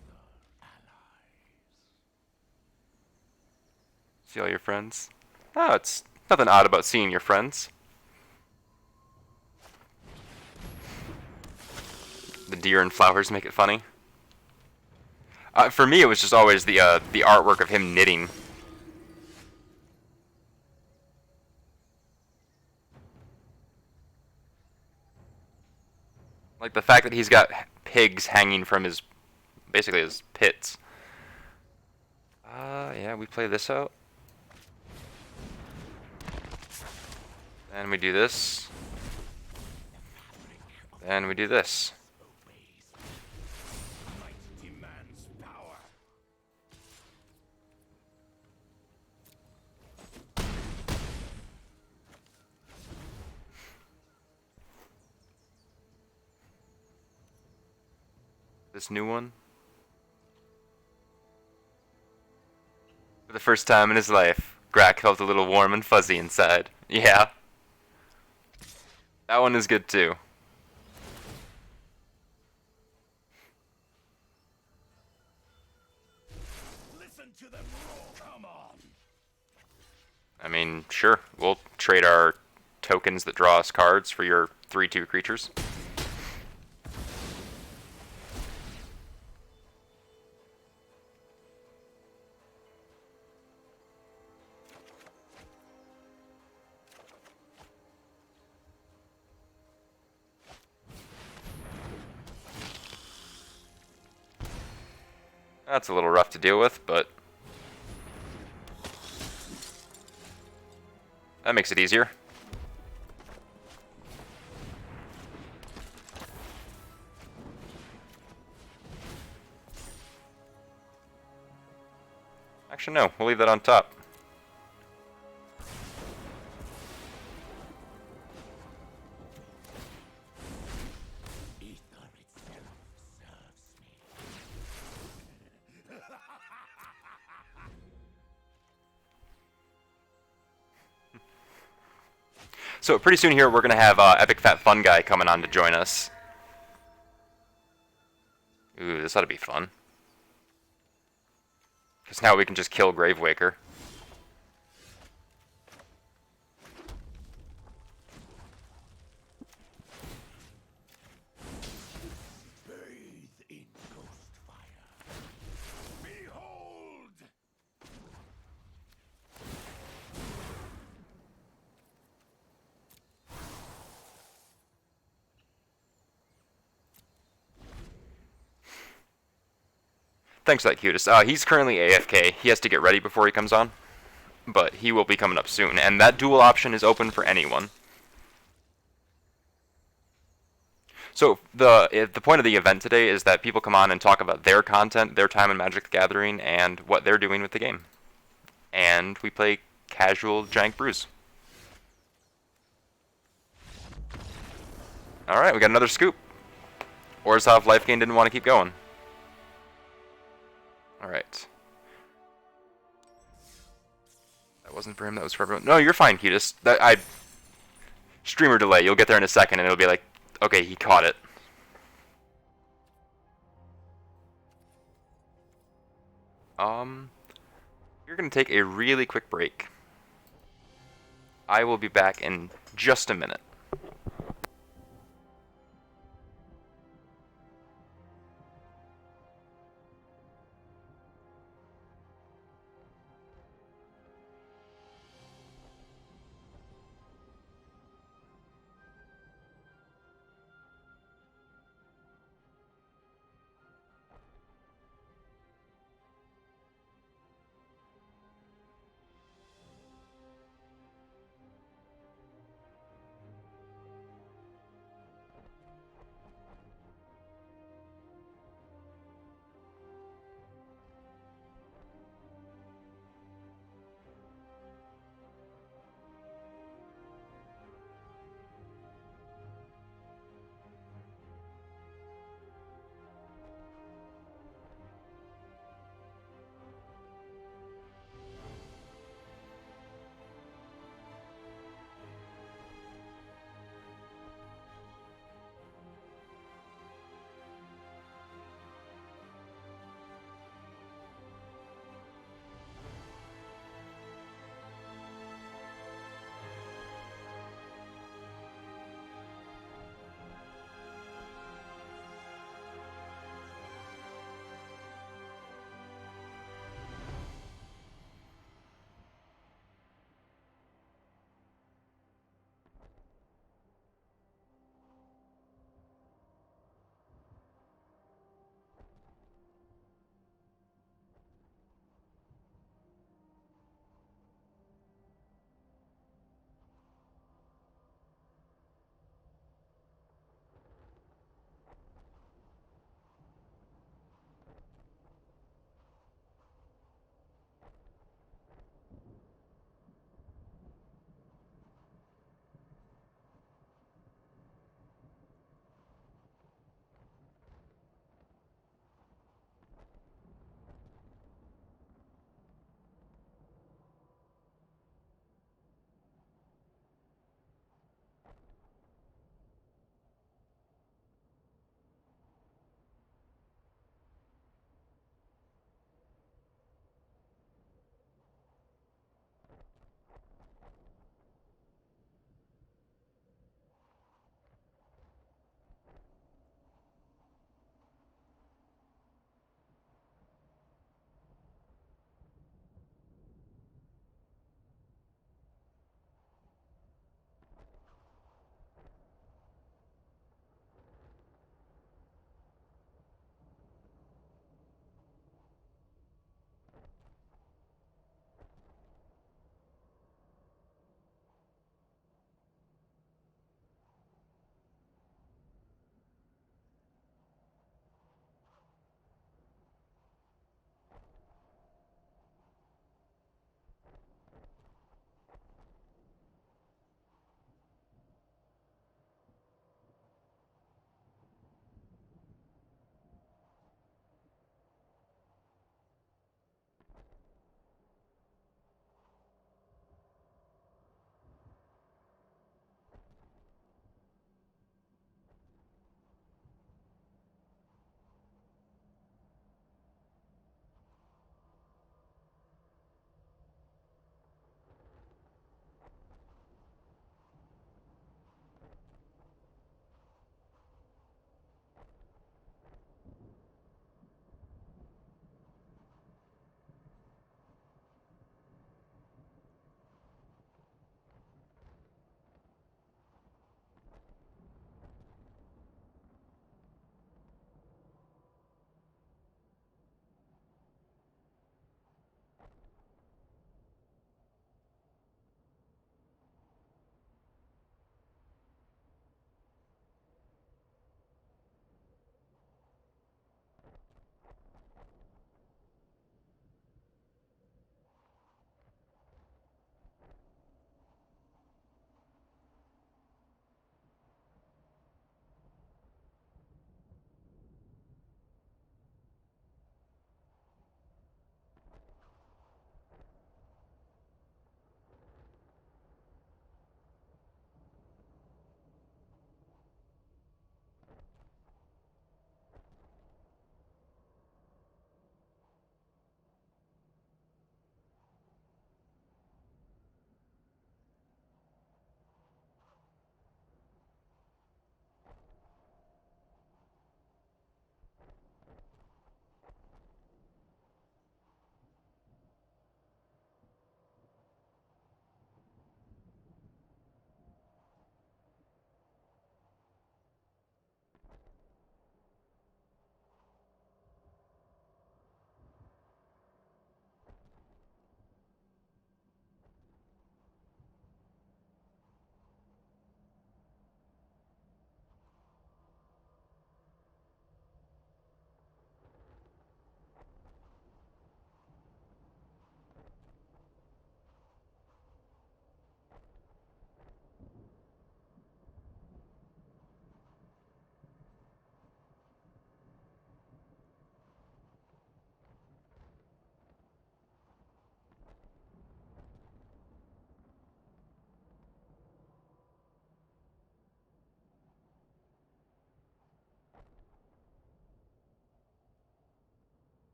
allies. See all your friends. Oh, it's nothing odd about seeing your friends. The deer and flowers make it funny. For me, it was just always the artwork of him knitting. Like the fact that he's got pigs hanging from his, basically his pits. Yeah, we play this out. Then we do this. Then we do this. Might demands power. This new one. For the first time in his life, Grak felt a little warm and fuzzy inside. Yeah. That one is good too. Listen to the Sure, we'll trade our tokens that draw us cards for your 3/2 creatures. That's a little rough to deal with, but that makes it easier. Actually, no, we'll leave that on top. So pretty soon here, we're going to have Epic Fat Fun Guy coming on to join us. Ooh, this ought to be fun. Because now we can just kill Gravewaker. Bathe in ghost fire. Behold! Thanks for that, Cutest. He's currently AFK. He has to get ready before he comes on. But he will be coming up soon. And that duel option is open for anyone. So the point of the event today is that people come on and talk about their content, their time in Magic the Gathering, and what they're doing with the game. And we play casual Jank Brews. Alright, we got another scoop. Orzhov Life Gain didn't want to keep going. Alright. That wasn't for him, that was for everyone. No, you're fine, Cutest. Streamer delay, you'll get there in a second and it'll be like, okay, he caught it. You're gonna take a really quick break. I will be back in just a minute.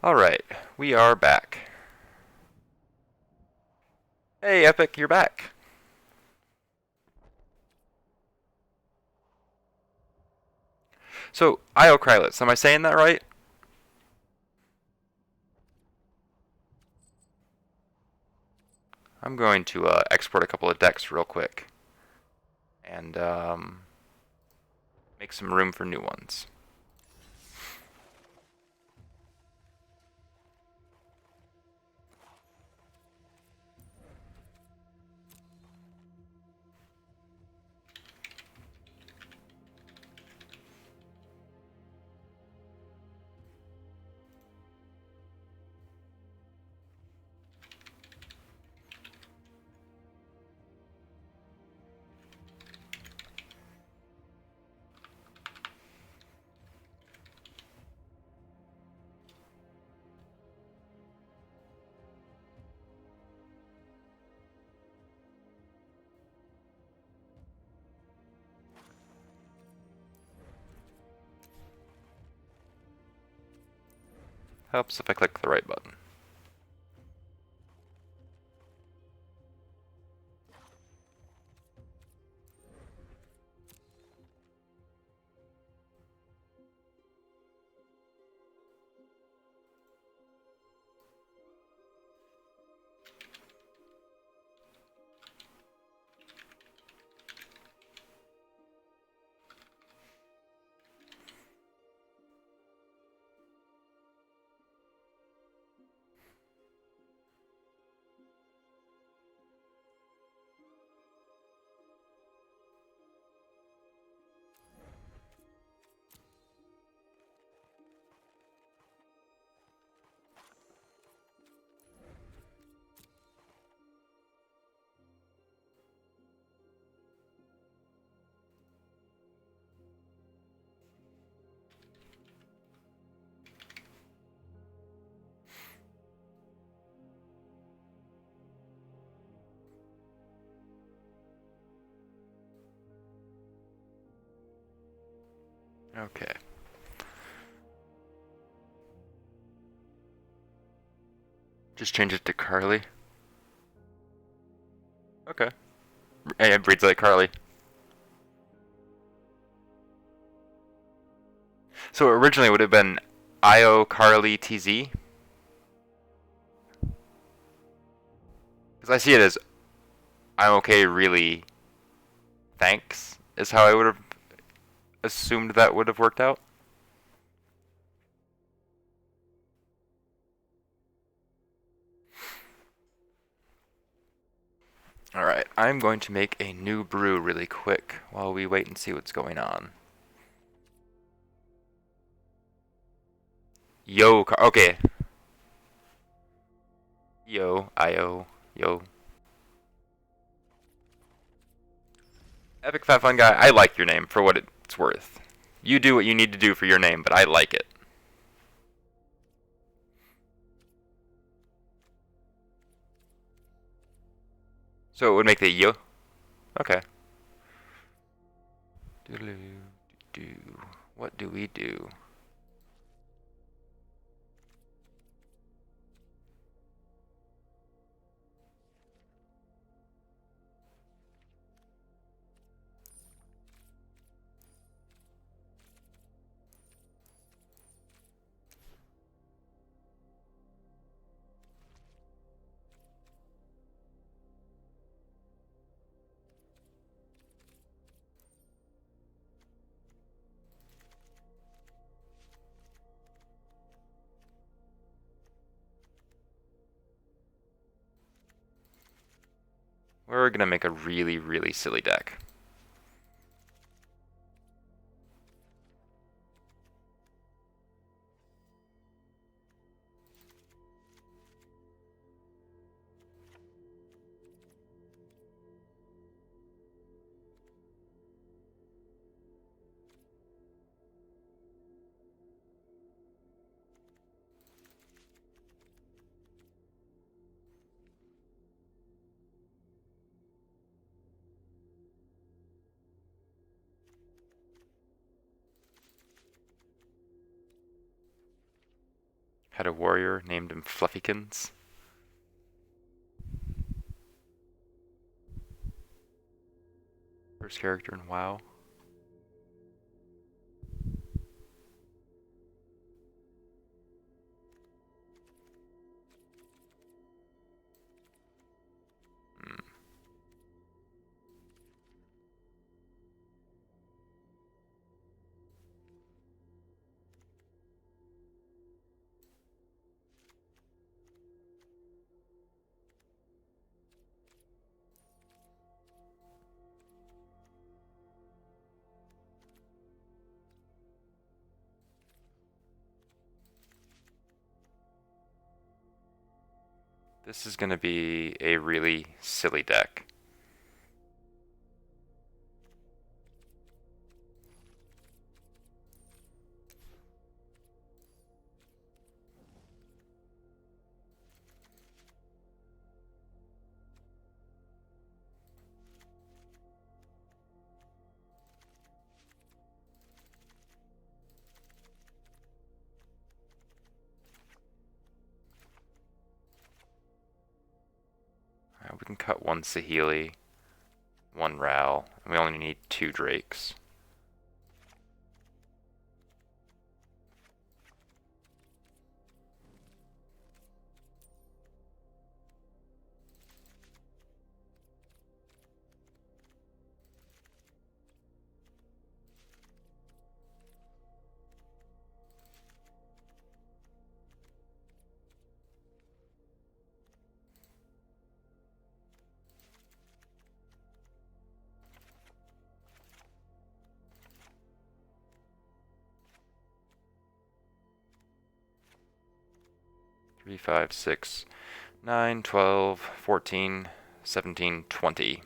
Alright, we are back. Hey, Epic, you're back. So, Io Krylitz, am I saying that right? I'm going to export a couple of decks real quick. And make some room for new ones. Helps if I click the right button. Okay. Just change it to Carly. Okay. Hey, it reads like Carly. So originally it would have been Io Carly TZ. Because I see it as I'm okay, really. Thanks, is how I would have assumed that would have worked out. Alright, I'm going to make a new brew really quick while we wait and see what's going on. Yo, okay. Yo, Io, yo. Epic Fat Fun Guy, I like your name for what it's worth. You do what you need to do for your name, but I like it. So it would make the yo. Okay. What do we do? We're gonna make a really, really silly deck. Had a warrior, named him Fluffykins. First character in WoW. This is going to be a really silly deck. We can cut one Saheeli, one Ral, and we only need 2 Drakes. Three, 5, 6, 9, 12, 14, 17, 20.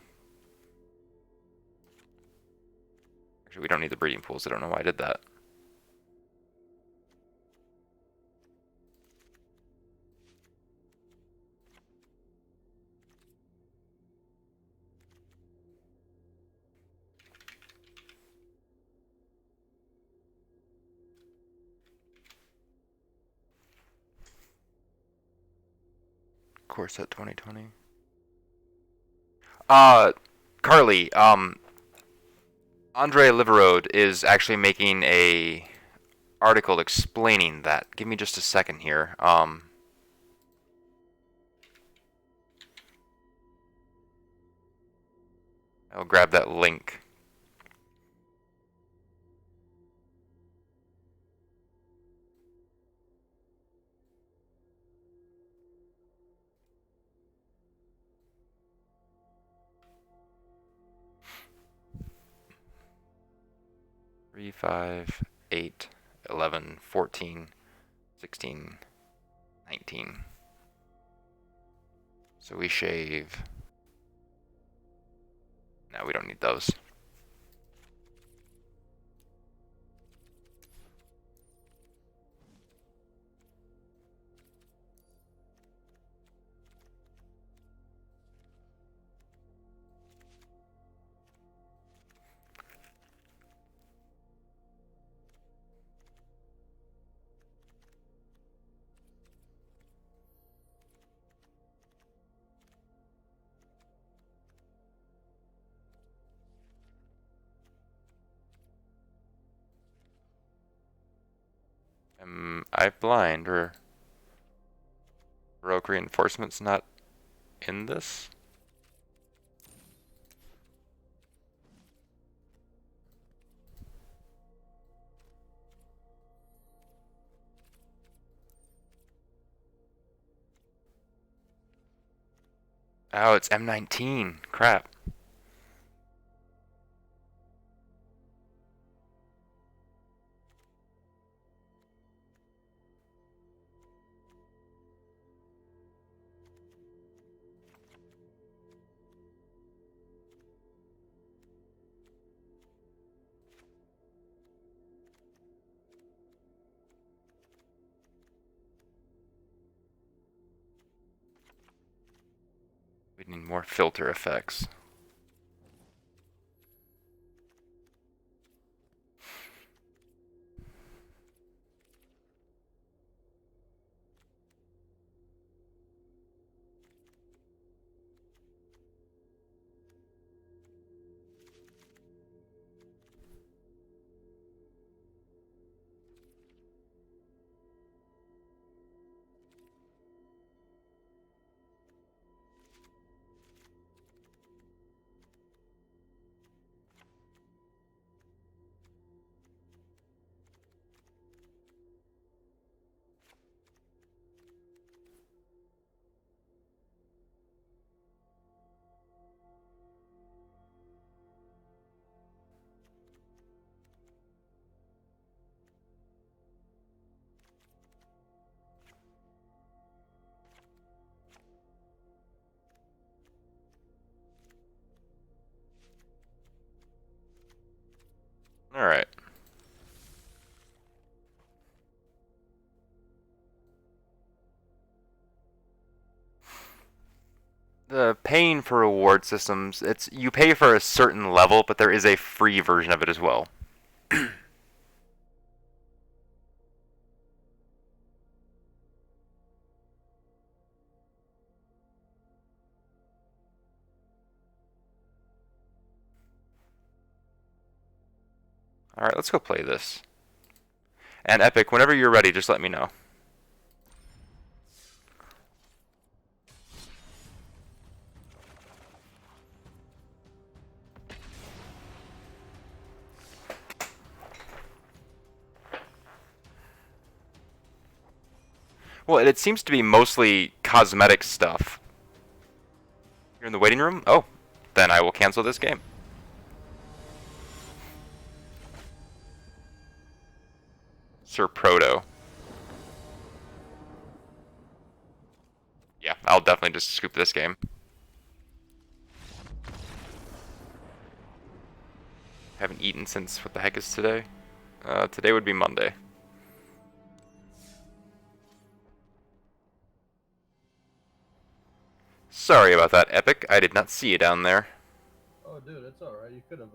Actually, we don't need the breeding pools. I don't know why I did that. Course at 2020. Carly, Andre Liverode is actually making a article explaining that. Give me just a second here. I'll grab that link. Three, 5, 8, 11, 14, 16, 19. So we shave. No, we don't need those. Am I blind, or Baroque reinforcement's not in this? Oh, it's M19. Crap. We need more filter effects. The paying for reward systems, it's you pay for a certain level, but there is a free version of it as well. Alright, let's go play this. And Epic, whenever you're ready, just let me know. Well, it seems to be mostly cosmetic stuff. You're in the waiting room? Oh, then I will cancel this game. Sir Proto. Yeah, I'll definitely just scoop this game. Haven't eaten since, what the heck is today? Today would be Monday. Sorry about that, Epic. I did not see you down there. Oh, dude, it's all right. You could have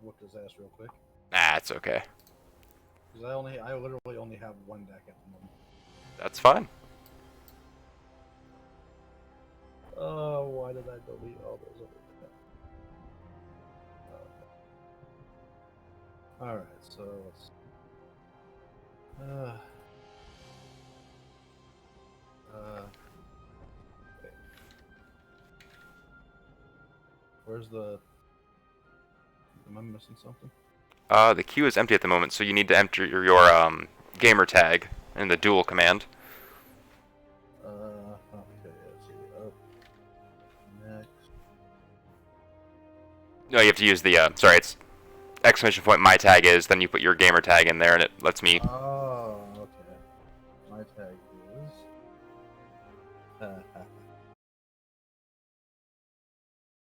whooped his ass real quick. Nah, it's okay. Because I literally only have one deck at the moment. That's fine. Oh, why did I delete all those other decks? All right, so let's. Okay. Where's the? Am I missing something? The queue is empty at the moment, so you need to enter your gamer tag in the Duel command. Okay, let's see. Up. Next. No, you have to use the, sorry, it's exclamation point my tag is, then you put your gamer tag in there and it lets me